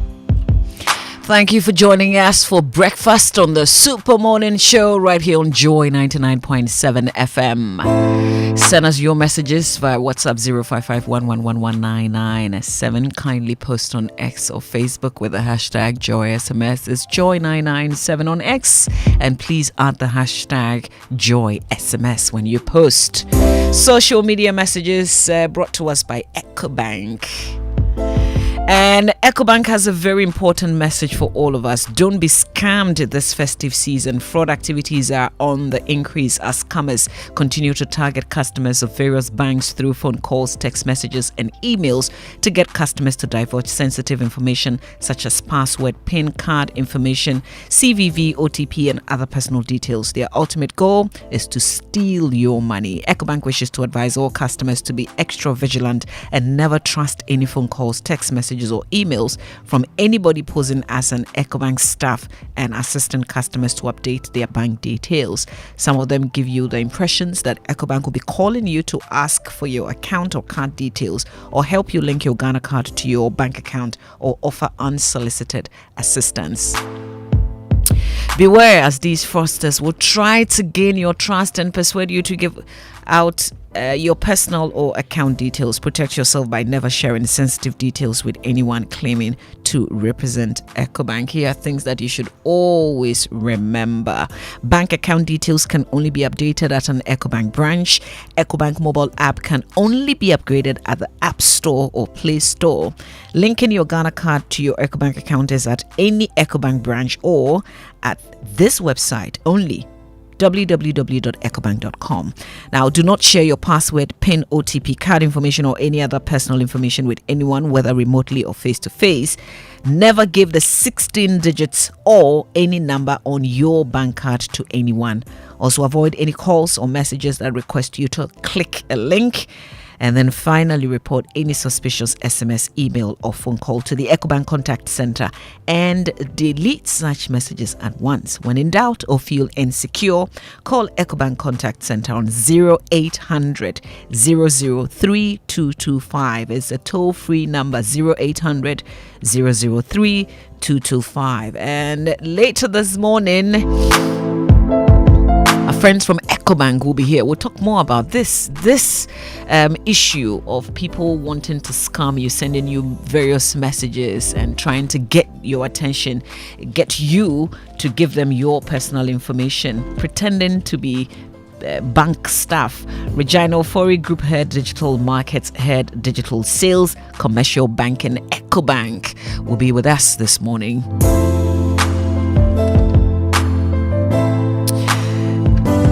Thank you for joining us for breakfast on the Super Morning Show right here on Joy 99.7 FM. Send us your messages via WhatsApp 055111199. Kindly post on X or Facebook with the hashtag JoySMS. It's Joy997 on X. And please add the hashtag JoySMS when you post. Social media messages brought to us by EcoBank. And EcoBank has a very important message for all of us. Don't be scammed this festive season. Fraud activities are on the increase as scammers continue to target customers of various banks through phone calls, text messages, and emails to get customers to divulge sensitive information such as password, PIN, card information, CVV, OTP, and other personal details. Their ultimate goal is to steal your money. EcoBank wishes to advise all customers to be extra vigilant and never trust any phone calls, text messages, messages or emails from anybody posing as an EcoBank staff and assisting customers to update their bank details. Some of them give you the impressions that EcoBank will be calling you to ask for your account or card details or help you link your Ghana card to your bank account or offer unsolicited assistance. Beware, as these fraudsters will try to gain your trust and persuade you to give out your personal or account details. Protect yourself by never sharing sensitive details with anyone claiming to represent EcoBank. Here are things that you should always remember. Bank account details can only be updated at an EcoBank branch. EcoBank mobile app can only be upgraded at the App Store or Play Store. Linking your Ghana card to your EcoBank account is at any EcoBank branch or at this website only, www.ecobank.com. Now, do not share your password, PIN, OTP, card information, or any other personal information with anyone, whether remotely or face-to-face. Never give the 16 digits or any number on your bank card to anyone. Also, avoid any calls or messages that request you to click a link. And then finally, report any suspicious SMS, email, or phone call to the EcoBank Contact Center and delete such messages at once. When in doubt or feel insecure, call EcoBank Contact Center on 0800 003 225. It's a toll-free number, 0800 003 225. And later this morning, our friends from EcoBank will be here. We'll talk more about this issue of people wanting to scam you, sending you various messages and trying to get your attention, get you to give them your personal information, pretending to be bank staff. Regina Ofori, Group Head, Digital Markets Head, Digital Sales, Commercial Banking, EcoBank, will be with us this morning.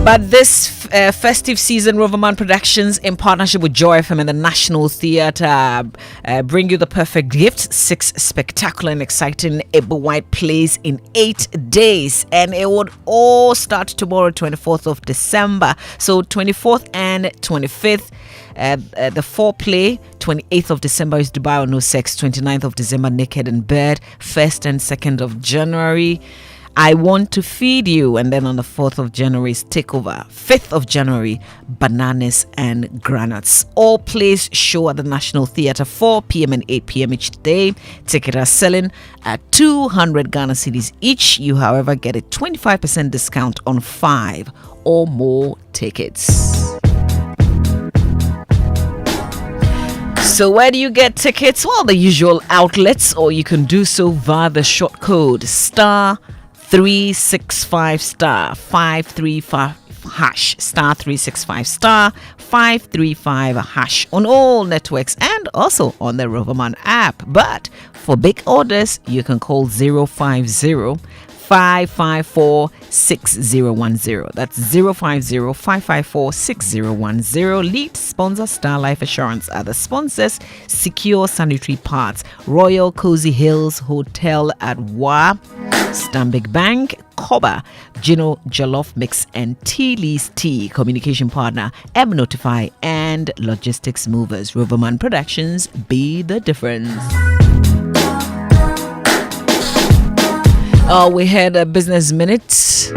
But this festive season, Roverman Productions, in partnership with Joy FM and the National Theatre, bring you the perfect gift. 6 spectacular and exciting able-wide plays in 8 days. And it would all start tomorrow, 24th of December. So 24th and 25th. The foreplay, 28th of December is Dubai or No Sex, 29th of December, Naked and Bird, 1st and 2nd of January, I Want to Feed You, and then on the 4th of January is Takeover. 5th of January, Bananas and Granuts. All plays show at the National Theatre, 4 p.m. and 8 p.m. each day. Tickets are selling at 200 Ghana cedis each. You, however, get a 25% discount on 5 or more tickets. So where do you get tickets? Well, the usual outlets, or you can do so via the short code star 365 star 535 hash, star 365 star 535 hash on all networks and also on the Roverman app. But for big orders, you can call 050-554-6010. That's 050-554-6010. Lead sponsor Star Life Assurance. Other sponsors: Secure Sanitary Parts, Royal Cozy Hills Hotel at Wa, Stanbic Bank, Koba, Gino Jollof Mix and Tea Lee's Tea. Communication partner M Notify and Logistics Movers. Roverman Productions, be the difference. We had a business minute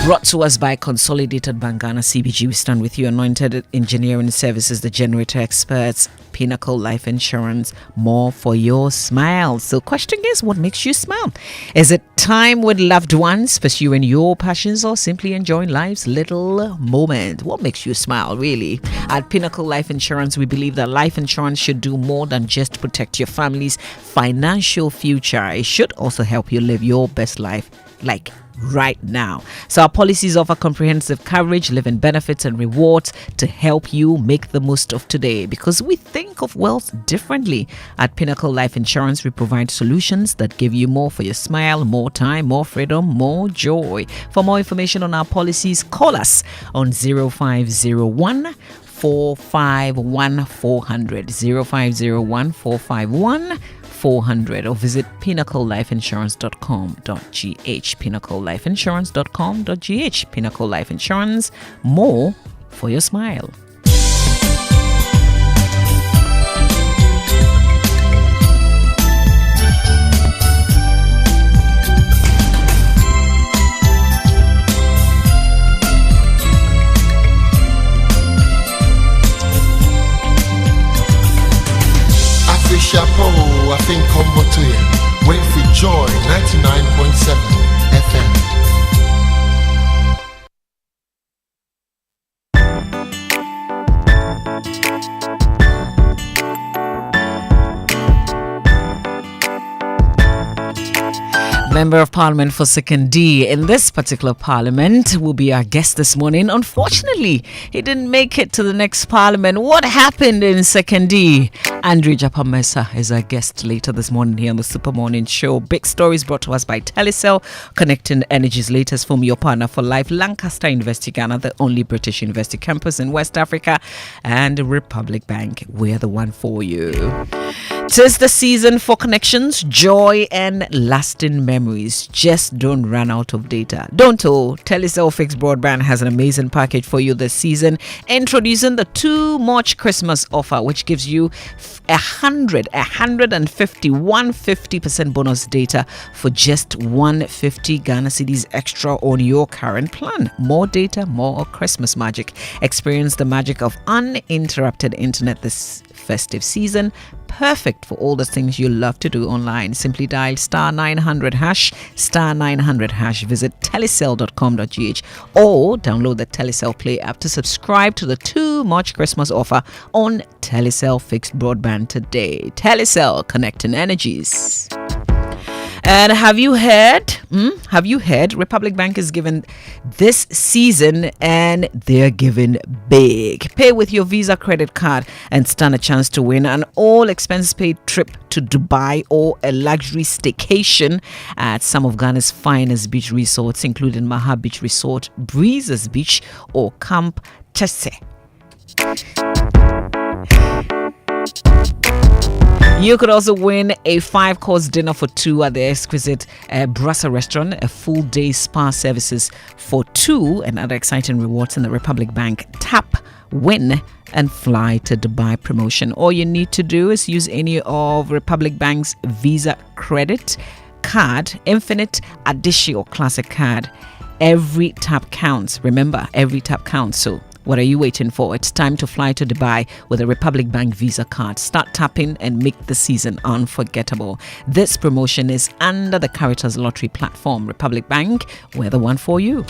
brought to us by Consolidated Bank Ghana CBG. We stand with you. Anointed Engineering Services, the generator experts, Pinnacle Life Insurance, more for your smile. So question is, what makes you smile? Is it time with loved ones, pursuing your passions, or simply enjoying life's little moment? What makes you smile, really? At Pinnacle Life Insurance, we believe that life insurance should do more than just protect your family's financial future. It should also help you live your best life, like right now. So our policies offer comprehensive coverage, living benefits and rewards to help you make the most of today, because we think of wealth differently. At Pinnacle Life Insurance, we provide solutions that give you more for your smile, more time, more freedom, more joy. For more information on our policies, call us on 0501 451 400, 0501 451 400, or visit pinnaclelifeinsurance.com.gh, pinnaclelifeinsurance.com.gh. Pinnacle Life Insurance, more for your smile. Egyapa, I think come to you. Wait for Joy 99.7 FM. Member of Parliament for Sekondi in this particular Parliament will be our guest this morning. Unfortunately, he didn't make it to the next Parliament. What happened in Sekondi? Egyapa Mercer is our guest later this morning here on the Super Morning Show. Big stories brought to us by Telecel, connecting Energy's latest from your partner for life, Lancaster University Ghana, the only British university campus in West Africa, and Republic Bank. We're the one for you. 'Tis the season for connections, joy, and lasting memories. Just don't run out of data. Don't Telecel Fixed Broadband has an amazing package for you this season, introducing the Too Much Christmas offer, which gives you 150% bonus data for just 150 Ghana cedis extra on your current plan. More data, more Christmas magic. Experience the magic of uninterrupted internet this festive season. Perfect for all the things you love to do online. Simply dial star 900 hash, star 900 hash. Visit telecel.com.gh or download the Telecel Play app to subscribe to the Too Much Christmas offer on Telecel Fixed Broadband today. Telecel, connecting energies. And have you heard? Republic Bank is given this season, and they're giving big. Pay with your Visa credit card and stand a chance to win an all-expense paid trip to Dubai or a luxury staycation at some of Ghana's finest beach resorts, including Maha Beach Resort, Breezes Beach, or Camp Chese. You could also win a 5-course dinner for 2 at the exquisite Brasa restaurant, a full day spa services for 2, and other exciting rewards in the Republic Bank Tap, Win, and Fly to Dubai promotion. All you need to do is use any of Republic Bank's Visa credit card, Infinite, Addition, or Classic card. Every tap counts. Remember, every tap counts. So what are you waiting for? It's time to fly to Dubai with a Republic Bank Visa card. Start tapping and make the season unforgettable. This promotion is under the Caritas Lottery platform. Republic Bank, we're the one for you.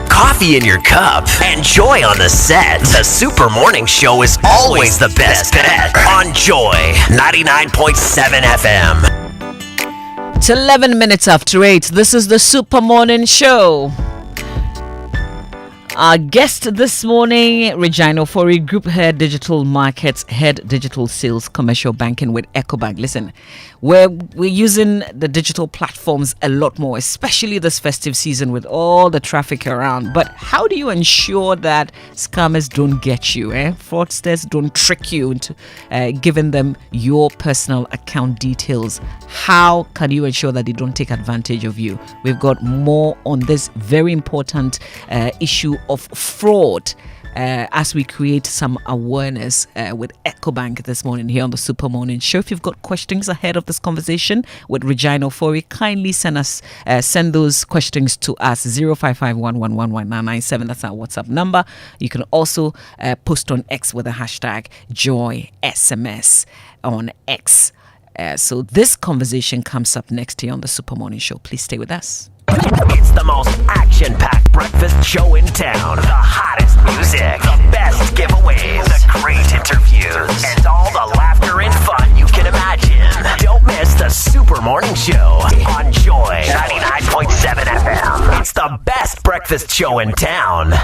Coffee in your cup and joy on the set. The Super Morning Show is always the best bet on Joy 99.7 FM. It's 11 minutes after 8. This is the Super Morning Show. Our guest this morning, Regina Ofori, Group Head Digital Markets, Head Digital Sales, Commercial Banking with EcoBank. Listen, we're using the digital platforms a lot more, especially this festive season with all the traffic around. But how do you ensure that scammers don't get you? Fraudsters don't trick you into giving them your personal account details? How can you ensure that they don't take advantage of you? We've got more on this very important issue of fraud as we create some awareness with EcoBank this morning here on the Super Morning Show. If you've got questions ahead of this conversation with Regina Ofori, kindly send those questions to us 0551111997. That's our WhatsApp number. You can also post on X with the hashtag JoySMS on X. So this conversation comes up next here on the Super Morning Show. Please stay with us. It's the most action-packed breakfast show in town. The hottest music, the best giveaways, the great interviews, and all the laughter and fun you can imagine. Don't miss the Super Morning Show on Joy 99.7 FM. It's the best breakfast show in town.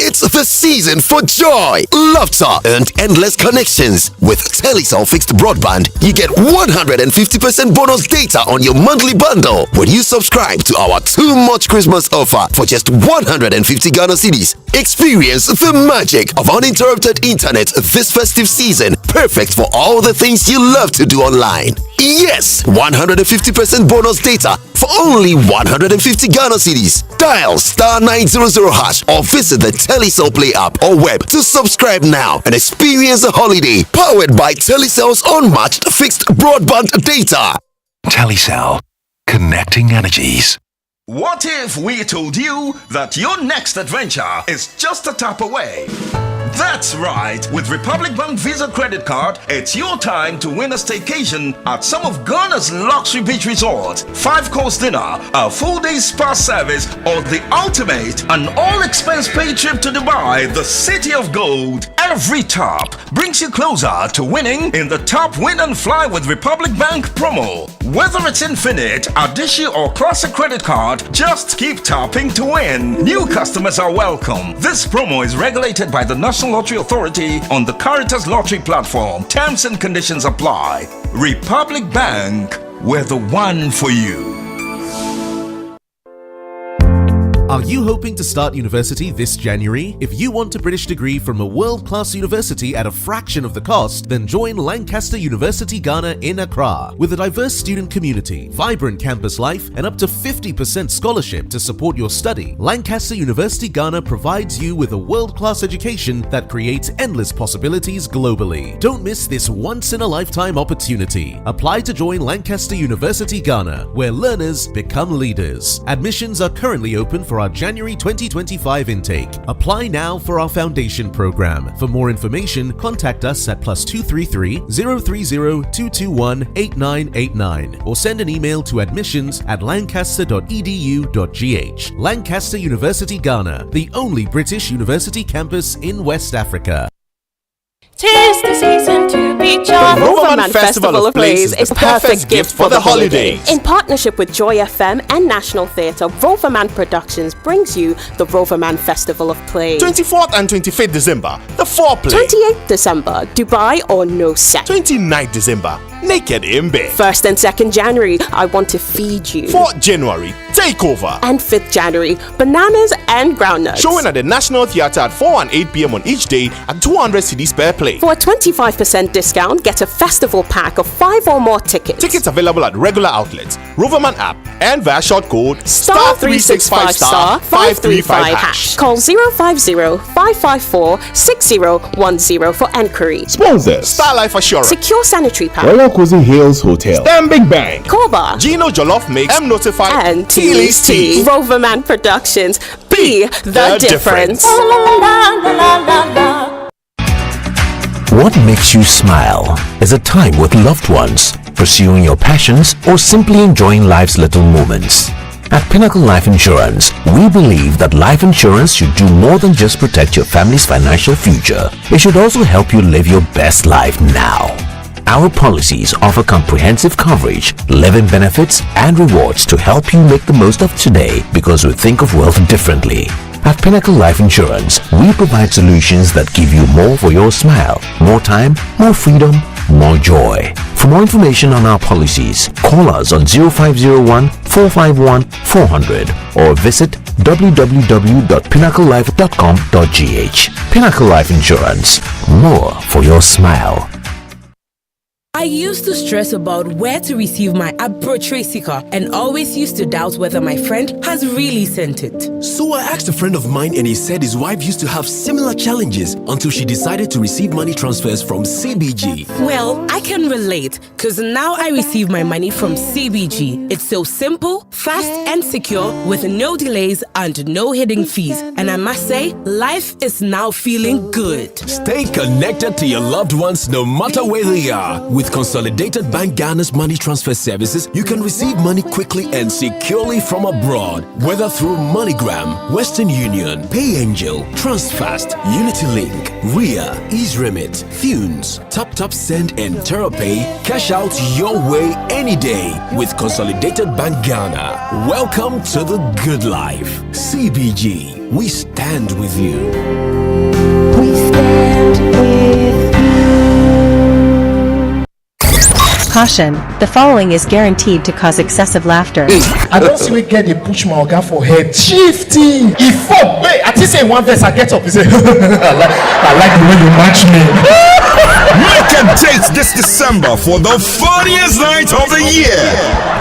It's the season for joy, laughter, and endless connections. With Telecel Fixed Broadband, you get 150% bonus data on your monthly bundle when you subscribe to our Too Much Christmas offer for just 150 Ghana cedis. Experience the magic of uninterrupted internet this festive season, perfect for all the things you love to do online. Yes, 150% bonus data for only 150 Ghana cedis. Dial star 900 hash or visit the Telecel Play app or web to subscribe now and experience a holiday powered by Telecel's unmatched fixed broadband data. Telecel, connecting energies. What if we told you that your next adventure is just a tap away? That's right. With Republic Bank Visa Credit Card, it's your time to win a staycation at some of Ghana's luxury beach resorts, 5-course dinner, a full-day spa service, or the ultimate, an all-expense paid trip to Dubai, the city of gold. Every tap brings you closer to winning in the Top Win and Fly with Republic Bank promo. Whether it's Infinite, Adishi, or Classic Credit Card, just keep tapping to win. New customers are welcome. This promo is regulated by the National Lottery Authority on the Caritas Lottery platform. Terms and conditions apply. Republic Bank, we're the one for you. Are you hoping to start university this January? If you want a British degree from a world-class university at a fraction of the cost, then join Lancaster University Ghana in Accra. With a diverse student community, vibrant campus life, and up to 50% scholarship to support your study, Lancaster University Ghana provides you with a world-class education that creates endless possibilities globally. Don't miss this once-in-a-lifetime opportunity. Apply to join Lancaster University Ghana, where learners become leaders. Admissions are currently open for our January 2025 intake. Apply now for our foundation program. For more information, contact us at +233 030 221 8989 or send an email to admissions@lancaster.edu.gh. Lancaster University Ghana, the only British university campus in West Africa. 'Tis the season to be charmed. The Roverman Festival of Plays is a perfect gift for the holidays. In partnership with Joy FM and National Theatre, Roverman Productions brings you the Roverman Festival of Plays. 24th and 25th December, the Foreplay. 28th December, Dubai or No Set. 29th December, Naked in Bed. 1st and 2nd January, I Want to Feed You. 4th January, Takeover. And 5th January, Bananas and Groundnuts. Showing at the National Theatre at 4 and 8 p.m. on each day at 200 cedis per play. For a 25% discount, get a festival pack of 5 or more tickets. Tickets available at regular outlets, Roverman app, and via short code *365*535#. Call 050-554-6010 for enquiry. Sponsors: Star Life Assurance, Secure Sanitary Pack, Royal Cozy Hills Hotel, Stanbic Bank, Koba, Gino Jollof Mix, M Notified, and Teely's Tea. Roverman Productions. Be the difference. What makes you smile? Is a time with loved ones, pursuing your passions, or simply enjoying life's little moments. At Pinnacle Life Insurance, we believe that life insurance should do more than just protect your family's financial future. It should also help you live your best life now. Our policies offer comprehensive coverage, living benefits, and rewards to help you make the most of today because we think of wealth differently. At Pinnacle Life Insurance, we provide solutions that give you more for your smile, more time, more freedom, more joy. For more information on our policies, call us on 0501-451-400 or visit www.pinnaclelife.com.gh. Pinnacle Life Insurance, more for your smile. I used to stress about where to receive my Abroad sticker and always used to doubt whether my friend has really sent it. So I asked a friend of mine and he said his wife used to have similar challenges until she decided to receive money transfers from CBG. Well, I can relate because now I receive my money from CBG. It's so simple, fast and secure with no delays and no hidden fees. And I must say, life is now feeling good. Stay connected to your loved ones no matter where they are. With Consolidated Bank Ghana's money transfer services, you can receive money quickly and securely from abroad, whether through MoneyGram, Western Union, PayAngel, TransFast, UnityLink, Ria, EaseRemit, Thunes, TapTap Send, and TerraPay. Cash out your way any day with Consolidated Bank Ghana. Welcome to the good life. CBG, we stand with you. We stand with you. Caution, the following is guaranteed to cause excessive laughter. I don't see we get the push my organ for head. Shifty! If fuck, wait, I just say one verse, I get up and say, I like the way you match me. Make a date this December for the funniest night of the year.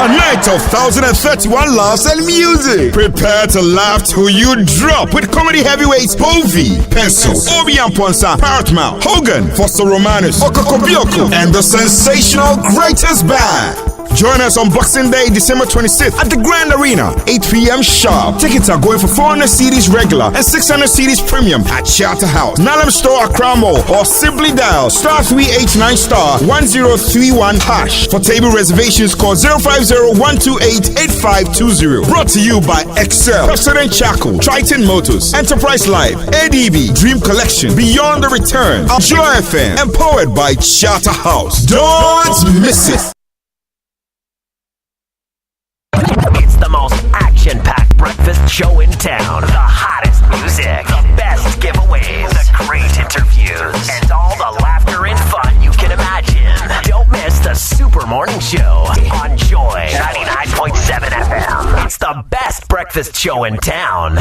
A night of 1,031 laughs and music. Prepare to laugh till you drop with comedy heavyweights Bovi, Pencil, Obi Amponsa, Paramount, Hogan, Foster Romanus, Okokobioko, and the sensational Greatest Band. Join us on Boxing Day, December 26th at the Grand Arena, 8 p.m. sharp. Tickets are going for 400 CDs regular and 600 CDs premium at Charterhouse, Nalem Store, Accra Mall, or simply dial *389*1031#. For table reservations, call 050-128-8520. Brought to you by Excel, President Charcoal, Triton Motors, Enterprise Life, ADB, Dream Collection, Beyond the Return, Joy FM, empowered by Charterhouse. Don't miss it. It's the most action-packed breakfast show in town. The hottest music, the best giveaways, the great interviews, and all the laughter and fun you can imagine. Don't miss the Super Morning Show on Joy 99.7 FM. It's the best breakfast show in town.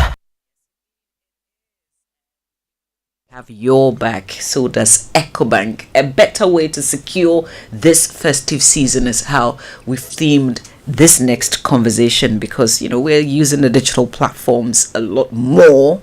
Have your back, so does EcoBank. A better way to secure this festive season is how we've themed this next conversation, because we're using the digital platforms a lot more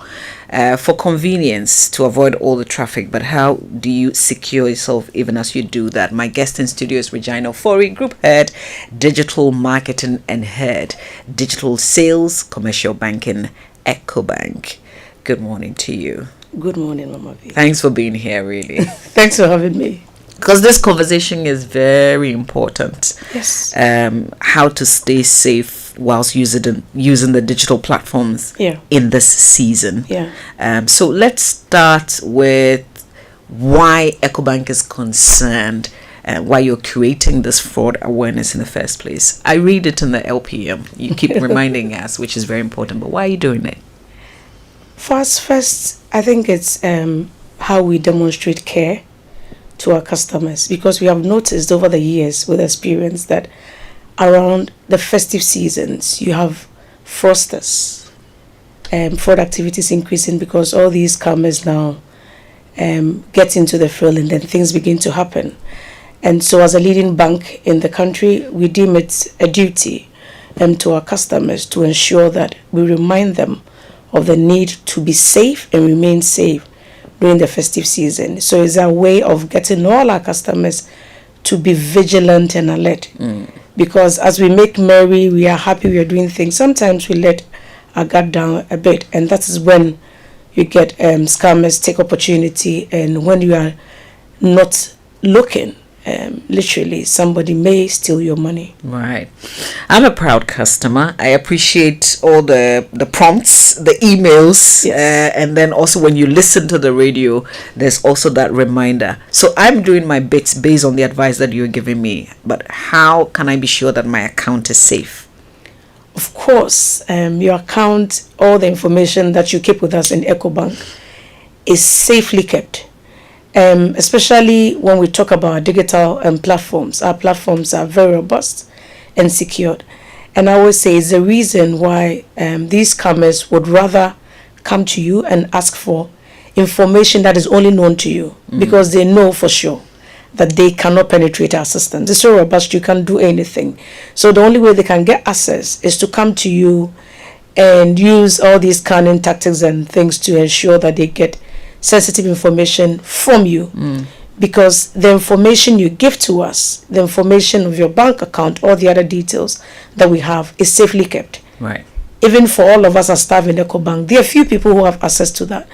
for convenience to avoid all the traffic. But how do you secure yourself even as you do that? My guest in studio is Regina Ofori, Group Head, Digital Marketing and Head, Digital Sales, Commercial Banking, EcoBank. Good morning to you. Good morning, Mama V. Thanks for being here, really. Thanks for having me. Because this conversation is very important. Yes. How to stay safe whilst using the digital platforms in this season. Yeah. So let's start with why EcoBank is concerned, why you're creating this fraud awareness in the first place. I read it in the LPM. You keep reminding us, which is very important. But why are you doing it? First, I think it's how we demonstrate care to our customers, because we have noticed over the years with experience that around the festive seasons you have fraudsters, fraud activities increasing because all these scammers now get into the field and then things begin to happen. And so as a leading bank in the country, we deem it a duty to our customers to ensure that we remind them of the need to be safe and remain safe during the festive season. So it's a way of getting all our customers to be vigilant and alert. Because as we make merry, we are happy, we are doing things, sometimes we let our guard down a bit, and that is when you get scammers take opportunity, and when you are not looking, literally somebody may steal your money. Right. I'm a proud customer. I appreciate all the prompts, the emails, and then also when you listen to the radio, there's also that reminder. So I'm doing my bits based on the advice that you're giving me. But how can I be sure that my account is safe? Of course, your account, all the information that you keep with us in EcoBank is safely kept. Especially when we talk about digital platforms. Our platforms are very robust and secured. And I always say it's the reason why these scammers would rather come to you and ask for information that is only known to you, because they know for sure that they cannot penetrate our systems. It's so robust, you can't do anything. So the only way they can get access is to come to you and use all these scanning tactics and things to ensure that they get sensitive information from you, because the information you give to us, the information of your bank account, all the other details that we have, is safely kept. Right. Even for all of us as staff in EcoBank, there are few people who have access to that.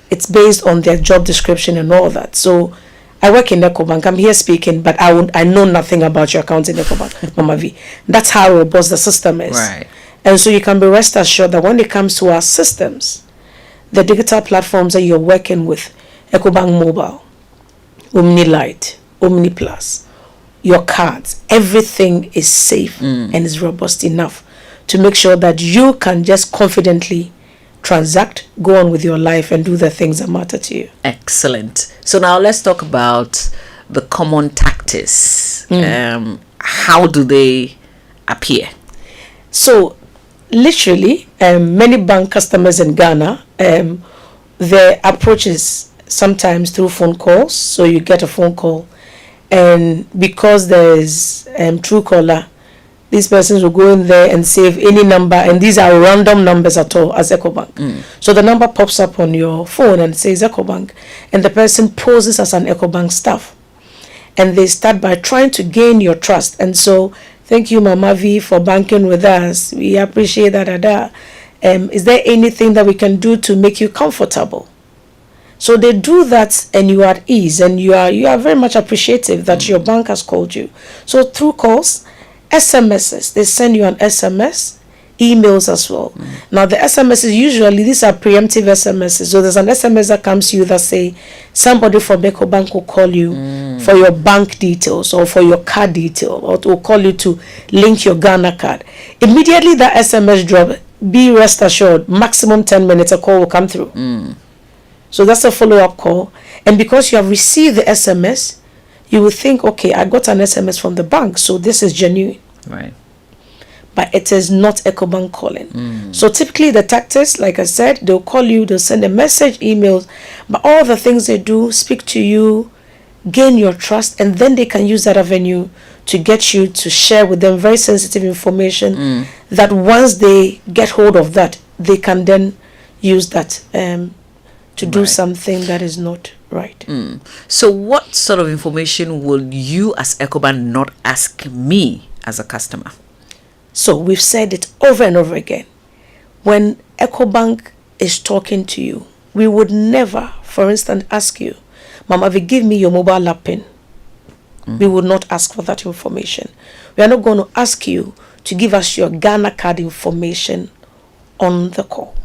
It's based on their job description and all that. So I work in EcoBank. I'm here speaking, but I know nothing about your account in EcoBank, Mama V. That's how robust the system is. Right. And so you can be rest assured that when it comes to our systems, the digital platforms that you're working with, EcoBank Mobile, OmniLite, OmniPlus, your cards, everything is safe and is robust enough to make sure that you can just confidently transact, go on with your life, and do the things that matter to you. Excellent. So now let's talk about the common tactics. How do they appear? So literally, many bank customers in Ghana, their approach is sometimes through phone calls. So you get a phone call, and because there is Truecaller, these persons will go in there and save any number, and these are random numbers at all as EcoBank. So the number pops up on your phone and says EcoBank, and the person poses as an EcoBank staff, and they start by trying to gain your trust. And so Thank you, Mama V, for banking with us. We appreciate that. Is there anything that we can do to make you comfortable? So they do that, and you are at ease, and you are very much appreciative that your bank has called you. So through calls, SMSs, they send you an SMS, emails as well. Now the SMSs, usually these are preemptive SMSs. So there's an SMS that comes to you that say somebody from EcoBank will call you for your bank details or for your card detail, or to call you to link your Ghana card. Immediately that SMS drop, be rest assured, maximum 10 minutes a call will come through. So that's a follow-up call. And because you have received the SMS, you will think, okay, I got an SMS from the bank, so this is genuine. Right. But it is not EcoBank calling. So typically the tactics, like I said, they'll call you, they'll send a message, emails, but all the things they do, speak to you, gain your trust, and then they can use that avenue to get you to share with them very sensitive information that once they get hold of that, they can then use that to do something that is not right. So what sort of information will you as EcoBank not ask me as a customer? So we've said it over and over again. When EcoBank is talking to you, we would never, for instance, ask you, Mama, give me your mobile app pin. We would not ask for that information. We are not going to ask you to give us your Ghana card information on the call.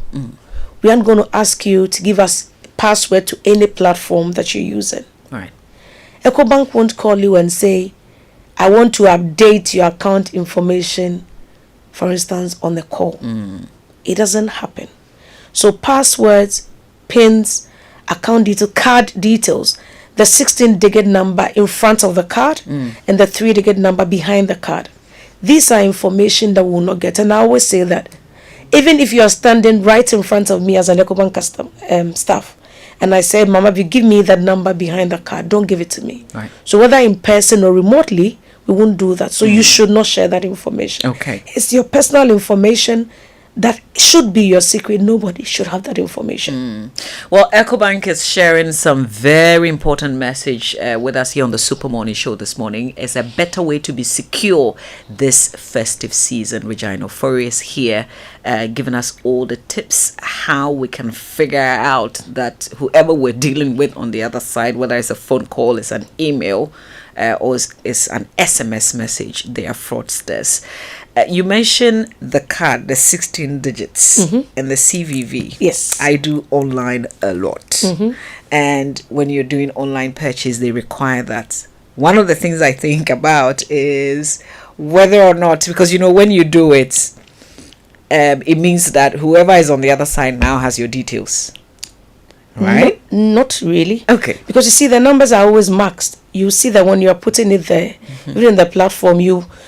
We aren't going to ask you to give us password to any platform that you're using. Right. EcoBank won't call you and say, I want to update your account information, for instance, on the call. It doesn't happen. So passwords, pins, account details, card details, the 16-digit number in front of the card and the 3-digit number behind the card. These are information that we will not get. And I always say that even if you are standing right in front of me as an EcoBank staff, and I say, Mama, if you give me that number behind the card, don't give it to me. Right. So whether in person or remotely, we won't do that. So you should not share that information. Okay. It's your personal information that should be your secret. Nobody should have that information. Well, EcoBank is sharing some very important message with us here on the Super Morning Show this morning. It's a better way to be secure this festive season. Regina Ofori is here giving us all the tips how we can figure out that whoever we're dealing with on the other side, whether it's a phone call, it's an email, or it's an SMS message, they are fraudsters. You mentioned the card, the 16 digits, and the CVV. Yes. I do online a lot. And when you're doing online purchase, they require that. One of the things I think about is whether or not, because, when you do it, it means that whoever is on the other side now has your details. Right? Not really. Okay. Because you see, the numbers are always maxed. You see that when you are putting it there, even in the platform,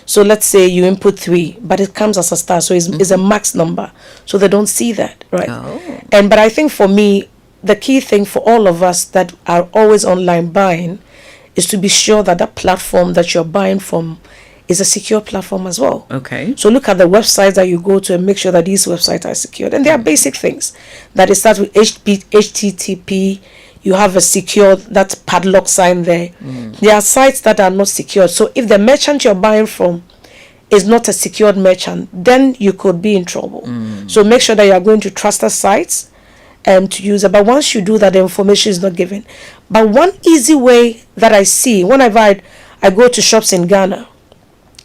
so let's say you input 3, but it comes as a star, so it's a max number. So they don't see that, right? But I think for me, the key thing for all of us that are always online buying is to be sure that that platform that you're buying from is a secure platform as well. Okay. So look at the websites that you go to and make sure that these websites are secured. And there are basic things that it starts with HTTP. You have a secure, that padlock sign there. There are sites that are not secured. So if the merchant you're buying from is not a secured merchant, then you could be in trouble. So make sure that you are going to trusted sites and to use it. But once you do that, the information is not given. But one easy way that I see, whenever I go to shops in Ghana,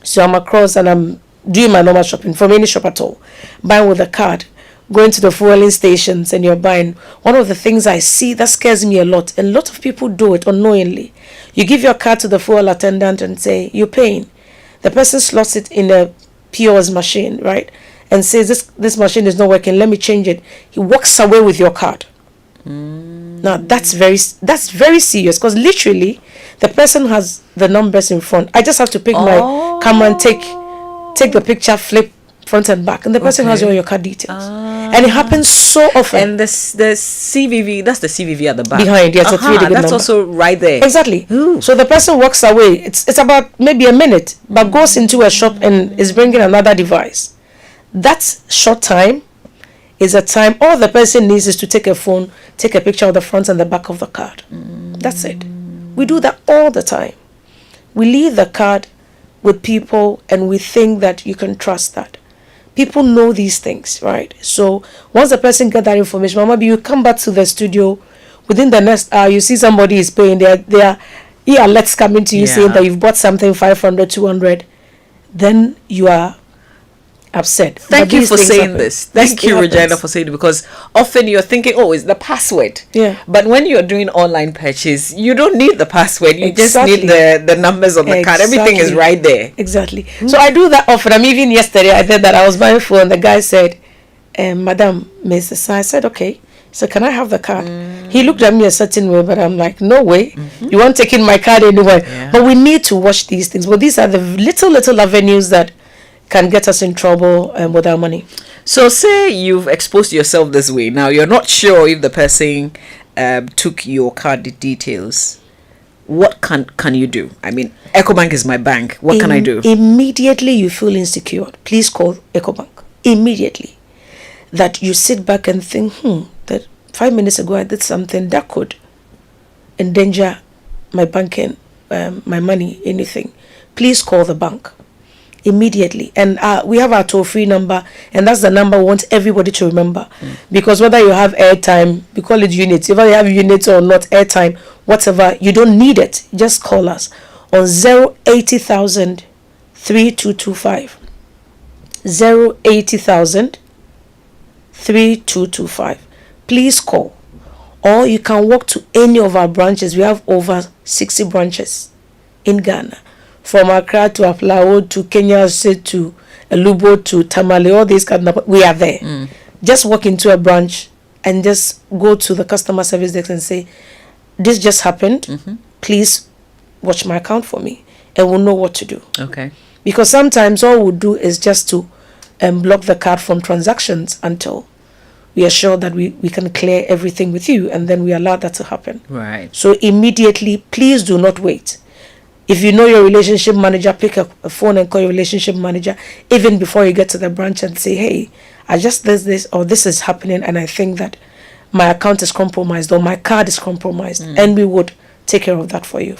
so I'm across and I'm doing my normal shopping from any shop at all, buying with a card, going to the fueling stations and you're buying. One of the things I see that scares me a lot, and a lot of people do it unknowingly. You give your card to the fuel attendant and say, you're paying. The person slots it in a POS machine, right? And says, this machine is not working, let me change it. He walks away with your card. Now that's very serious, because literally the person has the numbers in front. I just have to pick my camera and take the picture, flip front and back, and the person has all your card details. And it happens so often. And the CVV, that's the CVV at the back. Behind, yes, a 3-digit number. That's also right there. Exactly. So the person walks away. It's about maybe a minute, but goes into a shop and is bringing another device. That short time is a time all the person needs is to take a phone, take a picture of the front and the back of the card. That's it. We do that all the time. We leave the card with people and we think that you can trust that. People know these things, right? So once the person get that information, maybe you come back to the studio within the next hour, you see somebody is paying their let's come into you saying that you've bought something 500, 200, then you are upset. Thank you for saying this. Thank you, Regina, for saying it, because often you're thinking, oh, it's the password. Yeah. But when you're doing online purchase, you don't need the password. You just need the numbers on the card. Everything is right there. Exactly. So I do that often. Even yesterday I did that. I was buying food and the guy said, Madam, Mrs. I said, okay. So can I have the card? He looked at me a certain way, but I'm like, no way. You won't take in my card anyway. Yeah. But we need to watch these things. But these are the little avenues that can get us in trouble with our money. So say you've exposed yourself this way. Now you're not sure if the person took your card details. What can you do? I mean, EcoBank is my bank. What can I do? Immediately you feel insecure, please call EcoBank. Immediately. That you sit back and think, that 5 minutes ago I did something that could endanger my banking, my money, anything. Please call the bank. Immediately. And we have our toll-free number, and that's the number we want everybody to remember. Because whether you have airtime, we call it units, whether you have units or not, airtime, whatever, you don't need it. Just call us on 080,000 3225. 080,000 3225. Please call. Or you can walk to any of our branches. We have over 60 branches in Ghana. From Accra to Aflao to Kenya State to Elubo to Tamale, all these kind of, we are there. Just walk into a branch and just go to the customer service desk and say, this just happened. Please watch my account for me. And we'll know what to do. Okay. Because sometimes all we'll do is just to block the card from transactions until we are sure that we can clear everything with you, and then we allow that to happen. Right. So immediately, please do not wait. If you know your relationship manager, pick up a phone and call your relationship manager even before you get to the branch and say, hey, I just did this, or this is happening, and I think that my account is compromised or my card is compromised, and we would take care of that for you.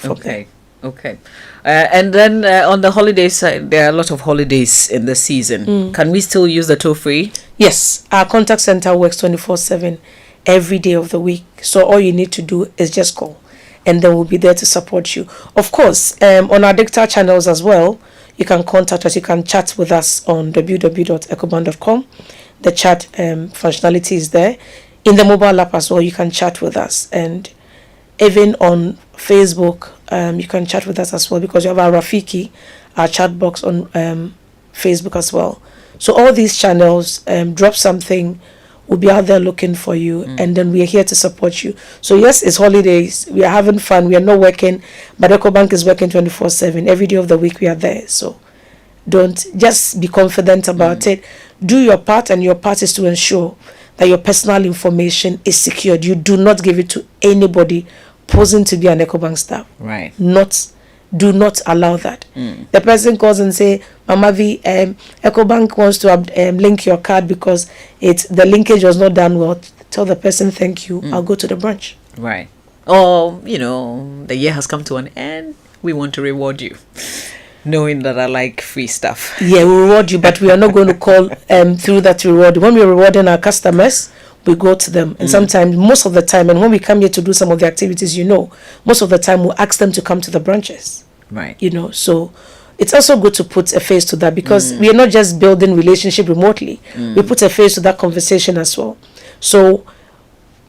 Okay. And then on the holidays, there are a lot of holidays in the season. Can we still use the toll-free? Yes. Our contact center works 24/7 every day of the week. So all you need to do is just call, and then we'll be there to support you. Of course, on our digital channels as well, you can contact us. You can chat with us on www.ecobank.com. The chat functionality is there. In the mobile app as well, you can chat with us. And even on Facebook, you can chat with us as well, because you have our Rafiki, our chat box on Facebook as well. So all these channels, drop something, we'll be out there looking for you, and then we are here to support you. So yes, it's holidays, we are having fun, we are not working, but EcoBank is working 24/7. Every day of the week we are there. So don't, just be confident about it. Do your part, and your part is to ensure that your personal information is secured. You do not give it to anybody posing to be an EcoBank staff. Right. Do not allow that. The person calls and say, Mama V, EcoBank wants to link your card because the linkage was not done well. Tell the person, thank you, I'll go to the branch. Right. Or, the year has come to an end, we want to reward you, knowing that I like free stuff. Yeah, we reward you, but we are not going to call through that reward. When we're rewarding our customers, we go to them, and sometimes, most of the time, and when we come here to do some of the activities, most of the time we'll ask them to come to the branches. Right. So it's also good to put a face to that, because we are not just building relationship remotely. We put a face to that conversation as well. So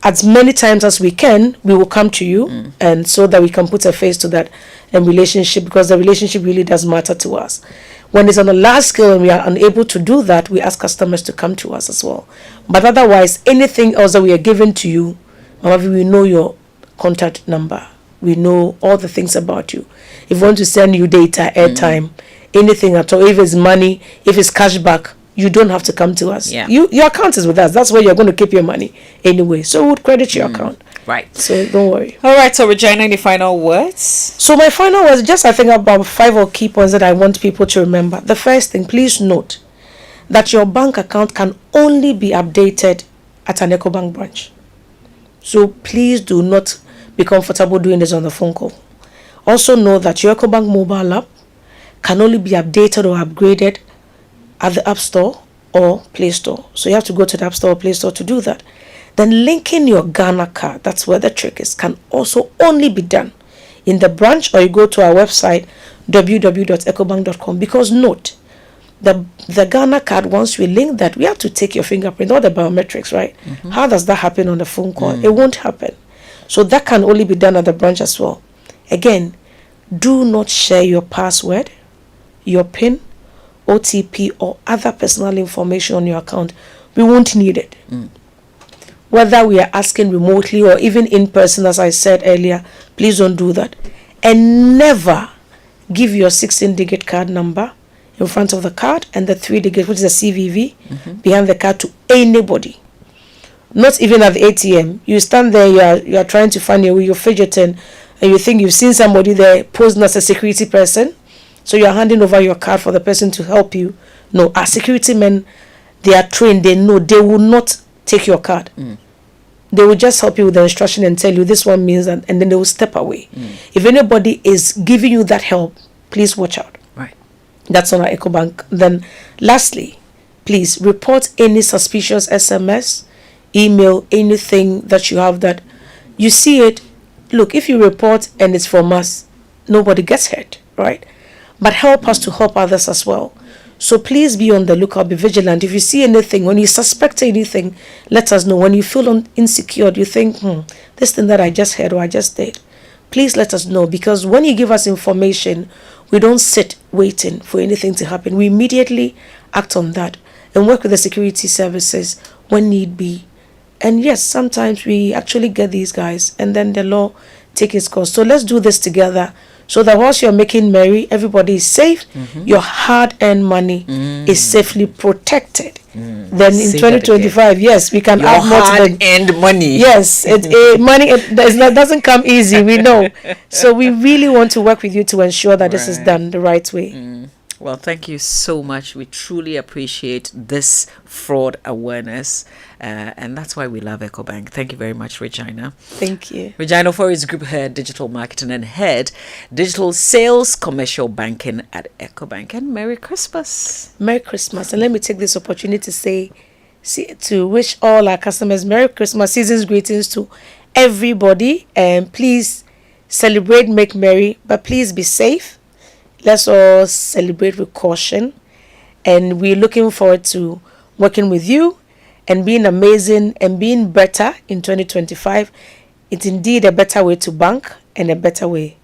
as many times as we can, we will come to you, and so that we can put a face to that relationship, because the relationship really does matter to us. When it's on a large scale and we are unable to do that, we ask customers to come to us as well. But otherwise, anything else that we are giving to you, we know your contact number. We know all the things about you. If we want to send you data, airtime, anything at all, if it's money, if it's cashback, you don't have to come to us. Yeah. Your account is with us. That's where you're going to keep your money anyway. So we would credit your account. Right. So don't worry. All right. So Regina, any final words? So my final words, just I think about 5 key points that I want people to remember. The first thing, please note that your bank account can only be updated at an EcoBank branch. So please do not be comfortable doing this on the phone call. Also know that your EcoBank mobile app can only be updated or upgraded at the App Store or Play Store. So you have to go to the App Store or Play Store to do that. Then linking your Ghana card, that's where the trick is, can also only be done in the branch, or you go to our website www.ecobank.com. Because note, the Ghana card, once we link that, we have to take your fingerprint, all the biometrics, right? How does that happen on the phone call? It won't happen. So that can only be done at the branch as well. Again, do not share your password, your PIN, OTP, or other personal information on your account. We won't need it. Whether we are asking remotely or even in person, as I said earlier, please don't do that. And never give your 16-digit card number in front of the card and the 3-digit, which is a CVV, behind the card to anybody. Not even at the ATM. You stand there, you are trying to find your way, you're fidgeting, and you think you've seen somebody there posing as a security person, so you're handing over your card for the person to help you. No, our security men, they are trained, they know, they will not take your card. They will just help you with the instruction and tell you this one means that, and then they will step away. If anybody is giving you that help, please watch out. Right. That's on our EcoBank. Then lastly, please report any suspicious SMS, email, anything that you have that you see it. Look, if you report and it's from us, nobody gets hurt, right? But help us to help others as well. So please be on the lookout, be vigilant. If you see anything, when you suspect anything, let us know. When you feel insecure, you think, this thing that I just heard or I just did, please let us know. Because when you give us information, we don't sit waiting for anything to happen. We immediately act on that and work with the security services when need be. And yes, sometimes we actually get these guys and then the law takes its course. So let's do this together, so that whilst you're making merry, everybody is safe, your hard-earned money is safely protected. Then in 2025, yes, we can your add more to hard-earned money. Yes, money doesn't come easy, we know. So we really want to work with you to ensure that this is done the right way. Well, thank you so much. We truly appreciate this fraud awareness. And that's why we love EcoBank. Thank you very much, Regina. Thank you. Regina Forest Group Head, Digital Marketing, and Head, Digital Sales, Commercial Banking at EcoBank. And Merry Christmas. Merry Christmas. And let me take this opportunity to wish all our customers Merry Christmas, season's greetings to everybody. And please celebrate, make merry, but please be safe. Let's all celebrate with caution. And we're looking forward to working with you and being amazing and being better in 2025. It's indeed a better way to bank and a better way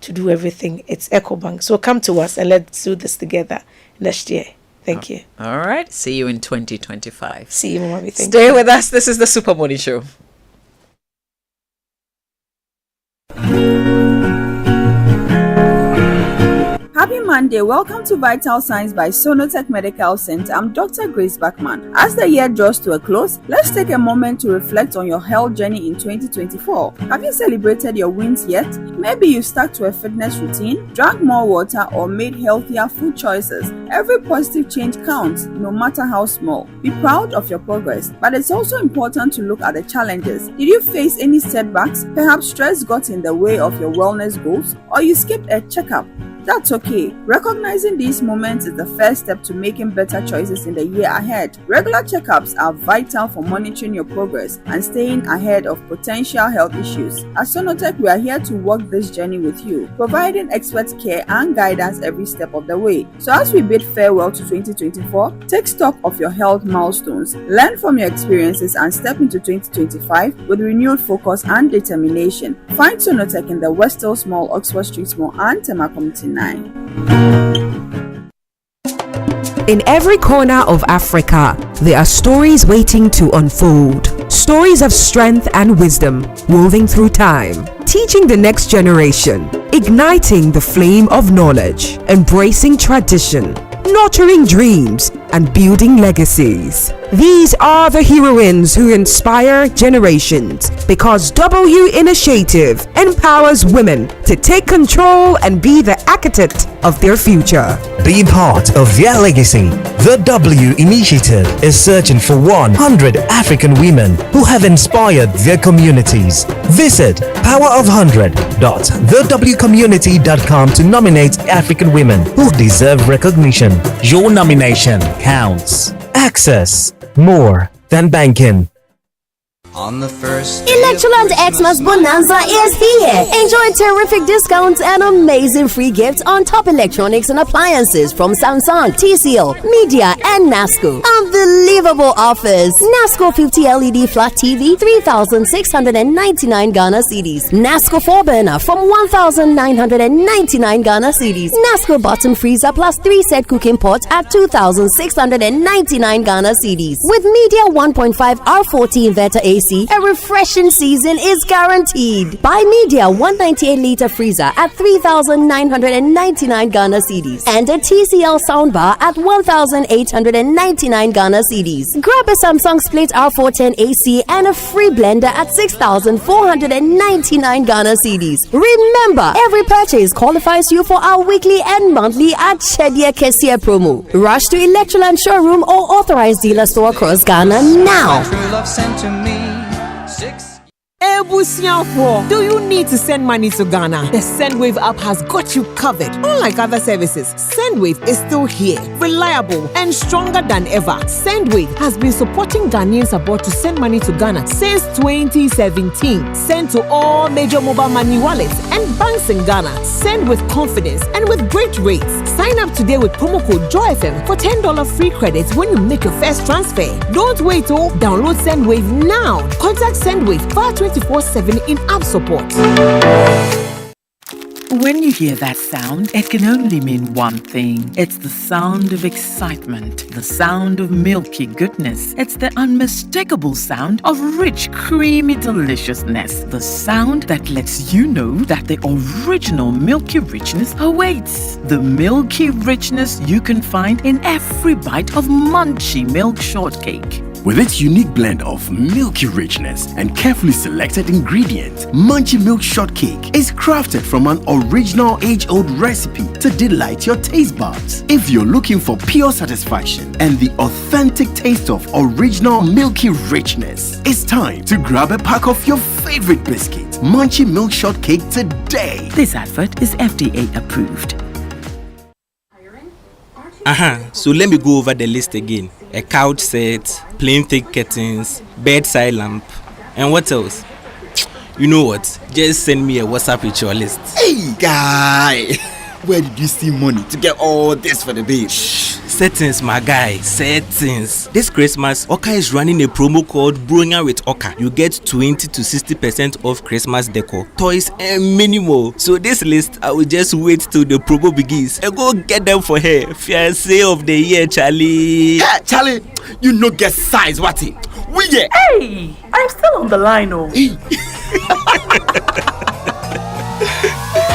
to do everything. It's EcoBank. So come to us and let's do this together next year. Thank you. All right. See you in 2025. See you, Mommy. Stay with us. This is the Super Morning Show. Happy Monday. Welcome to Vital Signs by Sonotech Medical Center. I'm Dr. Grace Bachman. As the year draws to a close, let's take a moment to reflect on your health journey in 2024. Have you celebrated your wins yet? Maybe you stuck to a fitness routine, drank more water, or made healthier food choices. Every positive change counts, no matter how small. Be proud of your progress, but it's also important to look at the challenges. Did you face any setbacks? Perhaps stress got in the way of your wellness goals, or you skipped a checkup. That's okay. Recognizing these moments is the first step to making better choices in the year ahead. Regular checkups are vital for monitoring your progress and staying ahead of potential health issues. At Sonotech, we are here to walk this journey with you, providing expert care and guidance every step of the way. So as we bid farewell to 2024, take stock of your health milestones, learn from your experiences, and step into 2025 with renewed focus and determination. Find Sonotech in the West Hills Mall, Oxford Street Mall, and Tema Community 9. In every corner of Africa, there are stories waiting to unfold. Stories of strength and wisdom woven through time, teaching the next generation, igniting the flame of knowledge, embracing tradition, nurturing dreams, and building legacies. These are the heroines who inspire generations because W Initiative empowers women to take control and be the architect of their future. Be part of their legacy. The W Initiative is searching for 100 African women who have inspired their communities. Visit powerofhundred.thewcommunity.com to nominate African women who deserve recognition. Your nomination counts. Access more than banking. On the first Electoral Xmas Bonanza is here. Enjoy terrific discounts and amazing free gifts on top electronics and appliances from Samsung, TCL, Media, and NASCO. Unbelievable offers. NASCO 50 LED flat TV, 3,699 Ghana cedis. NASCO 4-burner from 1,999 Ghana cedis. NASCO bottom freezer plus 3 set cooking pots at 2,699 Ghana cedis. With Media 1.5 R40 inverter AC, a refreshing season is guaranteed. Buy Media 198-liter freezer at 3,999 Ghana cedis and a TCL soundbar at 1,899 Ghana cedis. Grab a Samsung Split R410 AC and a free blender at 6,499 Ghana cedis. Remember, every purchase qualifies you for our weekly and monthly at Shedia Kesia promo. Rush to Electoral showroom or authorized dealer store across Ghana now. Do you need to send money to Ghana? The SendWave app has got you covered. Unlike other services, SendWave is still here, reliable and stronger than ever. SendWave has been supporting Ghanaians abroad to send money to Ghana since 2017. Send to all major mobile money wallets and banks in Ghana. Send with confidence and with great rates. Sign up today with promo code JOYFM for $10 free credits when you make your first transfer. Don't wait, download SendWave now. Contact SendWave for 24/7 in app support. When you hear that sound, it can only mean one thing. It's the sound of excitement, the sound of milky goodness. It's the unmistakable sound of rich, creamy deliciousness. The sound that lets you know that the original milky richness awaits. The milky richness you can find in every bite of Munchie Milk Shortcake. With its unique blend of milky richness and carefully selected ingredients, Munchie Milk Shortcake is crafted from an original age-old recipe to delight your taste buds. If you're looking for pure satisfaction and the authentic taste of original milky richness, it's time to grab a pack of your favorite biscuit, Munchie Milk Shortcake today. This advert is FDA approved. So let me go over the list again. A couch set, plain thick curtains, bedside lamp, and what else? You know what? Just send me a WhatsApp with your list. Hey guy, where did you see money to get all this for the babe? Settings, my guy, settings. This Christmas, Oka is running a promo called Bronya with Oka. You get 20 to 60% off Christmas decor, toys, and many more. So this list, I will just wait till the promo begins and go get them for her. Fiancé of the year, Charlie. Hey, Charlie, you no get size, what it? Hey, I'm still on the line,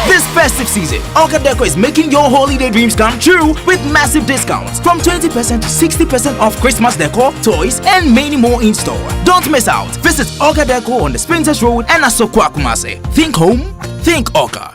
This festive season, Oka Deco is making your holiday dreams come true with massive discounts from 20% to 60% off Christmas decor, toys, and many more in store. Don't miss out. Visit Oka Deco on the Spintex Road and Asokwa Kumase. Think home, think Oka.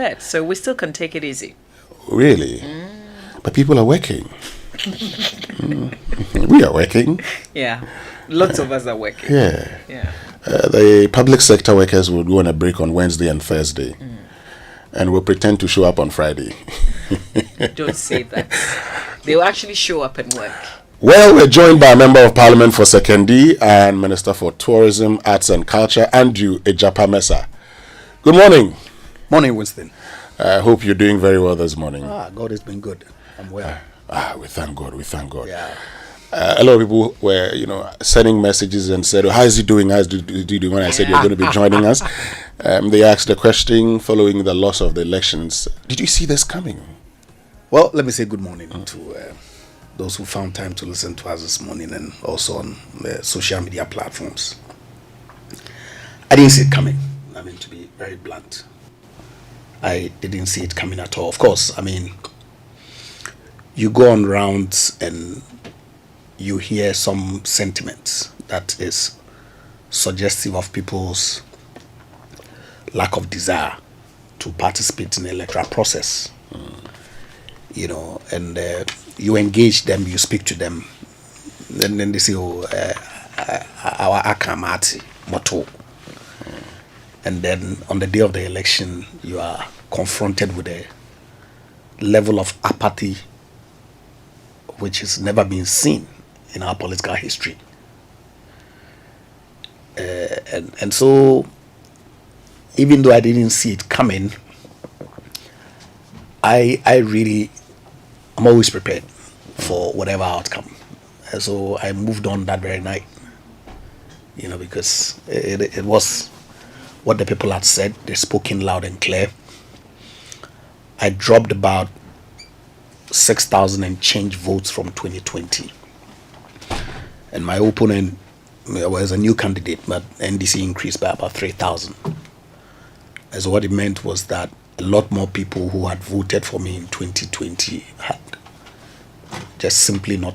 set, so we still can take it easy. Really? But people are working. We are working. Yeah, lots of us are working. Yeah. Yeah. The public sector workers will go on a break on Wednesday and Thursday, and will pretend to show up on Friday. Don't say that. They will actually show up and work. Well, we're joined by a Member of Parliament for Sekondi and Minister for Tourism, Arts and Culture, Andrew Egyapa Mercer. Good morning. Morning, Winston. I hope you're doing very well this morning. God has been good. I'm well. We thank God. We thank God. Yeah. A lot of people were, sending messages and said, "How is he doing? How is he doing?" When I said you're going to be joining us, they asked the question following the loss of the elections. Did you see this coming? Well, let me say good morning to those who found time to listen to us this morning, and also on the social media platforms. I didn't see it coming. I mean, to be very blunt, I didn't see it coming at all. Of course, I mean, you go on rounds and you hear some sentiments that is suggestive of people's lack of desire to participate in the electoral process. And you engage them, you speak to them, and then they say, our akamati motto. And then on the day of the election, you are confronted with a level of apathy which has never been seen in our political history. And so, even though I didn't see it coming, I'm always prepared for whatever outcome. And so I moved on that very night, because it was what the people had said. They spoke in loud and clear. I dropped about 6,000 and change votes from 2020. And my opponent was a new candidate, but NDC increased by about 3,000. And so what it meant was that a lot more people who had voted for me in 2020 had just simply not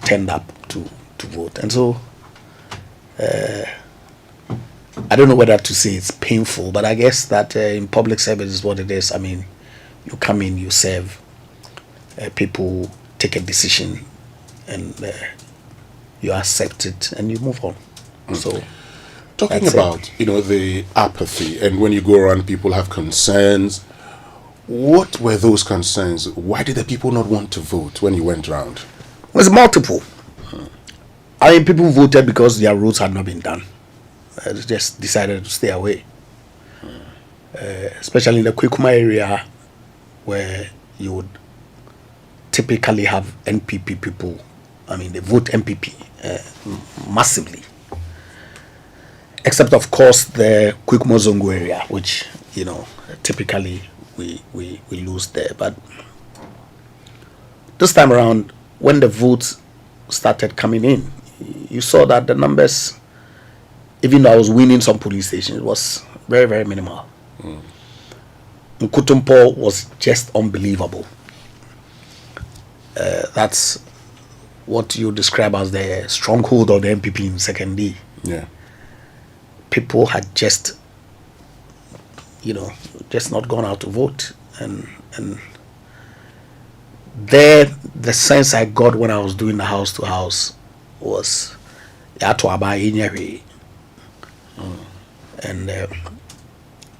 turned up to vote. And so I don't know whether to say it's painful, but I guess that in public service is what it is. I mean, you come in, you serve, people take a decision, and you accept it, and you move on. So, talking about the apathy, and when you go around, people have concerns. What were those concerns? Why did the people not want to vote when you went around? It was multiple. I mean, people voted because their roads had not been done. They just decided to stay away. Especially in the Kwikuma area, where you would typically have NPP people. I mean, they vote NPP massively. Except, of course, the Kwikuma Zongo area, which, typically we lose there. But this time around, when the votes started coming in, you saw that the numbers, even though I was winning some police stations, it was very, very minimal. Nkutumpo was just unbelievable. That's what you describe as the stronghold of the MPP in Sekondi. Yeah. People had just not gone out to vote. And there, the sense I got when I was doing the house to house was, and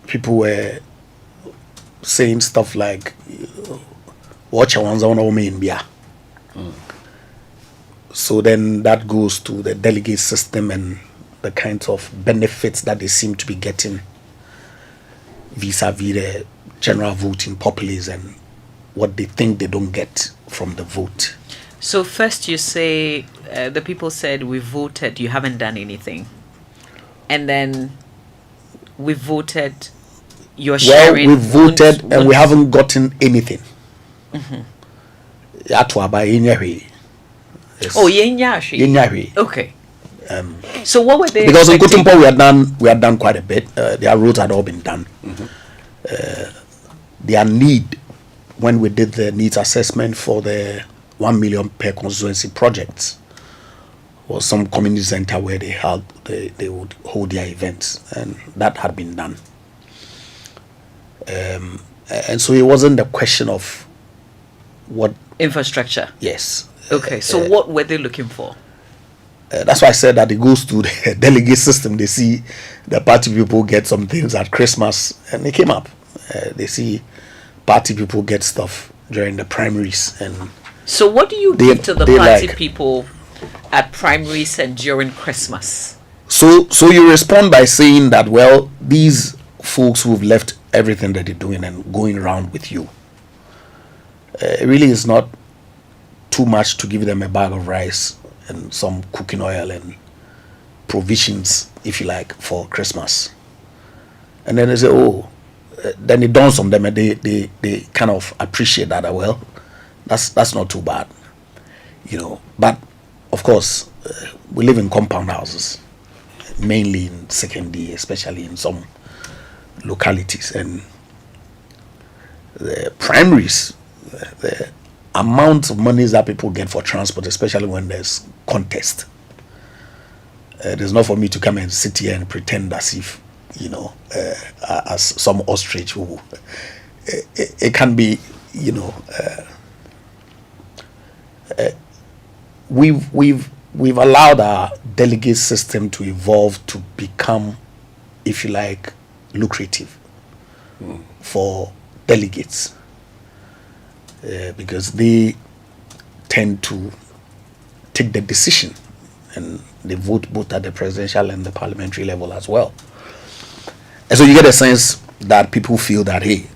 people were saying stuff like, watch a So then that goes to the delegate system and the kinds of benefits that they seem to be getting vis-a-vis the general voting populace and what they think they don't get from the vote. So first you say the people said we voted, you haven't done anything. And then we voted, you're sharing. Well, we voted and we haven't gotten anything. Okay. So what were they? Because in Kutumpo we had done quite a bit. Their roads had all been done. Their need, when we did the needs assessment for the 1 million per constituency projects, was some community center where they would hold their events, and that had been done. And so it wasn't a question of what infrastructure. Yes. Okay. So what were they looking for? That's why I said that it goes to the delegate system. They see the party people get some things at Christmas, and they came up. They see party people get stuff during the primaries, and so what do you give to the party people at primaries and during Christmas? So you respond by saying that, well, these folks who've left everything that they're doing and going around with you, it really is not too much to give them a bag of rice and some cooking oil and provisions, if you like, for Christmas. And then they say, then it dawns on them, and they kind of appreciate that. Well, that's not too bad, But of course, we live in compound houses, mainly in Sekondi, especially in some localities, and the primaries, the amount of monies that people get for transport, especially when there's contest. There's not for me to come and sit here and pretend as if, as some ostrich who, it can be, we've allowed our delegate system to evolve to become, if you like, lucrative for delegates. Because they tend to take the decision, and they vote both at the presidential and the parliamentary level as well. And so you get a sense that people feel that, hey,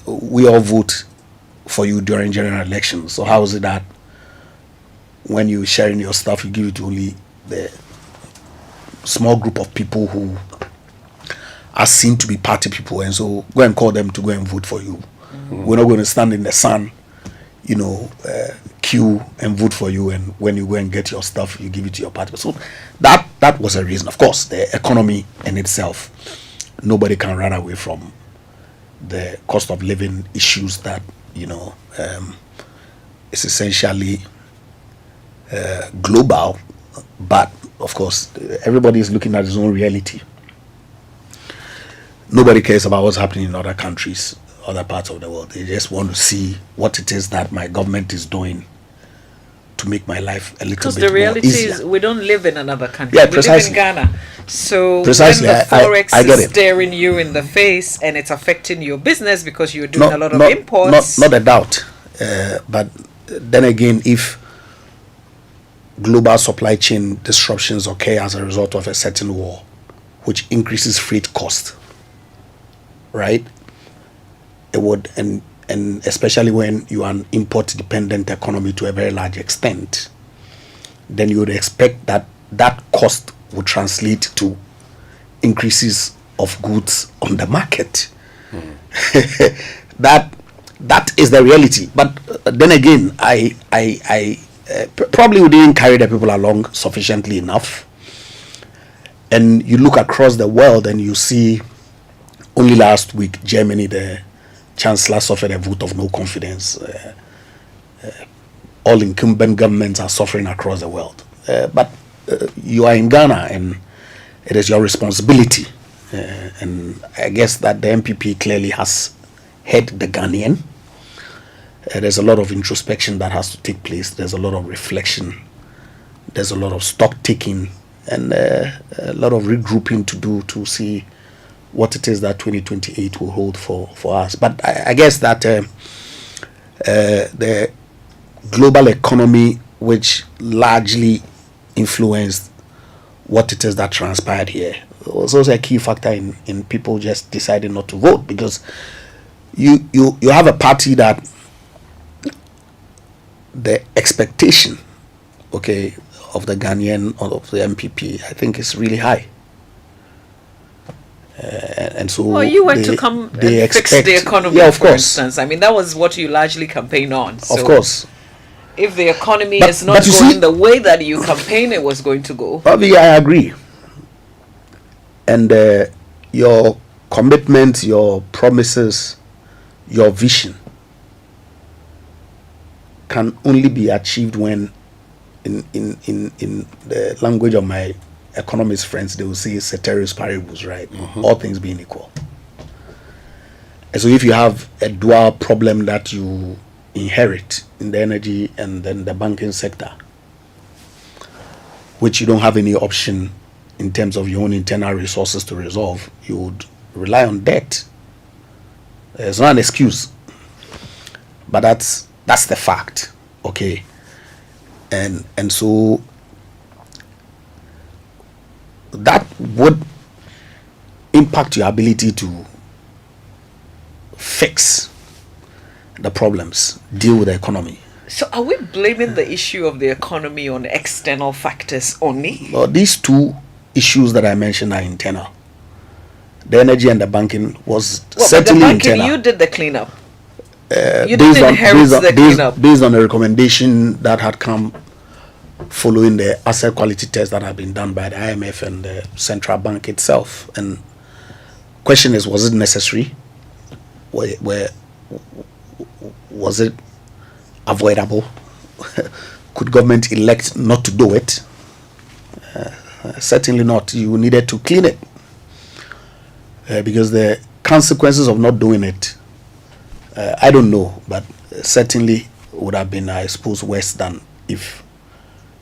we all vote for you during general elections. So how is it that when you're sharing your stuff, you give it to only the small group of people who are seen to be party people, and so go and call them to go and vote for you? We're not going to stand in the sun, queue and vote for you, and when you go and get your stuff, you give it to your party. So that was a reason. Of course, the economy in itself, nobody can run away from the cost of living issues that, is essentially global, but of course, everybody is looking at his own reality. Nobody cares about what's happening in other countries, other parts of the world. They just want to see what it is that my government is doing to make my life a little bit more easier. Because the reality is we don't live in another country. Yeah, precisely. We live in Ghana. So precisely. When the Forex is staring you in the face and it's affecting your business because you're doing a lot of imports. Not a doubt. But then again, if global supply chain disruptions occur as a result of a certain war, which increases freight cost, right? It would, and especially when you are an import-dependent economy to a very large extent, then you would expect that cost would translate to increases of goods on the market. That is the reality. But then again, I probably we didn't carry the people along sufficiently enough. And you look across the world and you see, only last week, Germany, the chancellor suffered a vote of no confidence. All incumbent governments are suffering across the world. But you are in Ghana, and it is your responsibility. And I guess that the MPP clearly has heard the Ghanaian. There's a lot of introspection that has to take place. There's a lot of reflection. There's a lot of stock taking, and a lot of regrouping to do to see what it is that 2028 will hold for us. But I guess that the global economy, which largely influenced what it is that transpired here, was also a key factor in people just deciding not to vote, because you have a party that the expectation, of the Ghanaian or of the MPP, I think is really high. And so you were to come and fix the economy, of for course. instance. I mean, that was what you largely campaigned on. So of course. If the economy is not going the way that you campaigned it was going to go. Bobby, I agree. And your commitment, your promises, your vision can only be achieved when, in the language of my economist friends, they will say ceteris paribus, right? All things being equal. And so if you have a dual problem that you inherit in the energy and then the banking sector, which you don't have any option in terms of your own internal resources to resolve, you would rely on debt. It's not an excuse, but that's the fact, okay? And so that would impact your ability to fix the problems, deal with the economy. So are we blaming the issue of the economy on external factors only? Well, these two issues that I mentioned are internal. The energy and the banking was certainly but the banking, internal. you did the cleanup. You based didn't inherit the cleanup. Based on a recommendation that had come following the asset quality test that had been done by the IMF and the central bank itself. And question is, was it necessary? Was it avoidable? Could government elect not to do it? Certainly not. You needed to clean it because the consequences of not doing it, I don't know, but certainly would have been, I suppose, worse than if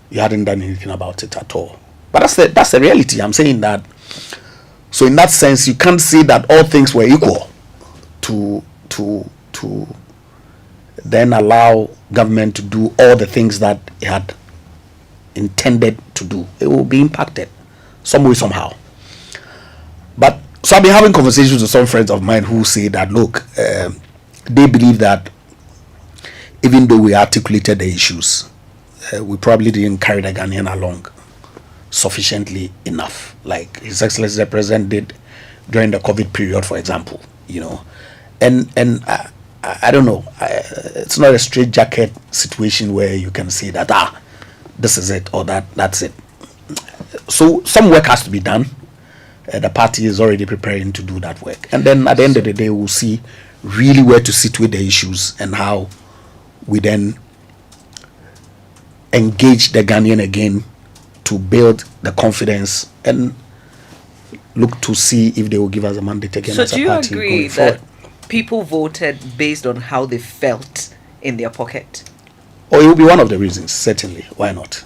you hadn't done anything about it at all. But that's the reality. I'm saying that. So in that sense, you can't say that all things were equal to then allow government to do all the things that it had intended to do. It will be impacted some way, somehow. But so I've been having conversations with some friends of mine who say that, look, they believe that even though we articulated the issues, we probably didn't carry the Ghanaian along sufficiently enough, like His Excellency the President did during the COVID period, for example, you know. And I don't know, it's not a straitjacket situation where you can say that, this is it, or that's it. So some work has to be done. The party is already preparing to do that work. And then at the end of the day, we'll see really where to sit with the issues and how we then engage the Ghanaian again to build the confidence and look to see if they will give us a mandate again as a party. So do you agree that people voted based on how they felt in their pocket? Oh, it will be one of the reasons, certainly. Why not?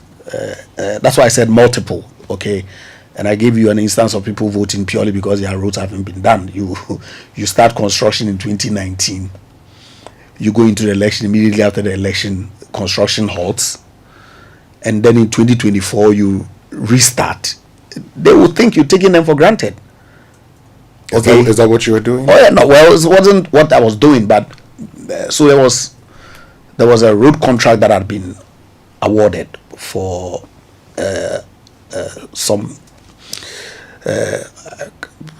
That's why I said multiple, okay? And I gave you an instance of people voting purely because their roads haven't been done. You start construction in 2019. You go into the election, immediately after the election, construction halts. And then in 2024, you restart. They will think you're taking them for granted. Okay. Is that what you were doing? Oh, yeah, no. Well, it wasn't what I was doing, but so there was a road contract that had been awarded for some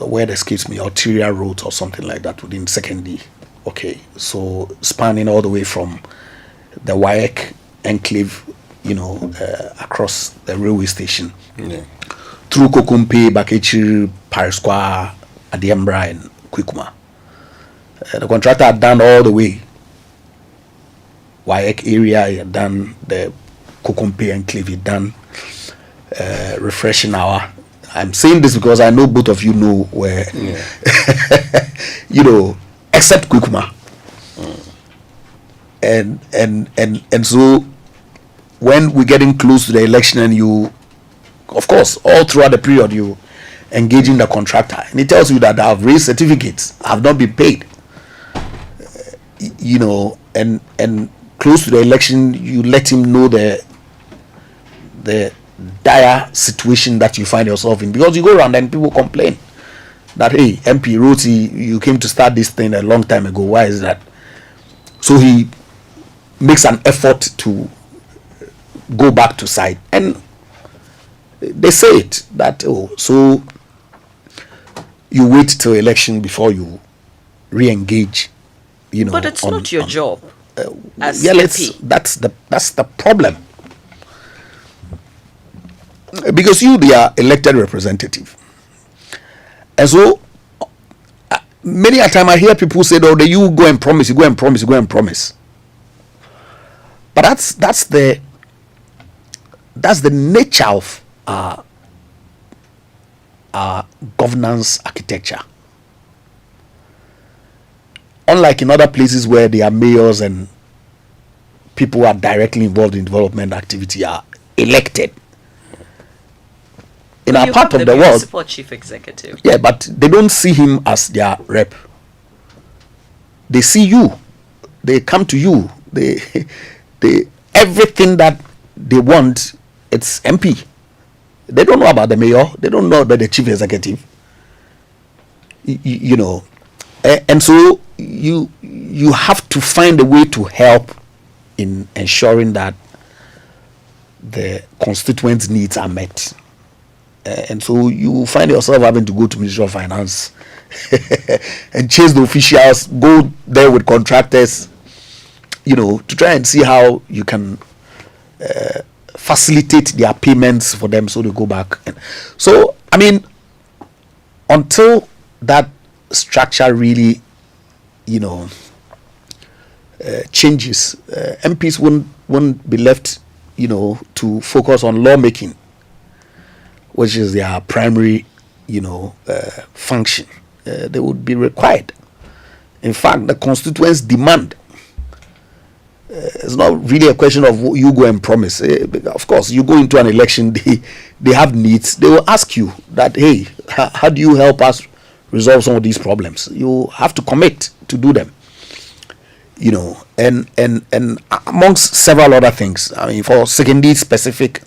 word escapes me, arterial roads or something like that within Sekondi. Okay, so spanning all the way from the WAEC enclave, you know, across the railway station, through Kokumpe, Bakechiri, Paris Square, Adiambra, and Kwikuma. The contractor had done all the way. WAEC area, he had done the Kokumpe enclave, he had done refreshing hour. I'm saying this because I know both of you know where, you know, except Kwikuma. And so when we're getting close to the election and you, of course, all throughout the period you engage in the contractor and he tells you that I have raised certificates, have not been paid, you know, and close to the election you let him know the dire situation that you find yourself in, because you go around and people complain that, hey, MP Roti, you came to start this thing a long time ago, why is that? So he makes an effort to go back to site and they say it that, oh, so you wait till election before you re-engage, you know. But it's not your job. As yeah, MP. that's the problem, because you they are elected representative, and so many a time I hear people say, "Oh, you go and promise, you go and promise, you go and promise." But that's the nature of our governance architecture. unlike in other places where there are mayors and people who are directly involved in development activity are elected. In our part of the world, chief executive. Yeah, but they don't see him as their rep. They see you. They come to you. They everything that they want, it's MP. They don't know about the mayor. They don't know about the chief executive. You know, and so you have to find a way to help in ensuring that the constituents' needs are met. And so you find yourself having to go to Ministry of Finance and chase the officials, go there with contractors, you know, to try and see how you can facilitate their payments for them so they go back. And so, I mean, until that structure really, you know, changes, MPs won't be left, you know, to focus on lawmaking, which is their primary, you know, function. They would be required. In fact, the constituents demand. It's not really a question of you go and promise. Of course, you go into an election, they have needs. They will ask you that, hey, how do you help us resolve some of these problems? You have to commit to do them. You know, and amongst several other things. I mean, for Sekondi specific,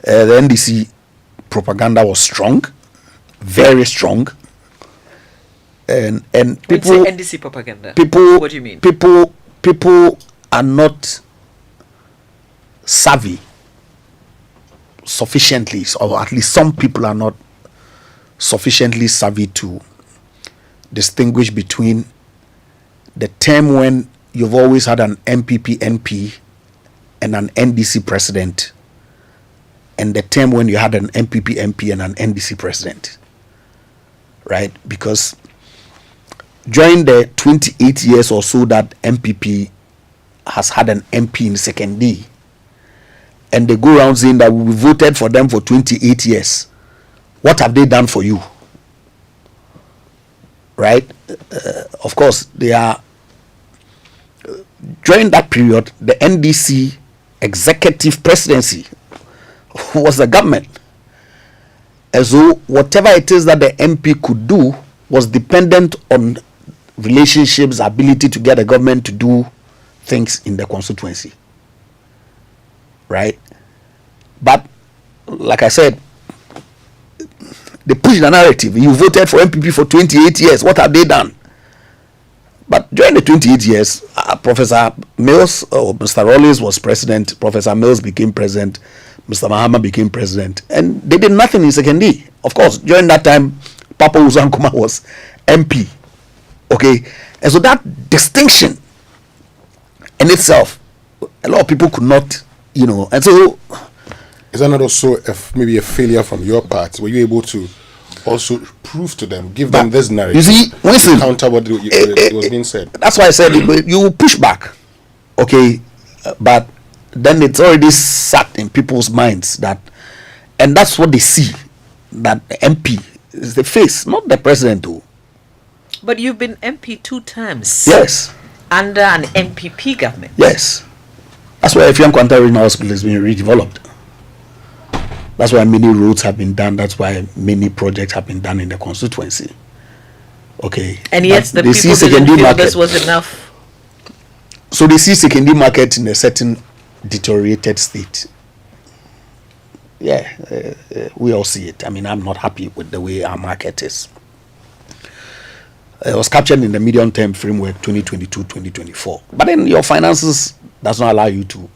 the NDC propaganda was strong, very strong, and people. When you say NDC propaganda, people. What do you mean? People are not savvy sufficiently, or at least some people are not sufficiently savvy to distinguish between the term when you've always had an MPP MP and an NDC president, and the term when you had an MPP MP and an NDC president, right? Because during the 28 years or so that MPP has had an MP in Sekondi, and they go around saying that we voted for them for 28 years, what have they done for you? Right? Of course, they are. During that period, the NDC executive presidency was the government. And so whatever it is that the MP could do was dependent on relationships, ability to get the government to do things in the constituency. Right? But like I said, they push the narrative. You voted for MPP for 28 years. What have they done? But during the 28 years, Professor Mills or Mr. Rawlings was president. Professor Mills became president. Mr. Mahama became president. And they did nothing in Sekondi. Of course, during that time, Papa Uzankuma was MP. Okay? And so that distinction in itself, a lot of people could not, you know. And so... Is that not also maybe a failure from your part? Were you able to also prove to them, give them this narrative? You see, Winston, counter what was being said. That's why I said you push back, okay, but then it's already sat in people's minds that, and that's what they see, that the MP is the face, not the president, though. But you've been MP 2 times. Yes. Under an MPP government. Yes. That's why Efiam Kwanta Regional Hospital is being redeveloped. That's why many roads have been done. That's why many projects have been done in the constituency. Okay. And yet the people didn't feel this was enough. So they see Sekondi market in a certain deteriorated state. Yeah, we all see it. I mean, I'm not happy with the way our market is. It was captured in the medium-term framework 2022-2024. But then your finances does not allow you to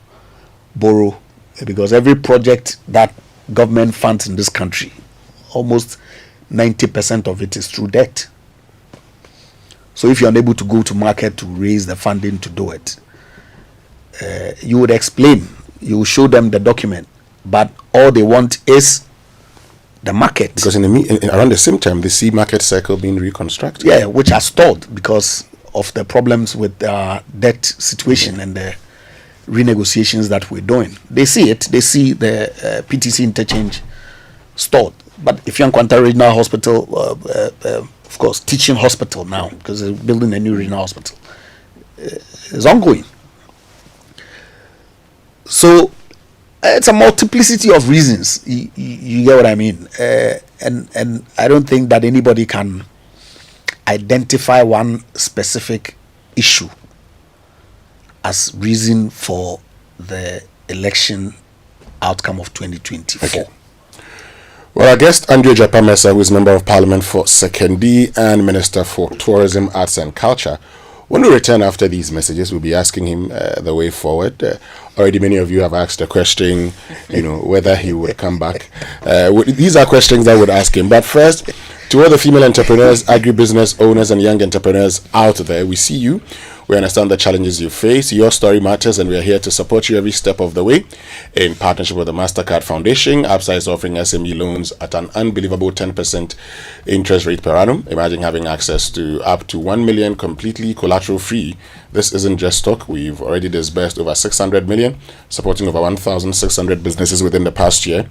borrow, because every project that government funds in this country, almost 90% of it is through debt. So if you're unable to go to market to raise the funding to do it, you would explain, you will show them the document, but all they want is the market. Because around the same time, they see market cycle being reconstructed. Yeah, which are stalled because of the problems with debt situation and the renegotiations that we're doing. They see it. They see the PTC interchange stalled. But if you're in Kwanta Regional Hospital, of course, teaching hospital now, because they're building a new regional hospital. It's ongoing. So it's a multiplicity of reasons. You get what I mean? And I don't think that anybody can identify one specific issue as reason for the election outcome of 2024. Okay. Well, our guest, Egyapa Mercer, who is Member of Parliament for Sekondi and Minister for Tourism, Arts and Culture. When we return after these messages, we'll be asking him the way forward. Already many of you have asked the question, whether he would come back. These are questions that I would ask him. But first, to all the female entrepreneurs, agribusiness owners and young entrepreneurs out there, we see you. We understand the challenges you face. Your story matters, and we are here to support you every step of the way. In partnership with the MasterCard Foundation, ABSA is offering SME loans at an unbelievable 10% interest rate per annum. Imagine having access to up to 1 million completely collateral-free. This isn't just talk. We've already disbursed over 600 million, supporting over 1,600 businesses within the past year.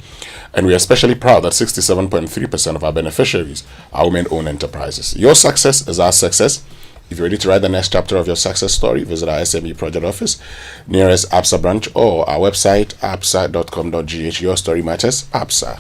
And we are especially proud that 67.3% of our beneficiaries are women-owned enterprises. Your success is our success. If you're ready to write the next chapter of your success story, visit our SME project office, nearest ABSA branch, or our website, absa.com.gh. Your story matters, ABSA.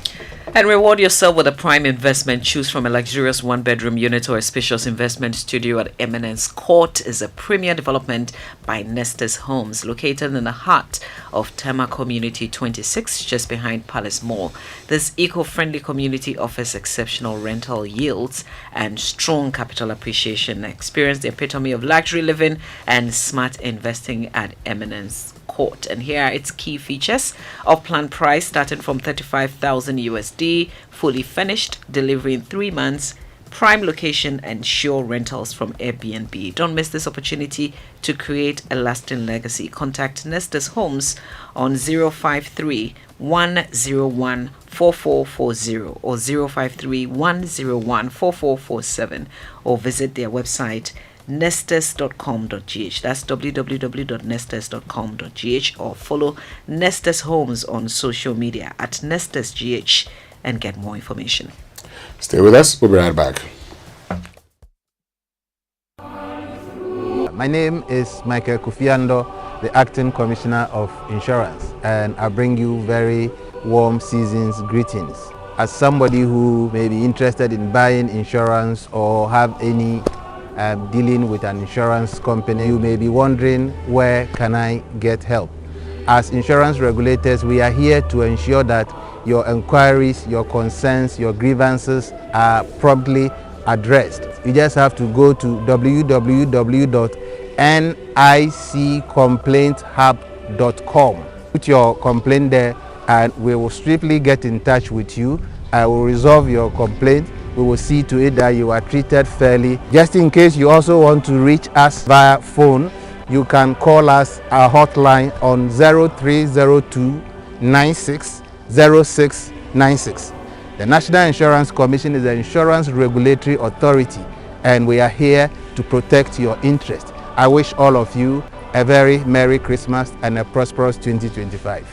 And reward yourself with a prime investment. Choose from a luxurious one-bedroom unit or a spacious investment studio at Eminence Court. Is a premier development by Nestus Homes, located in the heart of Tema Community 26, just behind Palace Mall. This eco-friendly community offers exceptional rental yields and strong capital appreciation. Experience the epitome of luxury living and smart investing at Eminence Court. And here are its key features: of plan price starting from 35,000 USD, fully finished, delivery in 3 months, prime location, and sure rentals from Airbnb. Don't miss this opportunity to create a lasting legacy. Contact Nestus Homes on 053 101 4440 or 053 101 4447, or visit their website nestus.com.gh. That's www.nestus.com.gh, or follow Nestus Homes on social media at nestusgh and get more information. Stay with us. We'll be right back. My name is Michael Kufiando, the Acting Commissioner of Insurance, and I bring you very warm season's greetings. As somebody who may be interested in buying insurance or have any dealing with an insurance company, you may be wondering, where can I get help? As insurance regulators, we are here to ensure that your inquiries, your concerns, your grievances are promptly addressed. You just have to go to www.nicomplainthub.com. Put your complaint there and we will strictly get in touch with you. I will resolve your complaint. We will see to it that you are treated fairly. Just in case you also want to reach us via phone, you can call us, our hotline, on 0302 960696. The National Insurance Commission is the insurance regulatory authority, and we are here to protect your interest. I wish all of you a very Merry Christmas and a prosperous 2025.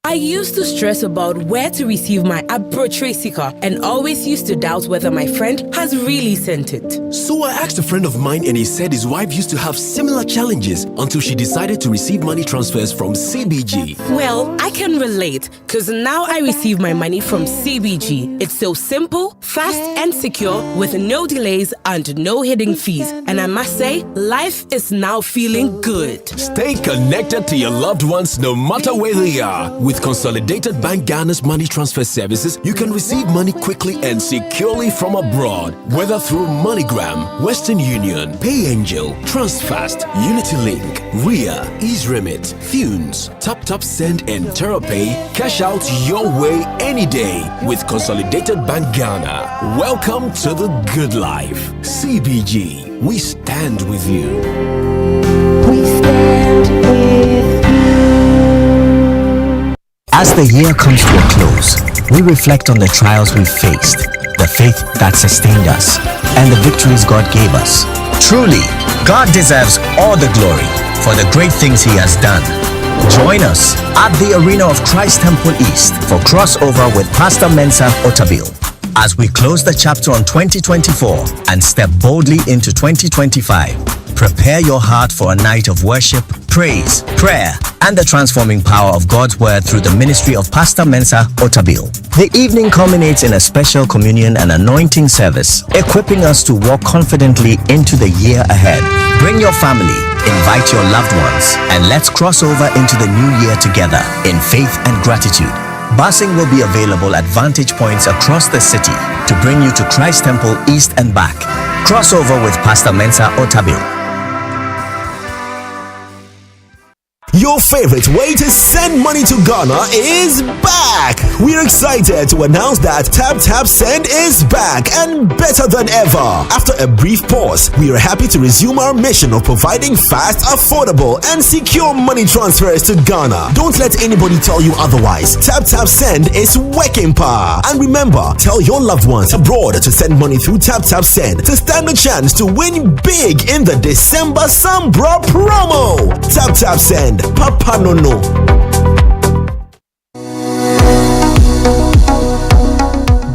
I used to stress about where to receive my Abro sticker and always used to doubt whether my friend has really sent it. So I asked a friend of mine and he said his wife used to have similar challenges until she decided to receive money transfers from CBG. Well, I can relate because now I receive my money from CBG. It's so simple, fast and secure with no delays and no hidden fees. And I must say, life is now feeling good. Stay connected to your loved ones no matter where they are. With Consolidated Bank Ghana's money transfer services, you can receive money quickly and securely from abroad, whether through MoneyGram, Western Union, PayAngel, TransFast, UnityLink, RIA, EaseRemit, Thunes, TapTap Send, and TerraPay. Cash out your way any day with Consolidated Bank Ghana. Welcome to the good life. CBG, we stand with you. We stand with you. As the year comes to a close, we reflect on the trials we faced, the faith that sustained us, and the victories God gave us. Truly, God deserves all the glory for the great things He has done. Join us at the Arena of Christ Temple East for crossover with Pastor Mensa Otabil as we close the chapter on 2024 and step boldly into 2025. Prepare your heart for a night of worship, praise, prayer, and the transforming power of God's word through the ministry of Pastor Mensa Otabil. The evening culminates in a special communion and anointing service, equipping us to walk confidently into the year ahead. Bring your family, invite your loved ones, and let's cross over into the new year together in faith and gratitude. Busing will be available at vantage points across the city to bring you to Christ Temple East and back. Crossover with Pastor Mensa Otabil. Your favorite way to send money to Ghana is back! We're excited to announce that Tap Send is back and better than ever. After a brief pause, we are happy to resume our mission of providing fast, affordable, and secure money transfers to Ghana. Don't let anybody tell you otherwise. Tap Send is working power. And remember, tell your loved ones abroad to send money through Tap Send to stand a chance to win big in the December Sambra promo. Tap Send. Papa no.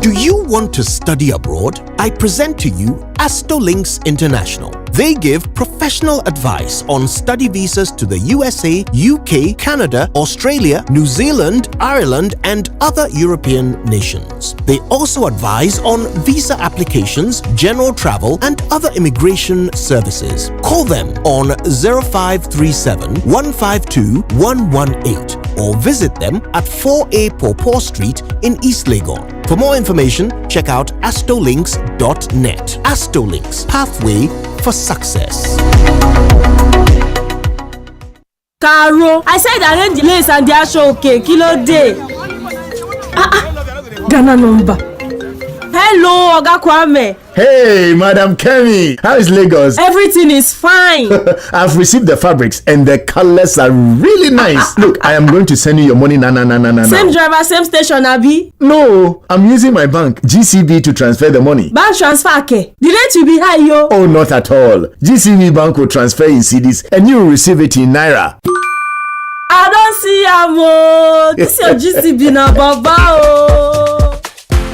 Do you want to study abroad? I present to you Astolinks International. They give professional advice on study visas to the USA, UK, Canada, Australia, New Zealand, Ireland, and other European nations. They also advise on visa applications, general travel, and other immigration services. Call them on 0537 152 118 or visit them at 4A Pawpaw Street in East Legon. For more information, check out astolinks.net. Astolinks, pathway for success. Caro, I said arrange the lace and the show okay, kilo day. Ghana number. Hello, Oga Kwame. Hey, Madam Kemi, how is Lagos? Everything is fine. I've received the fabrics and the colors are really nice. Look, I am going to send you your money now. Same driver, same station, Abi? No, I'm using my bank, GCB, to transfer the money. Bank transfer, okay. The rate will be high, yo. Oh, not at all. GCB Bank will transfer in cedis and you will receive it in Naira. I don't see Amo. This is your GCB now, Baba.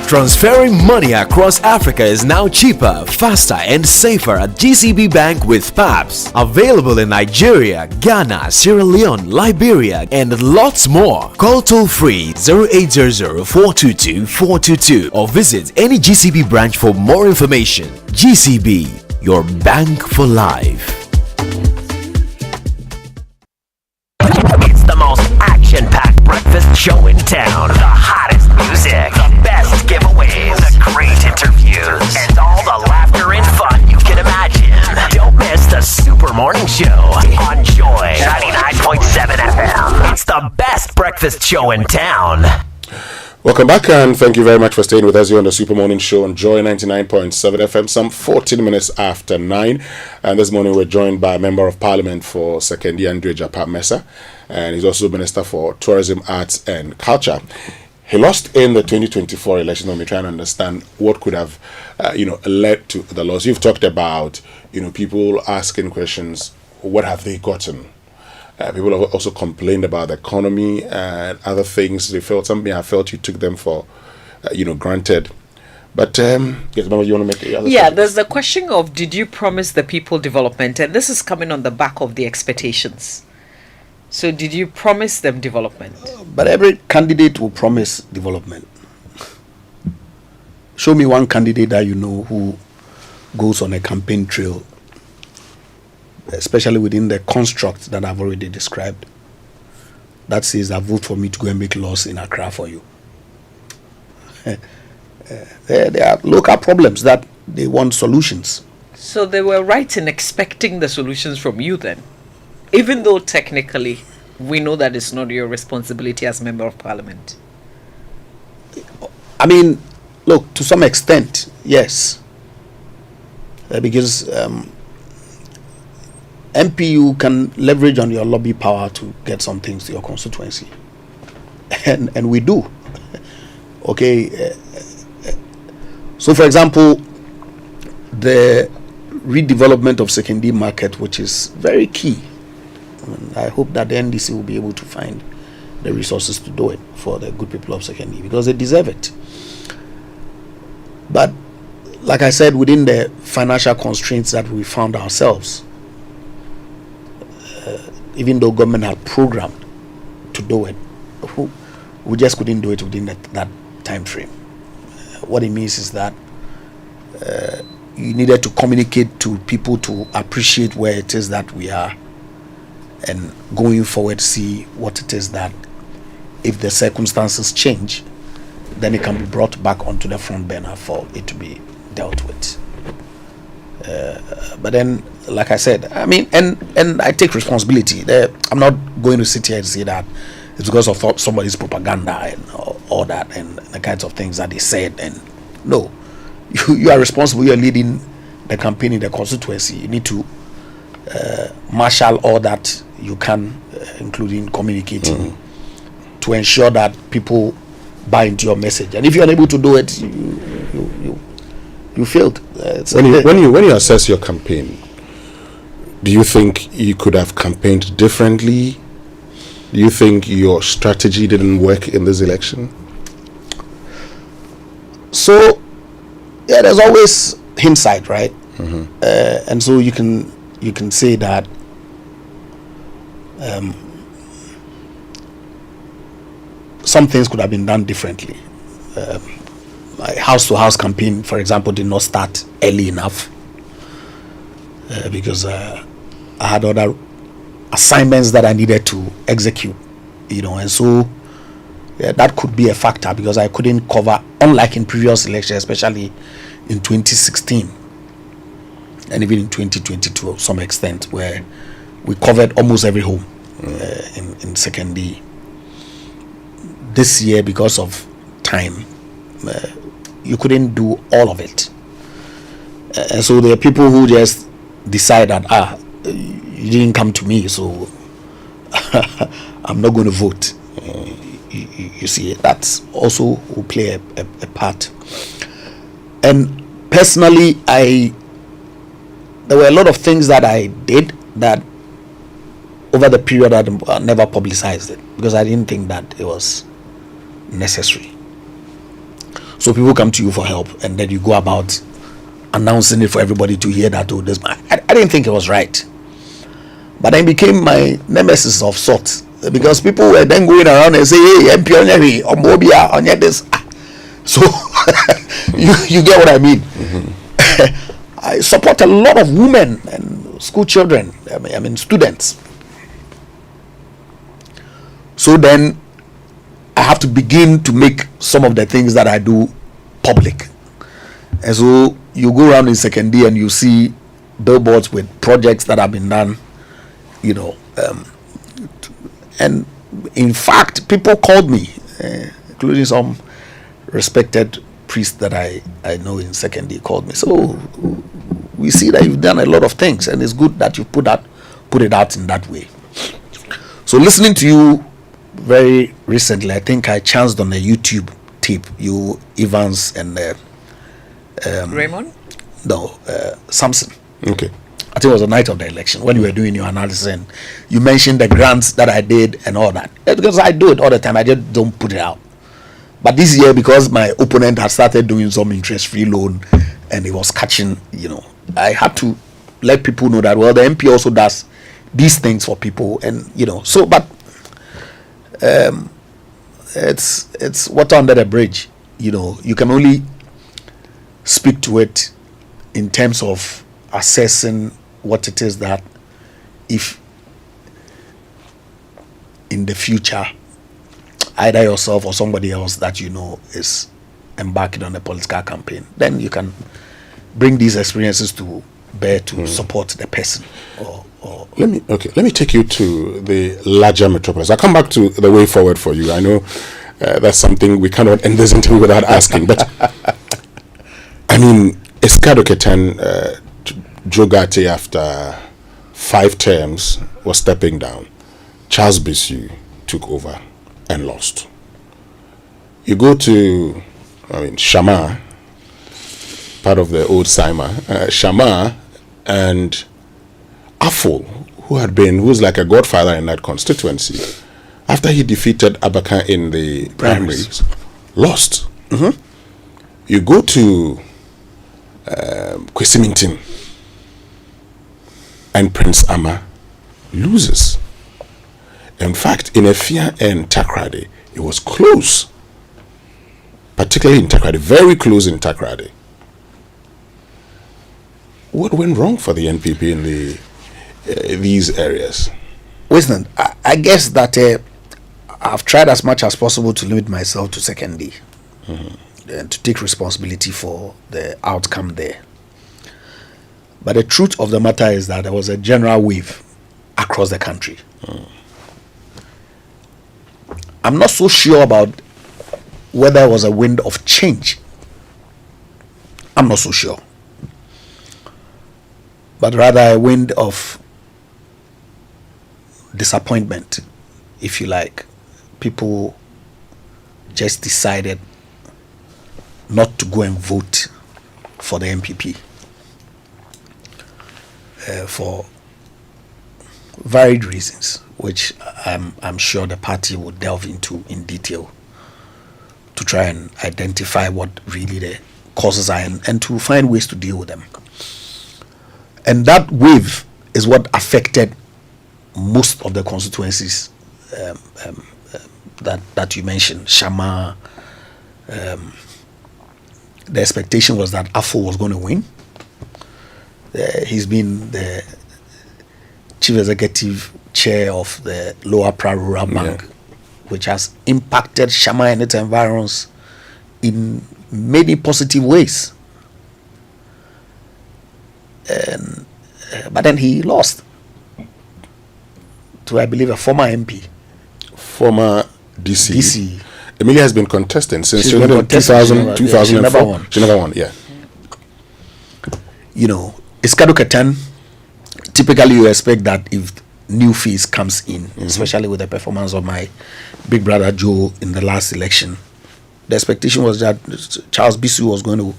Transferring money across Africa is now cheaper, faster, and safer at GCB Bank with PAPS. Available in Nigeria, Ghana, Sierra Leone, Liberia, and lots more. Call toll-free 0800-422-422 or visit any GCB branch for more information. GCB, your bank for life. It's the most action-packed breakfast show in town. The hottest music, the best giveaways, the great interviews, and all the laughter and fun you can imagine. Don't miss the Super Morning Show on Joy 99.7 FM. It's the best breakfast show in town. Welcome back and thank you very much for staying with us here on the Super Morning Show on Joy 99.7 FM, some 14 minutes after 9. And this morning we're joined by a Member of Parliament for Sekondi, Egyapa Mercer, and he's also Minister for Tourism, Arts and Culture. He lost in the 2024 election, and we're trying to understand what could have, led to the loss. You've talked about, people asking questions, what have they gotten? People have also complained about the economy and other things. They felt something. I felt you took them for, granted. But yes, Mama, you want to make the other? Yeah, there's the question of did you promise the people development, and this is coming on the back of the expectations. So, did you promise them development? But every candidate will promise development. Show me one candidate that you know who goes on a campaign trail, especially within the construct that I've already described, that says that vote for me to go and make laws in Accra for you. There are local problems that they want solutions. So they were right in expecting the solutions from you then, even though technically we know that it's not your responsibility as Member of Parliament. I mean, look, to some extent, yes. Because MPU can leverage on your lobby power to get some things to your constituency. And we do. Okay. So, for example, the redevelopment of Sekondi Market, which is very key. and I hope that the NDC will be able to find the resources to do it for the good people of Sekondi, because they deserve it. But like I said, within the financial constraints that we found ourselves, even though government had programmed to do it, we just couldn't do it within that time frame. What it means is that you needed to communicate to people to appreciate where it is that we are, and going forward see what it is that, if the circumstances change, then it can be brought back onto the front burner for it to be dealt with. But then, like I said, I mean, and I take responsibility. I'm not going to sit here and say that it's because of somebody's propaganda and all that and the kinds of things that they said. And no, you are responsible. You are leading the campaign in the constituency. You need to marshal all that you can, including communicating, to ensure that people buy into your message. And if you're unable to do it, you failed. When you assess your campaign, do you think you could have campaigned differently? Do you think your strategy didn't work in this election? So, yeah, there's always hindsight, right? And so you can say that some things could have been done differently. My house-to-house campaign, for example, did not start early enough because I had other assignments that I needed to execute, and so that could be a factor, because I couldn't cover, unlike in previous elections, especially in 2016 and even in 2022 to some extent, where we covered almost every home in Sekondi. This year, because of time, you couldn't do all of it, and so there are people who just decide that you didn't come to me, so I'm not going to vote. You see, that's also will play a part. And personally, there were a lot of things that I did that over the period I never publicized it, because I didn't think that it was necessary. So people come to you for help, and then you go about announcing it for everybody to hear that. I didn't think it was right, but then became my nemesis of sorts, because people were then going around and say, "Hey, MP Onyehi, Ombobia, Onye this." So you get what I mean. I support a lot of women and school children. I mean students. So then I have to begin to make some of the things that I do public. And so you go around in Sekondi and you see billboards with projects that have been done, and in fact, people called me, including some respected priest that I know in Sekondi called me. So we see that you've done a lot of things, and it's good that you put it out in that way. So listening to you very recently, I think I chanced on a YouTube tape, you, Evans, and Raymond? No, Samson. Okay. I think it was the night of the election when you were doing your analysis, and you mentioned the grants that I did and all that. Because I do it all the time, I just don't put it out. But this year, because my opponent had started doing some interest-free loan and it was catching, I had to let people know that, well, the MP also does these things for people, and so, but it's water under the bridge. You can only speak to it in terms of assessing what it is that, if in the future either yourself or somebody else that is embarking on a political campaign, then you can bring these experiences to bear to support the person. Let me take you to the larger metropolis. I'll come back to the way forward for you. I know that's something we cannot end this interview without asking, but I mean, Eskado Ketan Jogate, after 5 terms, was stepping down. Charles Bisu took over and lost. You go to, Shama, part of the old Saima, Shama and Afol, who's like a godfather in that constituency, after he defeated Abaka in the primaries, lost. You go to Kwesimington, and Prince Ama loses. In fact, in Efia and Takrade, it was close, particularly in Takrade, very close in Takrade. What went wrong for the NPP in these areas? Listen, I guess that I've tried as much as possible to limit myself to secondary and to take responsibility for the outcome there. But the truth of the matter is that there was a general wave across the country. I'm not so sure about whether it was a wind of change. I'm not so sure. But rather a wind of disappointment, if you like. People just decided not to go and vote for the MPP for varied reasons, which I'm sure the party will delve into in detail to try and identify what really the causes are and to find ways to deal with them. And that wave is what affected most of the constituencies that you mentioned. Shama, the expectation was that Afo was going to win. He's been the chief executive chair of the Lower Pra Rural Bank, which has impacted Shama and its environs in many positive ways. And but then he lost to, I believe, a former MP, former DC. Emilia has been contesting since 2004. She never won. Yeah. You know, Iskadu Ketan, typically you expect that if new face comes in, especially with the performance of my big brother Joe in the last election, the expectation was that Charles Bisu was going to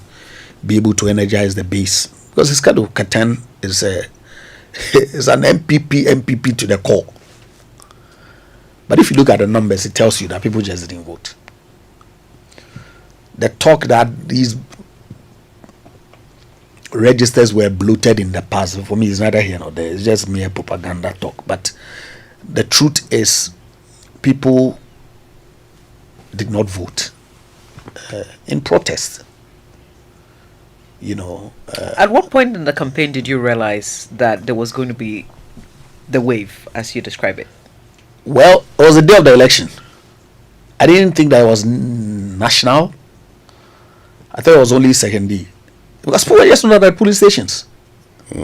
be able to energize the base, because Iskadu Ketan is an MPP to the core. But if you look at the numbers, it tells you that people just didn't vote. The talk that these registers were bloated in the past, for me, is neither here nor there. It's just mere propaganda talk. But the truth is, people did not vote in protest. You know. At what point in the campaign did you realize that there was going to be the wave, as you describe it? Well, it was the day of the election. I didn't think that it was national. I thought it was only secondary. Because people were just not at police stations. I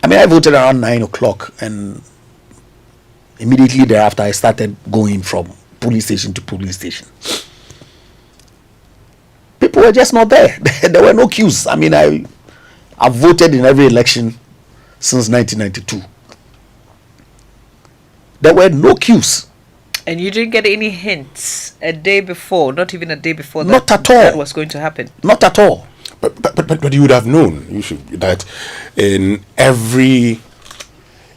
mean, I voted around 9 o'clock, and immediately thereafter I started going from police station to police station. People were just not there. There were no queues. I mean, I've voted in every election since 1992. There were no queues. And you didn't get any hints a day before, not even a day before that, not at all, that was going to happen? Not at all. But you would have known that in every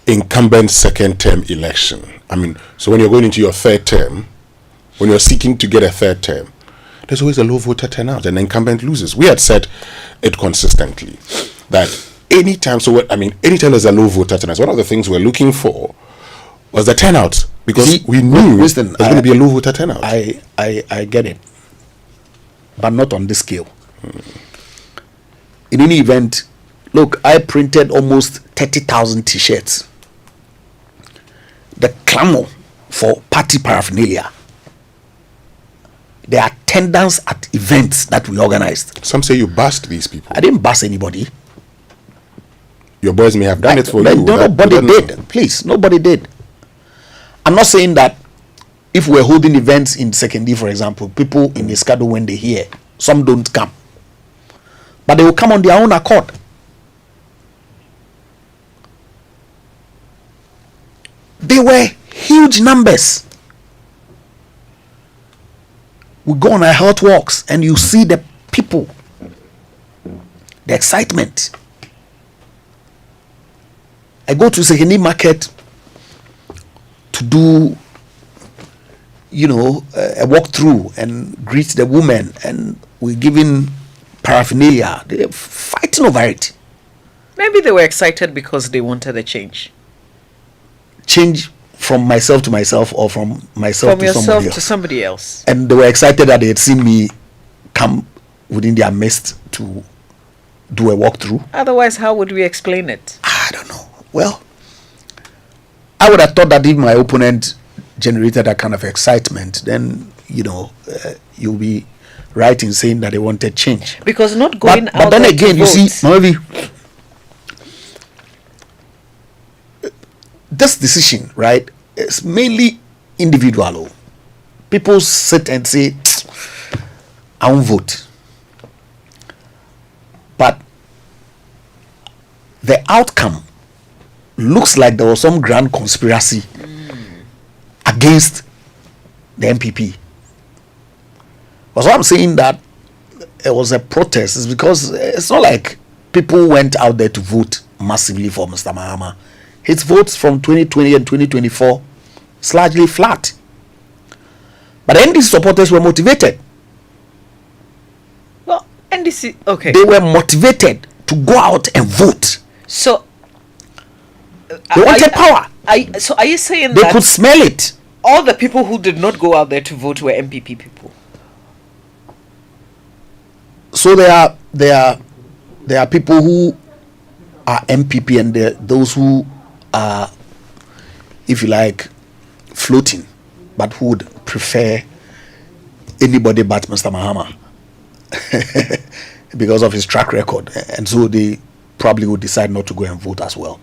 incumbent second term election, I mean, so when you're going into your third term, when you're seeking to get a third term, there's always a low voter turnout and the incumbent loses. We had said it consistently that anytime there's a low voter turnout, one of the things we're looking for was the turnout, because we knew there's going to be a low voter turnout. I get it, but not on this scale. In any event, look, I printed almost 30,000 t-shirts. The clamor for party paraphernalia, the attendance at events that we organized. Some say you bust these people. I didn't bust anybody. Your boys may have done it for you. Nobody did. Please, nobody did. I'm not saying that if we're holding events in secondary, for example, people in the schedule, when they hear, some don't come. But they will come on their own accord. They were huge numbers. We go on our health walks and you see the people, the excitement. I go to Sekondi market to do, a walkthrough and greet the women, and we're giving paraphernalia. They're fighting over it. Maybe they were excited because they wanted a change. Change from myself to myself, or from myself to somebody else. And they were excited that they had seen me come within their midst to do a walkthrough. Otherwise, how would we explain it? I don't know. Well, I would have thought that if my opponent generated that kind of excitement, then you'll be right in saying that they wanted change. Because not going out. But then again, you see, Mavi, this decision, right, is mainly individual. People sit and say, I won't vote. But the outcome looks like there was some grand conspiracy against the MPP. But what I'm saying that it was a protest is because it's not like people went out there to vote massively for Mr. Mahama. His votes from 2020 and 2024 is largely flat. But the NDC supporters were motivated. Well, NDC, okay. They were motivated to go out and vote. So, they wanted power. So are you saying they that could smell it? All the people who did not go out there to vote were MPP people? So there are people who are MPP, and those who are, if you like, floating, but who would prefer anybody but Mr. Mahama because of his track record, and so they probably would decide not to go and vote as well.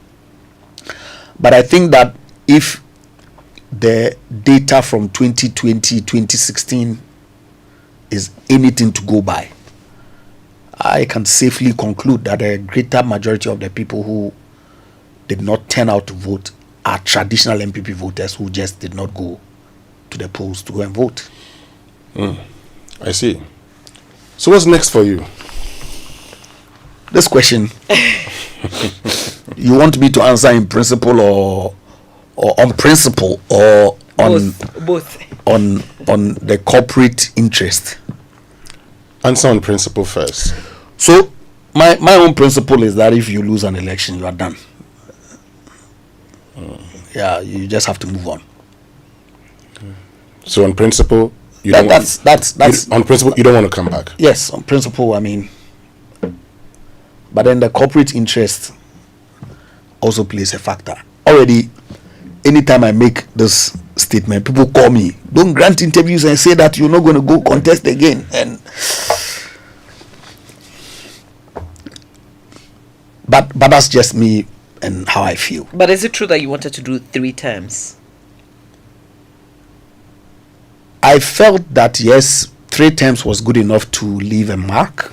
But I think that if the data from 2020, 2016 is anything to go by, I can safely conclude that a greater majority of the people who did not turn out to vote are traditional MPP voters who just did not go to the polls to go and vote. I see. So what's next for you? This question, you want me to answer in principle or on principle, or on both on the corporate interest? Answer on principle first. So my own principle is that if you lose an election, you are done. Yeah, you just have to move on. So on principle, on principle you don't want to come back. Yes, on principle, I mean. But then the corporate interest also plays a factor. Already, anytime I make this statement, people call me, don't grant interviews and say that you're not going to go contest again. And but that's just me and how I feel. But is it true that you wanted to do 3 terms? I felt that yes, 3 terms was good enough to leave a mark,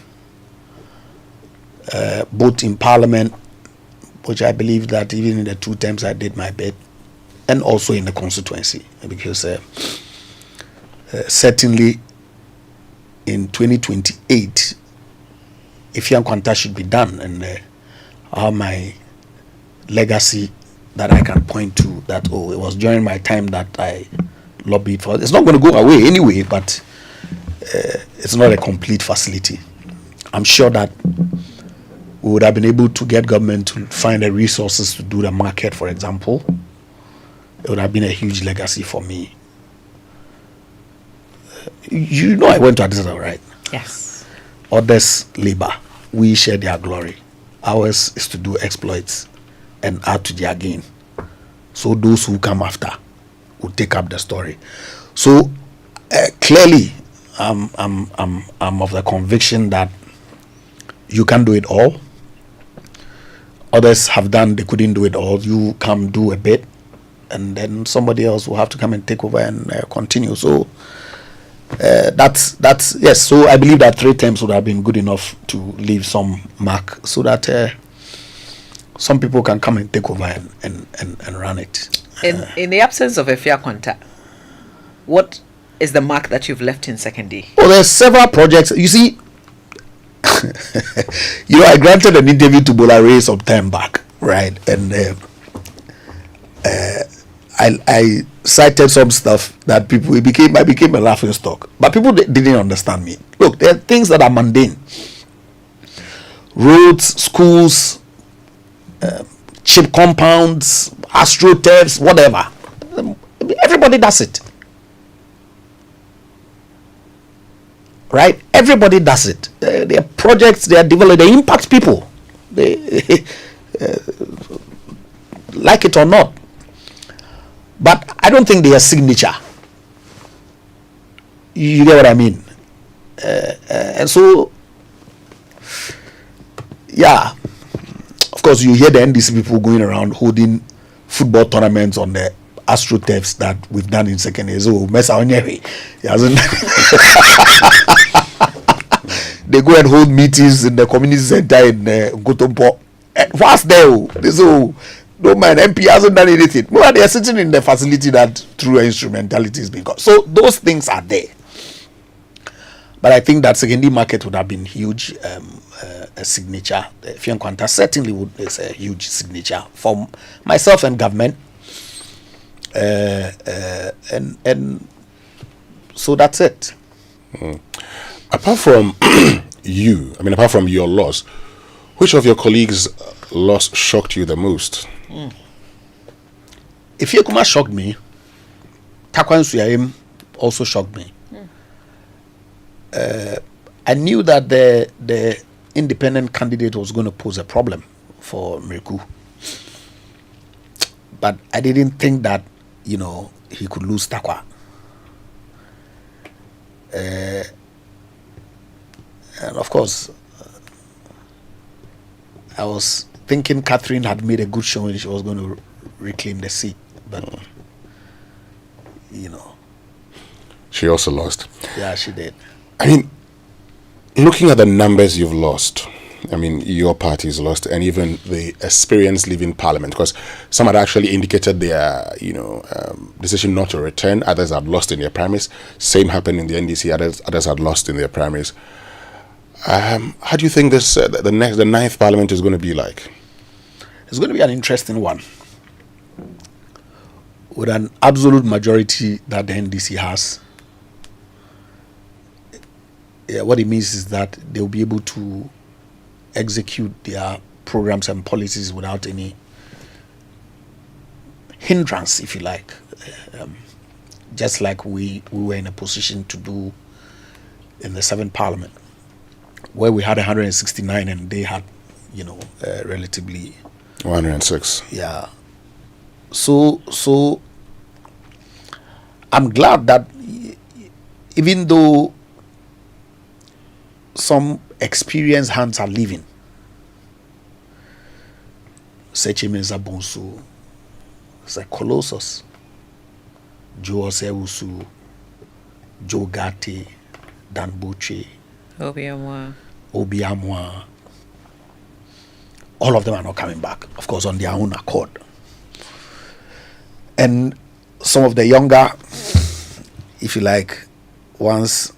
both in Parliament, which I believe that even in the 2 terms I did my bit, and also in the constituency, because certainly in 2028, if Ifian Kwanta should be done, and my legacy that I can point to, that it was during my time that I lobbied for. It's not going to go away anyway, but it's not a complete facility. I'm sure that we would have been able to get government to find the resources to do the market, for example. It would have been a huge legacy for me. I went to Addis Ababa, right? Yes. Others labor, we share their glory. Ours is to do exploits and add to their gain. So those who come after will take up the story. So clearly, I'm of the conviction that you can do it all. Others have done, they couldn't do it all. You come do a bit, and then somebody else will have to come and take over and continue. So that's yes. So I believe that 3 terms would have been good enough to leave some mark, so that some people can come and take over and run it. In the absence of Ifian Kwanta, what is the mark that you've left in Sekondi? Well, there's several projects. You see, I granted an interview to Bolare some time back, right? And I cited some stuff that I became a laughing stock, but people didn't understand me. Look, there are things that are mundane: roads, schools, chip compounds, astroturfs, whatever. Everybody does it, right? Everybody does it. There are projects, they are developed, they impact people. They like it or not. But I don't think they are signature. You get what I mean? And so, yeah. Of course, you hear the NDC people going around holding football tournaments on the astroturfs that we've done in second year. So, Mercer Onyeri, he hasn't. They go and hold meetings in the community center in Gotompo. What's there? They say, no man, MP hasn't done anything. No, they are sitting in the facility that through instrumentality is being got. So those things are there. But I think that secondary market would have been huge. A signature. Fianquanta certainly is a huge signature for myself and government. And so that's it. Apart from apart from your loss, which of your colleagues' loss shocked you the most? If Yekuma shocked me, Takwan Suyayim also shocked me. I knew that the independent candidate was going to pose a problem for Miriku, but I didn't think that he could lose Takwa. And of course, I was thinking Catherine had made a good showing; she was going to reclaim the seat, but she also lost. Yeah, she did. I mean, looking at the numbers you've lost, I mean, your party's lost, and even the experience leaving Parliament, because some had actually indicated their, decision not to return. Others had lost in their primaries. Same happened in the NDC. Others had lost in their primaries. How do you think this the 9th Parliament is going to be like? It's going to be an interesting one, with an absolute majority that the NDC has. Yeah, what it means is that they'll be able to execute their programs and policies without any hindrance, if you like, just like we were in a position to do in the 7th Parliament, where we had 169 and they had, relatively 106. Yeah. So I'm glad that even though some experienced hands are leaving, Seche Mensa Bonsu is a colossus. Joe Osewusu, Joe Gatti, Dan Buche, Obiamwa. All of them are not coming back, of course, on their own accord. And some of the younger, if you like, ones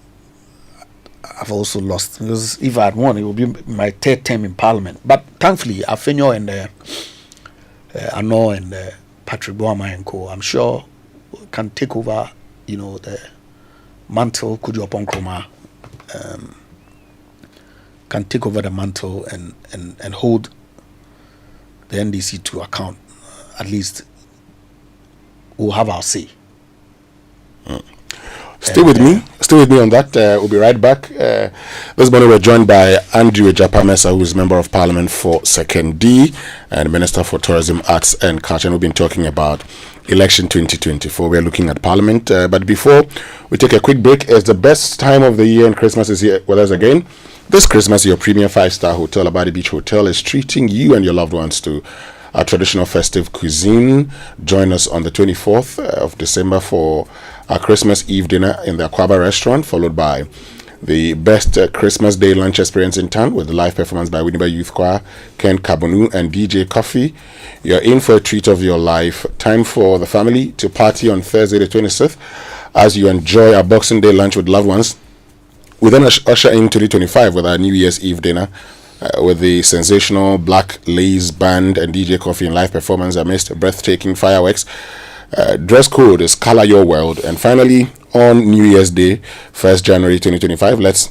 I've also lost, because if I had won, it would be my 3rd term in Parliament. But thankfully, Afenyo and Ano and Patrick Boama and co, I'm sure can take over, the mantle. Kujo Ponkroma can take over the mantle and hold the NDC to account. At least we'll have our say. Stay with me on that. We'll be right back. This morning we're joined by Andrew Egyapa Mercer, who is Member of Parliament for Sekondi and Minister for Tourism, Arts and Culture. And we've been talking about election 2024. We're looking at Parliament. But before we take a quick break, it's the best time of the year and Christmas is here with us again. This Christmas, your premium 5-star hotel, Abadi Beach Hotel, is treating you and your loved ones to our traditional festive cuisine. Join us on the 24th of December for our Christmas Eve dinner in the Akwaba restaurant, followed by the best Christmas Day lunch experience in town with the live performance by Winneba Youth Choir, Ken Kabonu, and DJ Coffee. You're in for a treat of your life. Time for the family to party on Thursday the 26th as you enjoy our Boxing Day lunch with loved ones. We then usher in 2025 with our New Year's Eve dinner with the sensational Black Lace Band and DJ Coffee in live performance amidst breathtaking fireworks. Dress code is Color Your World. And finally, on New Year's Day, 1st January 2025, let's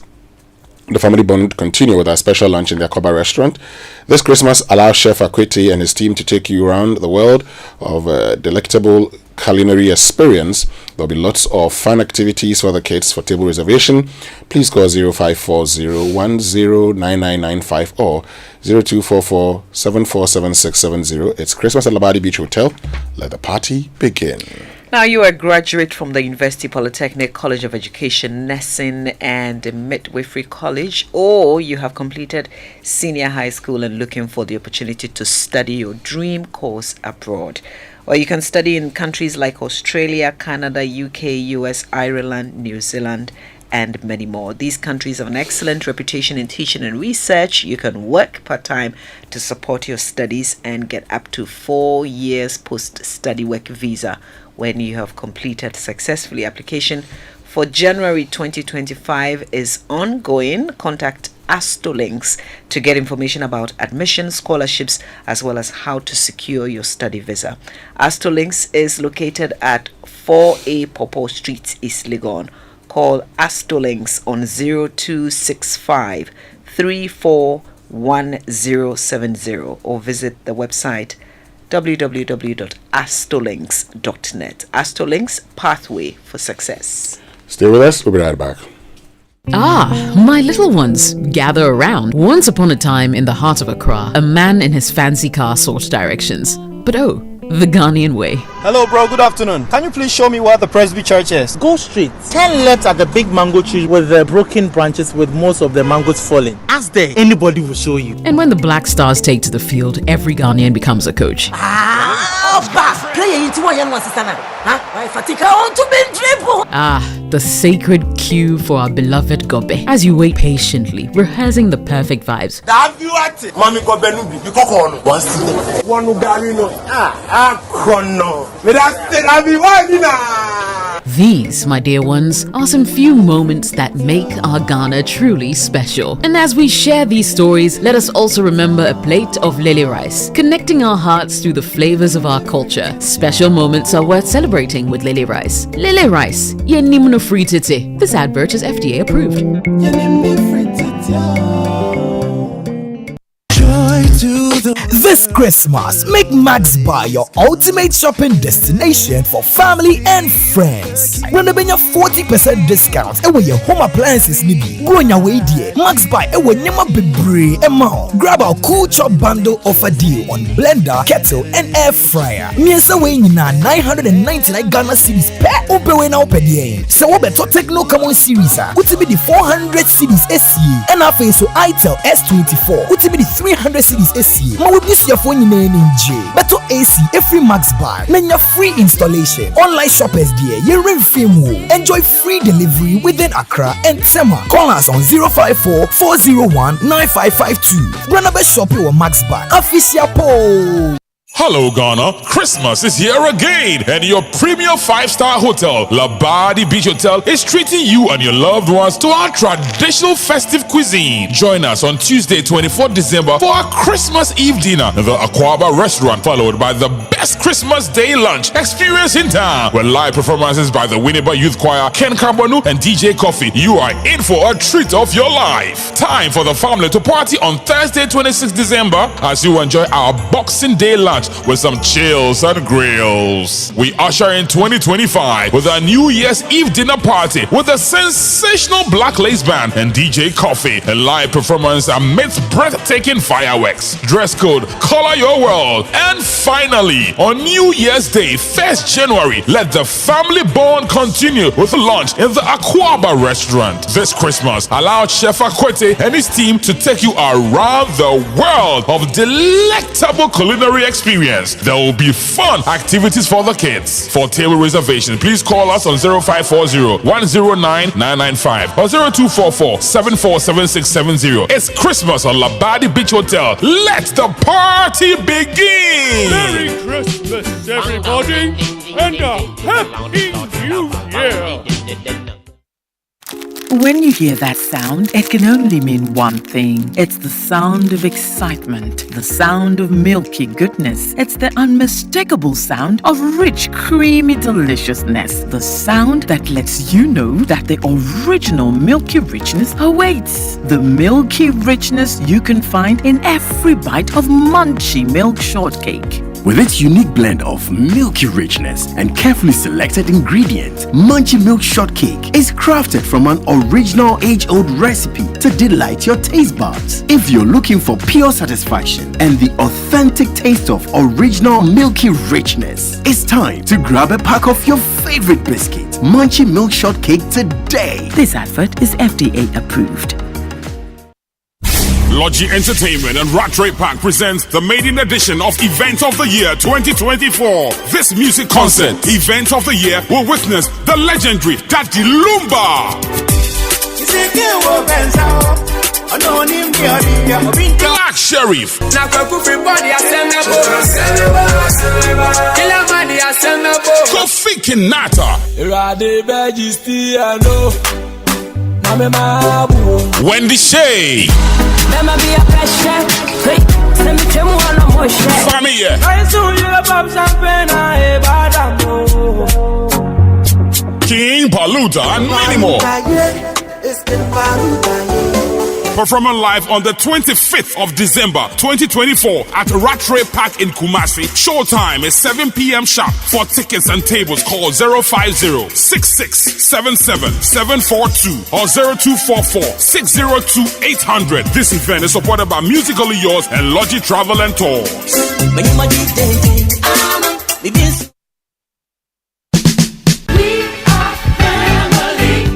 the family bond continue with our special lunch in the Egyapa restaurant. This Christmas, allow Chef Akwete and his team to take you around the world of delectable culinary experience. There'll be lots of fun activities for the kids. For table reservation, please call 0540109995 or 0244747670. It's Christmas at Labadi Beach Hotel. Let the party begin. Now, you are a graduate from the University Polytechnic College of Education, Nursing and Midwifery College, or you have completed senior high school and looking for the opportunity to study your dream course abroad. Or you can study in countries like Australia, Canada, UK, US, Ireland, New Zealand, and many more. These countries have an excellent reputation in teaching and research. You can work part-time to support your studies and get up to 4 years post-study work visa when you have completed successfully. Application for January 2025 is ongoing. Contact Astolinks to get information about admission, scholarships, as well as how to secure your study visa. Astolinks is located at 4A Popo Street, East Legon. Call Astolinks on 0265 341070 or visit the website www.astolinks.net. Astolinks, pathway for success. Stay with us. We'll be right back. Ah, my little ones, gather around. Once upon a time in the heart of Accra, a man in his fancy car sought directions. But oh, the Ghanaian way. Hello, bro. Good afternoon. Can you please show me where the Presby Church is? Go straight. 10 left at the big mango tree with the broken branches with most of the mangoes falling. Ask there. Anybody will show you. And when the Black Stars take to the field, every Ghanaian becomes a coach. Ah, the sacred cue for our beloved Gobe. As you wait patiently, rehearsing the perfect vibes. These, my dear ones, are some few moments that make our Ghana truly special. And as we share these stories, let us also remember a plate of lily rice, connecting our hearts through the flavors of our culture. Special moments are worth celebrating with lily rice. Lily rice, yenimno free tete. This advert is FDA approved. This Christmas, make Max Buy your ultimate shopping destination for family and friends. When they bring a 40% discount, and when your home appliances need go on your way dear. Max Buy, and when you be amount. Grab our cool chop bundle offer deal on blender, kettle, and air fryer. Miensa way na 999 Ghana cedis per. Open now per day. So we better take no common series. What be the 400 cedis SE? And after so ITEL S24. What be the 300 cedis SE? Now we miss your phone in J. Better AC every Max Buy. Menya free installation. Online shoppers dear. You're film. Enjoy free delivery within Accra and Tema. Call us on 054-401-9552. Run a shopping with Max Buy. Official poll. Hello Ghana, Christmas is here again and your premium 5-star hotel, Labadi Beach Hotel, is treating you and your loved ones to our traditional festive cuisine. Join us on Tuesday 24th December for our Christmas Eve dinner at the Egyapa restaurant, followed by the best Christmas Day lunch experience in town with live performances by the Winneba Youth Choir, Ken Karbonu and DJ Coffee. You are in for a treat of your life. Time for the family to party on Thursday 26th December as you enjoy our Boxing Day lunch with some chills and grills. We usher in 2025 with a New Year's Eve dinner party with a sensational Black Lace Band and DJ Coffee, a live performance amidst breathtaking fireworks. Dress code, color your world. And finally, on New Year's Day, 1st January, let the family bond continue with lunch in the Aquaba restaurant. This Christmas, allow Chef Akwete and his team to take you around the world of delectable culinary experience. There will be fun activities for the kids. For table reservation, please call us on 0540-109-995 or 0244-747670. It's Christmas on Labadi Beach Hotel. Let the party begin! Merry Christmas, everybody, and a Happy New Year! When you hear that sound, it can only mean one thing. It's the sound of excitement, the sound of milky goodness. It's the unmistakable sound of rich, creamy deliciousness. The sound that lets you know that the original milky richness awaits. The milky richness you can find in every bite of Munchie Milk Shortcake. With its unique blend of milky richness and carefully selected ingredients, Munchie Milk Shortcake is crafted from an original age-old recipe to delight your taste buds. If you're looking for pure satisfaction and the authentic taste of original milky richness, it's time to grab a pack of your favorite biscuit, Munchie Milk Shortcake, today. This advert is FDA approved. Logi Entertainment and Rat Ray Park presents the maiden edition of Event of the Year 2024. This music concert, Event of the Year, will witness the legendary Daddy Lumba, Black Sheriff, Kofi Kinata, Wendy Shay, Family, King Paluta, and many more. Performing live on the 25th of December 2024 at Rattray Park in Kumasi. Showtime is 7 p.m. sharp. For tickets and tables, call 050-6677-742 or 0244-602-800. This event is supported by Musically Yours and Logi Travel and Tours.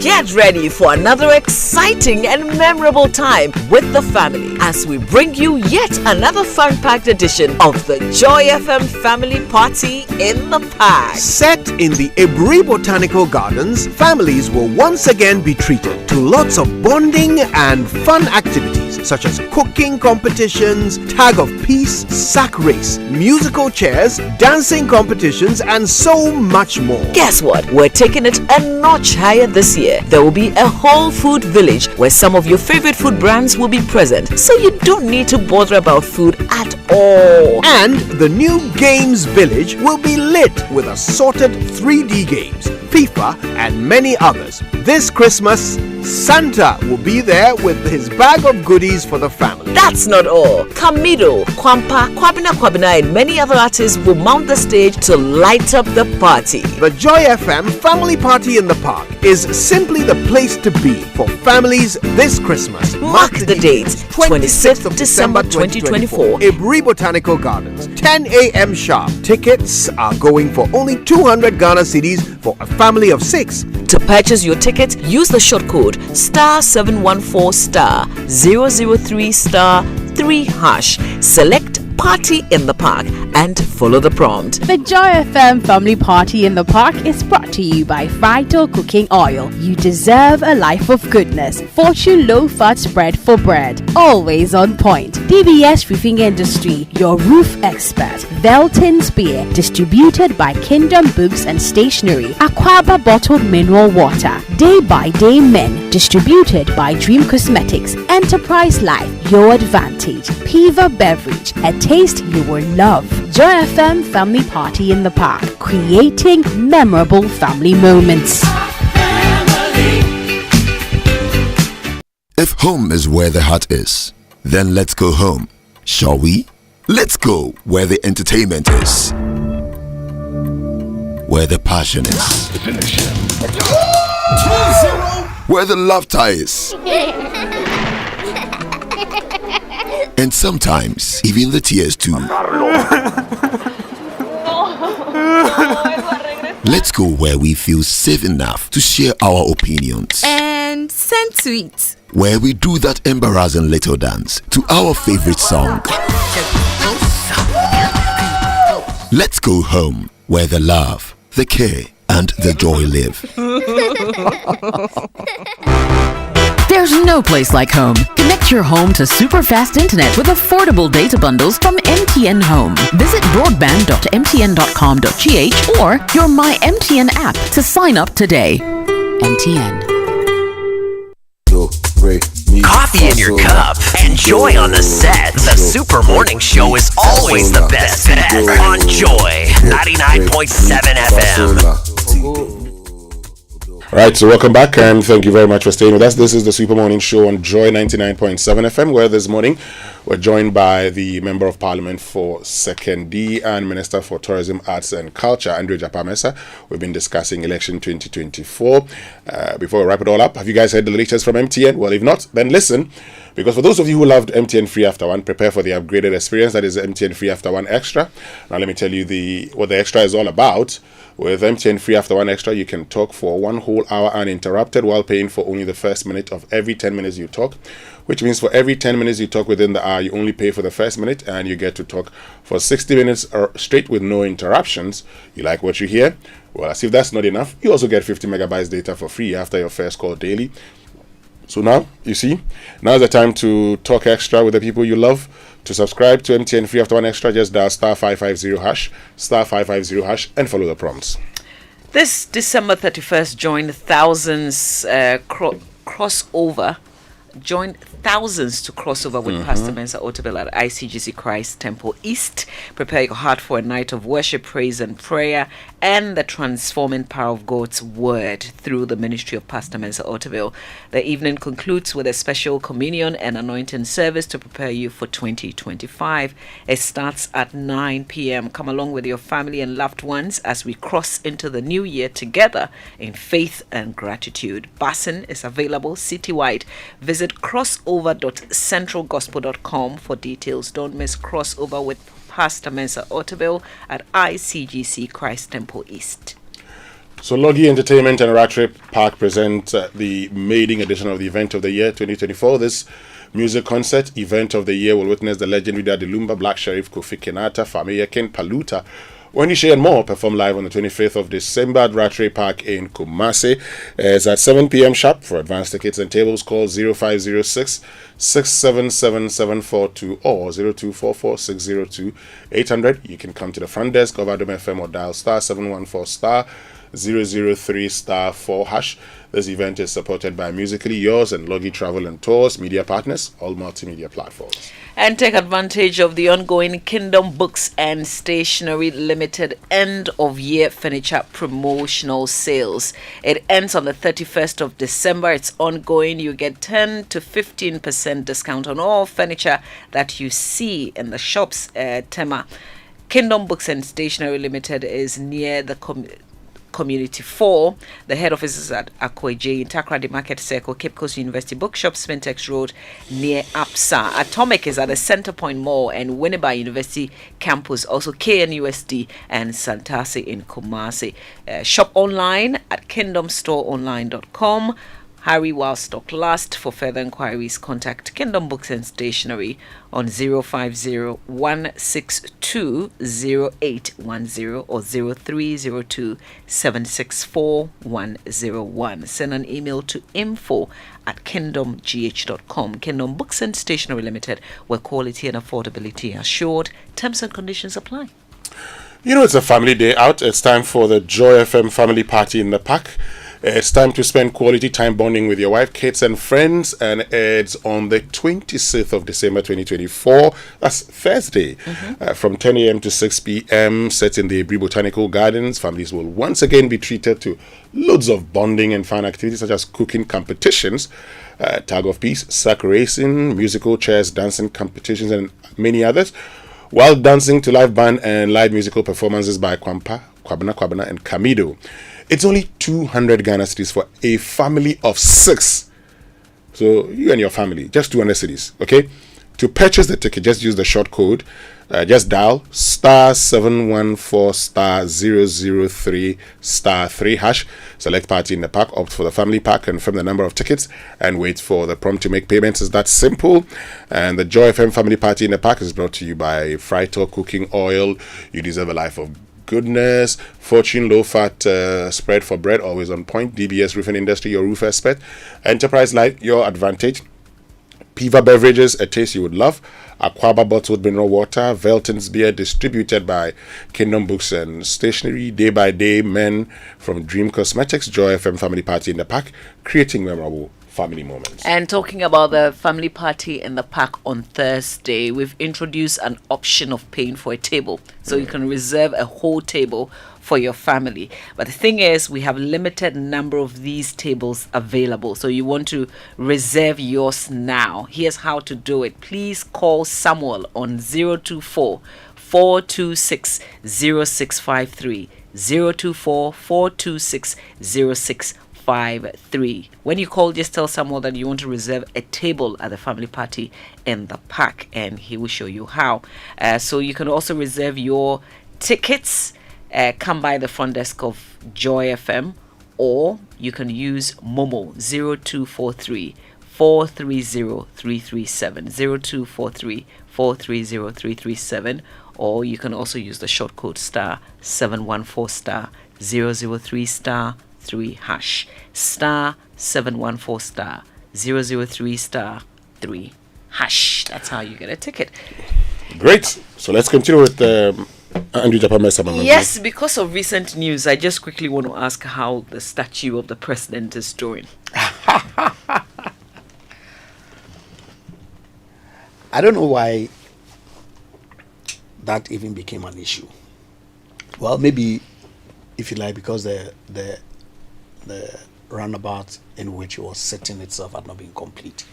Get ready for another exciting and memorable time with the family as we bring you yet another fun-packed edition of the Joy FM Family Party in the Park. Set in the Ebri Botanical Gardens, families will once again be treated to lots of bonding and fun activities such as cooking competitions, tag of peace, sack race, musical chairs, dancing competitions, and so much more. Guess what? We're taking it a notch higher this year. There will be a whole food village where some of your favorite food brands will be present, so you don't need to bother about food at all. And the new Games Village will be lit with assorted 3D games, FIFA, and many others. This Christmas, Santa will be there with his bag of goodies for the family. That's not all. Kamido, Kwampa, Kwabena, and many other artists will mount the stage to light up the party. The Joy FM Family Party in the Park is simply the place to be for families this Christmas. Mark the date, 26th of December 2024. Ebri Botanical Gardens, 10 a.m. sharp. Tickets are going for only 200 Ghana cedis for a family of 6. To purchase your ticket, use the short code *714*003*3#. Select Party in the Park and follow the prompt. The Joy FM Family Party in the Park is brought to you by Vital Cooking Oil. You deserve a life of goodness. Fortune Low Fat Spread for bread. Always on point. DBS Roofing Industry, your roof expert. Velton's Beer, distributed by Kingdom Books and Stationery. Aquaba Bottled Mineral Water. Day by Day Men, distributed by Dream Cosmetics. Enterprise Life, your advantage. Piva Beverage, a taste you will love. Joy FM Family Party in the Park, creating memorable family moments. If home is where the heart is, then let's go home, shall we? Let's go where the entertainment is, where the passion is, where the laughter is, and sometimes even the tears too. Let's go where we feel safe enough to share our opinions and send tweets, where we do that embarrassing little dance to our favorite song. Let's go home where the love, the care, and the joy live. There's no place like home. Connect your home to super fast internet with affordable data bundles from MTN Home. Visit broadband.mtn.com.gh or your My MTN app to sign up today. MTN. Coffee in your cup and joy on the set. The Super Morning Show is always the best bet on Joy 99.7 FM. Right, so welcome back and thank you very much for staying with us. This is the Super Morning Show on Joy 99.7 FM, where this morning we're joined by the Member of Parliament for Sekondi and Minister for Tourism, Arts and Culture, Egyapa Mercer. We've been discussing election 2024. Before we wrap it all up, have you guys heard the latest from MTN? Well, if not, then listen. Because for those of you who loved MTN Free After One, prepare for the upgraded experience that is MTN Free After One Extra. Now let me tell you what the extra is all about. With MTN Free After One Extra, you can talk for 1 whole hour uninterrupted while paying for only the first minute of every 10 minutes you talk, which means for every 10 minutes you talk within the hour, you only pay for the first minute and you get to talk for 60 minutes straight with no interruptions. You like what you hear? Well, as if that's not enough, you also get 50 megabytes data for free after your first call daily. So now, you see, now's the time to talk extra with the people you love. To subscribe to MTN Free After One Extra, just dial *550#, *550#, and follow the prompts. This December 31st, join thousands crossover. Join thousands to crossover with Pastor Mensa Otabil at ICGC Christ Temple East. Prepare your heart for a night of worship, praise, and prayer, and the transforming power of God's word through the ministry of Pastor Mensa Otabil. The evening concludes with a special communion and anointing service to prepare you for 2025. It starts at 9 p.m. Come along with your family and loved ones as we cross into the new year together in faith and gratitude. Basin is available citywide. Visit crossover.centralgospel.com for details. Don't miss Crossover with Pastor Mensa Otabil at ICGC Christ Temple East. So Logie Entertainment and Rattrip Park present the maiden edition of the Event of the Year 2024. This music concert event of the year will witness the legendary Daddy Lumba, Black Sheriff, Kofi Kenata, Famia Ken Paluta, Wendy Shea and more perform live on the 25th of December at Rattrip Park in Kumasi. It's at 7 p.m. sharp. For advanced tickets and tables, call 0506 677 or 0244 602 800. You can come to the front desk of Adom FM or dial *714 *003 *4#. This event is supported by Musically Yours and Logie Travel and Tours, media partners, all multimedia platforms. And take advantage of the ongoing Kingdom Books and Stationery Limited end of year furniture promotional sales. It ends on the 31st of December. It's ongoing. You get 10 to 15% discount on all furniture that you see in the shops. Tema Kingdom Books and Stationery Limited is near the Community 4. The head office is at Akweje, Takrady Market Circle, Cape Coast University Bookshop, Spintex Road, near APSA. Atomic is at the Center Point Mall and Winneba University Campus, also KNUSD and Santasi in Kumasi. Shop online at kingdomstoreonline.com. Hurry while stock lasts. For further inquiries, contact Kingdom Books and Stationery on 050-162-0810 or 0302-764-101. Send an email to info@kingdomgh.com. Kingdom Books and Stationery Limited, where quality and affordability are assured. Terms and conditions apply. You know, it's a family day out. It's time for the Joy FM family party in the park. It's time to spend quality time bonding with your wife, kids, and friends, and it's on the 26th of December 2024. That's Thursday, from 10 a.m. to 6 p.m. Set in the Ebri Botanical Gardens. Families will once again be treated to loads of bonding and fun activities such as cooking competitions, tag of peace, sack racing, musical chairs, dancing competitions, and many others, while dancing to live band and live musical performances by Kwabena, and Kamido. It's only 200 Ghana cedis for a family of 6. So you and your family, just 200 cedis, okay? To purchase the ticket, just use the short code. Just dial *714*003*3#. Select party in the park, opt for the family pack, confirm the number of tickets, and wait for the prompt to make payments. It's that simple. And the Joy FM family party in the park is brought to you by Frito Cooking Oil. You deserve a life of goodness. Fortune Low Fat Spread for Bread, always on point. DBS Roofing Industry, your roof expert. Enterprise Light, your advantage. Piva Beverages, a taste you would love. Aquaba Bottled Mineral Water. Velton's Beer, distributed by Kingdom Books and Stationery. Day by Day Men from Dream Cosmetics. Joy FM family party in the park, creating memorable family moments. And talking about the family party in the park on Thursday, we've introduced an option of paying for a table. So you can reserve a whole table for your family. But the thing is, we have limited number of these tables available. So you want to reserve yours now. Here's how to do it. Please call Samuel on 024 426 0653. 024 426 0653. When you call, just tell Samuel that you want to reserve a table at the family party in the park, and he will show you how. So you can also reserve your tickets. Come by the front desk of Joy FM, or you can use Momo 0243 430 337 0243 430 337, or you can also use the short code star 714 star 003 star 3 hash star 714 star 003 star 3 hash. That's how you get a ticket. Great. So let's continue with Egyapa Mercer. Yes, because of recent news, I just quickly want to ask how the statue of the president is doing. I don't know why that even became an issue. Well, maybe, if you like, because the roundabout in which it was setting itself had not been complete.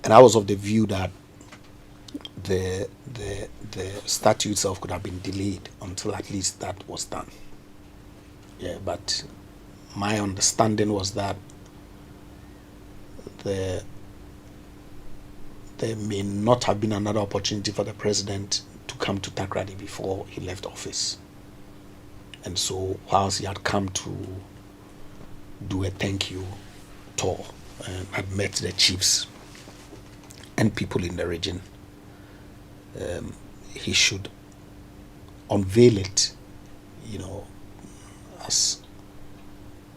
And I was of the view that the statue itself could have been delayed until at least that was done. Yeah, but my understanding was that there may not have been another opportunity for the president to come to Takrady before he left office. And so whilst he had come to do a thank you tour and had met the chiefs and people in the region, he should unveil it, as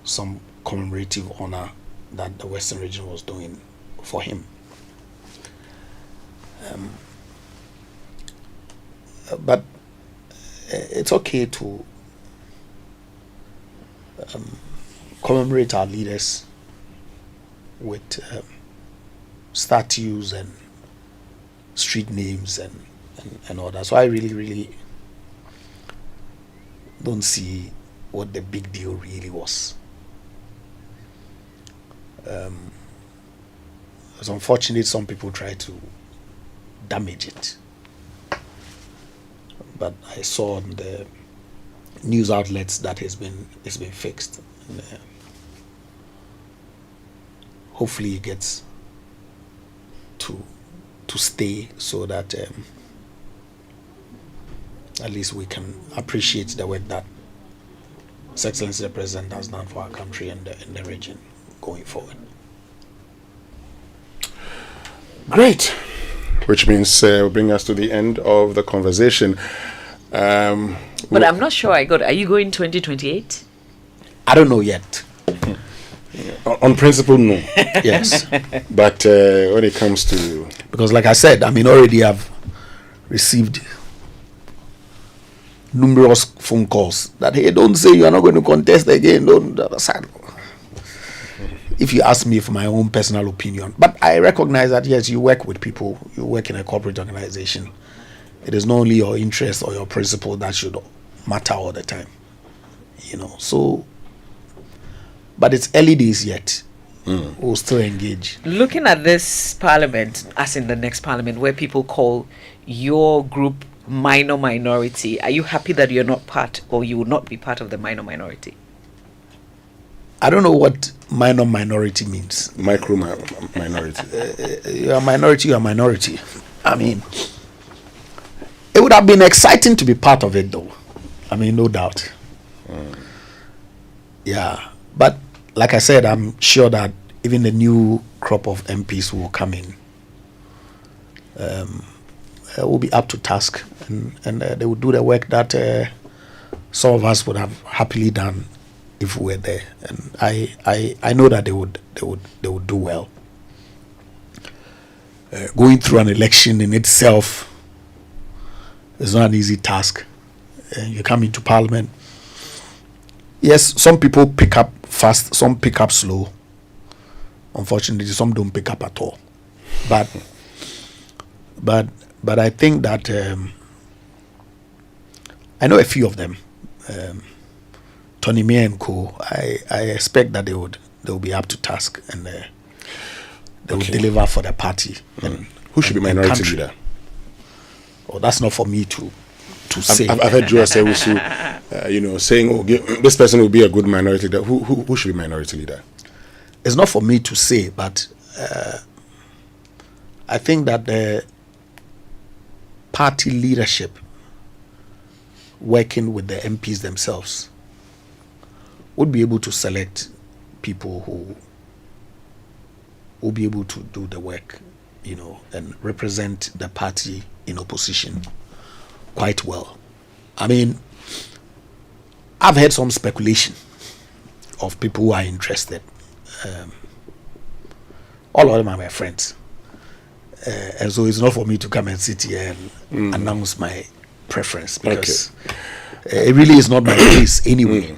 some commemorative honor that the Western region was doing for him. But it's okay to commemorate our leaders with statues and street names and all that. So I really don't see what the big deal really was. It's unfortunate some people try to damage it, but I saw on the news outlets that it's been fixed. And, hopefully it gets to stay so that at least we can appreciate the work that His Excellency the President has done for our country and in the region going forward. Great. Which means will bring us to the end of the conversation. But I'm not sure I got. Are you going 2028? I don't know yet. On principle, no. Yes. But when it comes to... Because like I said, already I've received numerous phone calls that, hey, don't say you are not going to contest again. Don't. If you ask me for my own personal opinion. But I recognize that, yes, you work with people. You work in a corporate organization. It is not only your interest or your principle that should matter all the time. So... But it's early days yet. We'll still engage. Looking at this parliament, as in the next parliament, where people call your group minor minority, are you happy that you're not part, or you will not be part of the minor minority? I don't know what minor minority means. Micro minority. You're a minority, you're a minority. It would have been exciting to be part of it, though. No doubt. Yeah. But like I said, I'm sure that even the new crop of MPs will come in. Will be up to task, and they will do the work that some of us would have happily done if we were there. And I know that they would do well. Going through an election in itself is not an easy task. You come into parliament. Yes, some people pick up fast, some pick up slow. Unfortunately, some don't pick up at all. But I think that I know a few of them. Tony May and Co. I expect that they will be up to task and they will deliver for the party. And who should be minority leader? Oh, that's not for me to say. I've heard Joe say, saying, "Oh, this person will be a good minority leader." Who should be minority leader? It's not for me to say, but I think that the party leadership, working with the MPs themselves, would be able to select people who will be able to do the work, and represent the party in opposition quite well. I mean, I've heard some speculation of people who are interested. All of them are my friends. And so it's not for me to come and sit here and announce my preference, because it really is not my place anyway.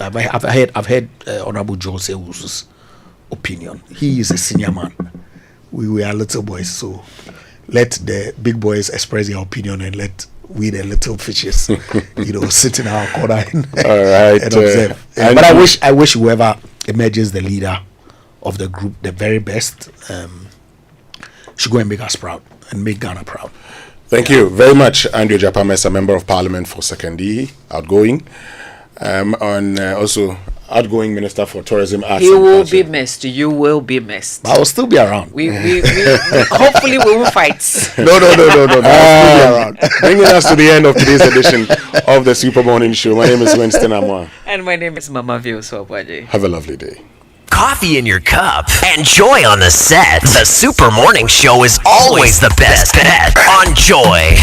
I've heard Honorable John Sewusu's opinion. He is a senior man. We were little boys, so let the big boys express their opinion and let we the little fishes, sit in our corner and observe. But I wish whoever emerges the leader of the group the very best should go and make us proud and make Ghana proud. Thank you very much, Andrew Egyapa Mercer, Member of Parliament for Sekondi, outgoing, and also outgoing Minister for Tourism, Arts. He will be missed. You will be missed. I will still be around. We hopefully we will fight. No. I'll still be around. Bringing us to the end of today's edition of the Super Morning Show. My name is Winston Amwa. And my name is Mama Vio Swabwaje. Have a lovely day. Coffee in your cup and Joy on the set. The Super Morning Show is always the best bet on Joy.